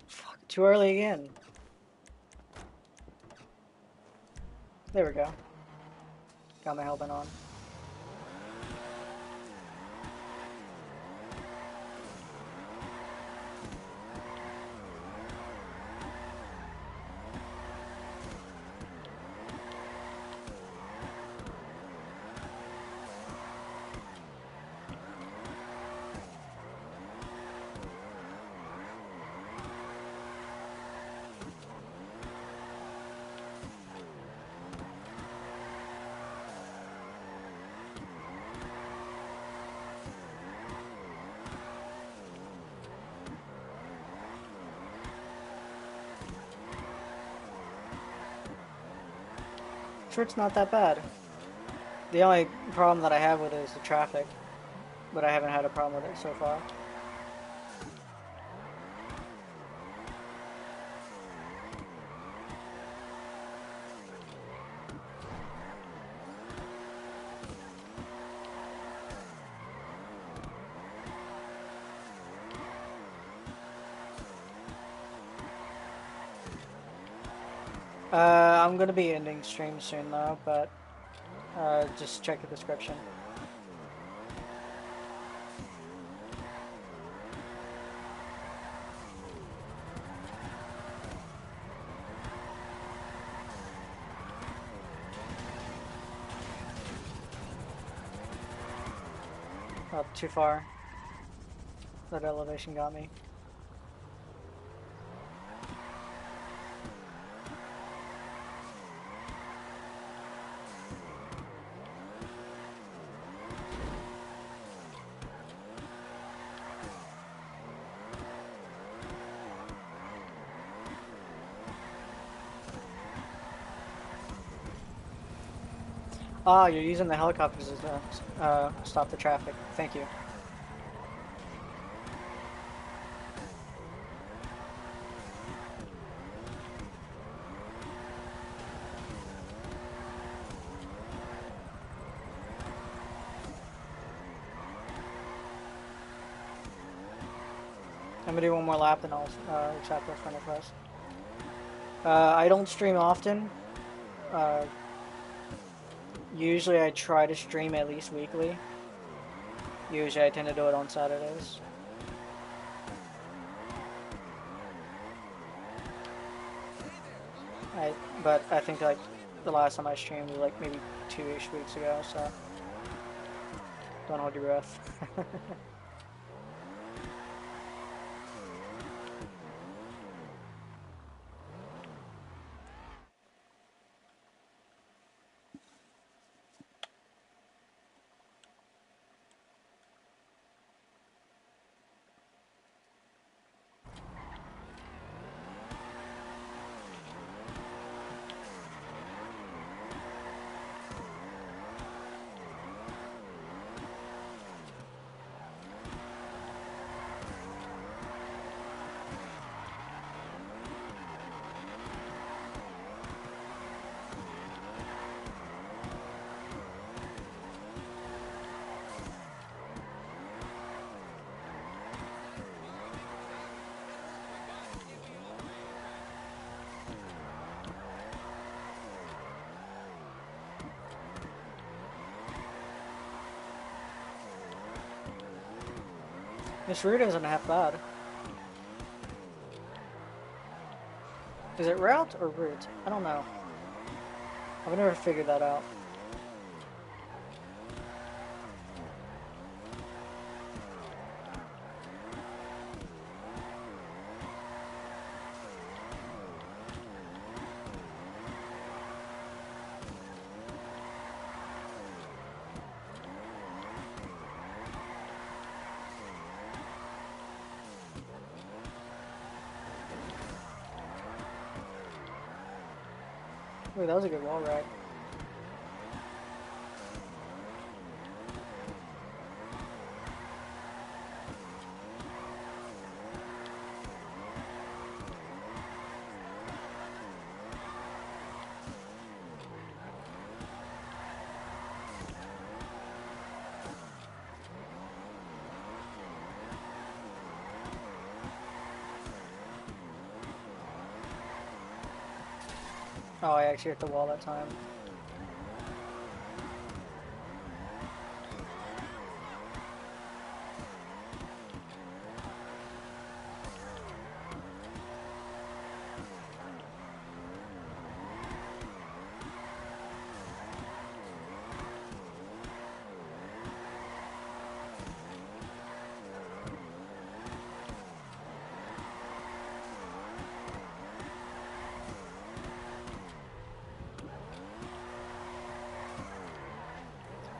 Fuck, too early again. There we go. Got my helmet on. Sure, it's not that bad. The only problem that I have with it is the traffic, but I haven't had a problem with it so far. I'm gonna be ending stream soon though, but just check the description. Oh, too far. That elevation got me. Ah, you're using the helicopters to stop the traffic. Thank you. I'm gonna do one more lap and I'll accept the friend request. I don't stream often. Usually I try to stream at least weekly. Usually I tend to do it on Saturdays. But I think like the last time I streamed was like maybe 2-ish weeks ago, so don't hold your breath. This route isn't half bad. Is it route or route? I don't know. I've never figured that out. Ooh, that was a good wall ride. Oh, I actually hit the wall that time.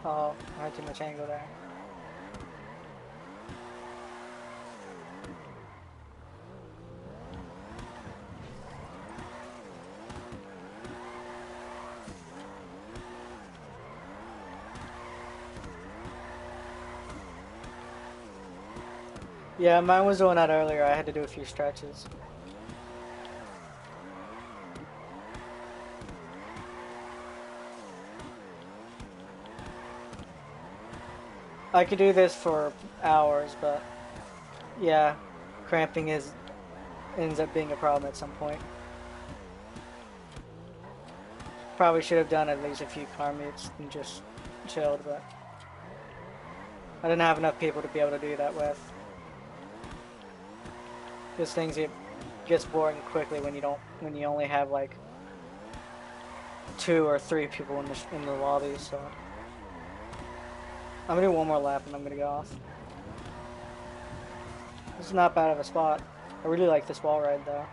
Oh, I had too much angle there. Yeah, mine was doing that earlier. I had to do a few stretches. I could do this for hours, but yeah, cramping ends up being a problem at some point. Probably should have done at least a few car meets and just chilled, but I didn't have enough people to be able to do that with. Because gets boring quickly when you only have like 2 or 3 people in the lobby. So I'm gonna do one more lap and I'm gonna go off. This is not bad of a spot. I really like this wall ride though.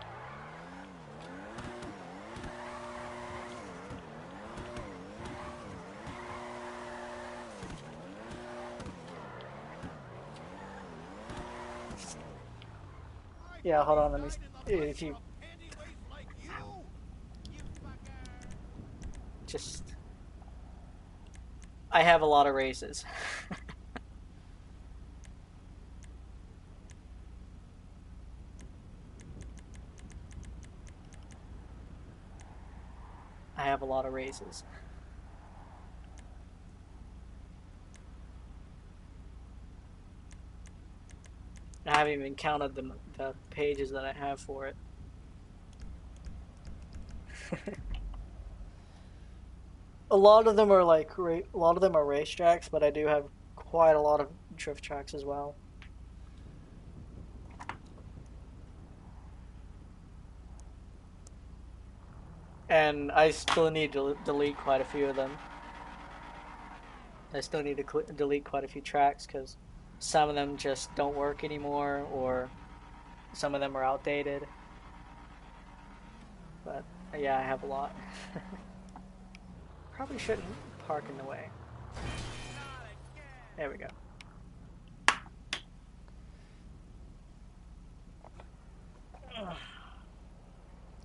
Yeah, hold on, let me if you just I have a lot of races. I have a lot of races. I haven't even counted the pages that I have for it. A lot of them are a lot of them are racetracks, but I do have quite a lot of drift tracks as well. And I still need to delete quite a few of them. I still need to delete quite a few tracks because some of them just don't work anymore, or some of them are outdated. But yeah, I have a lot. Probably shouldn't park in the way. There we go.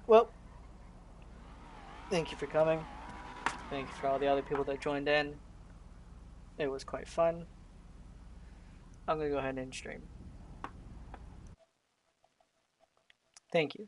Well, thank you for coming. Thank you for all the other people that joined in. It was quite fun. I'm going to go ahead and end stream. Thank you.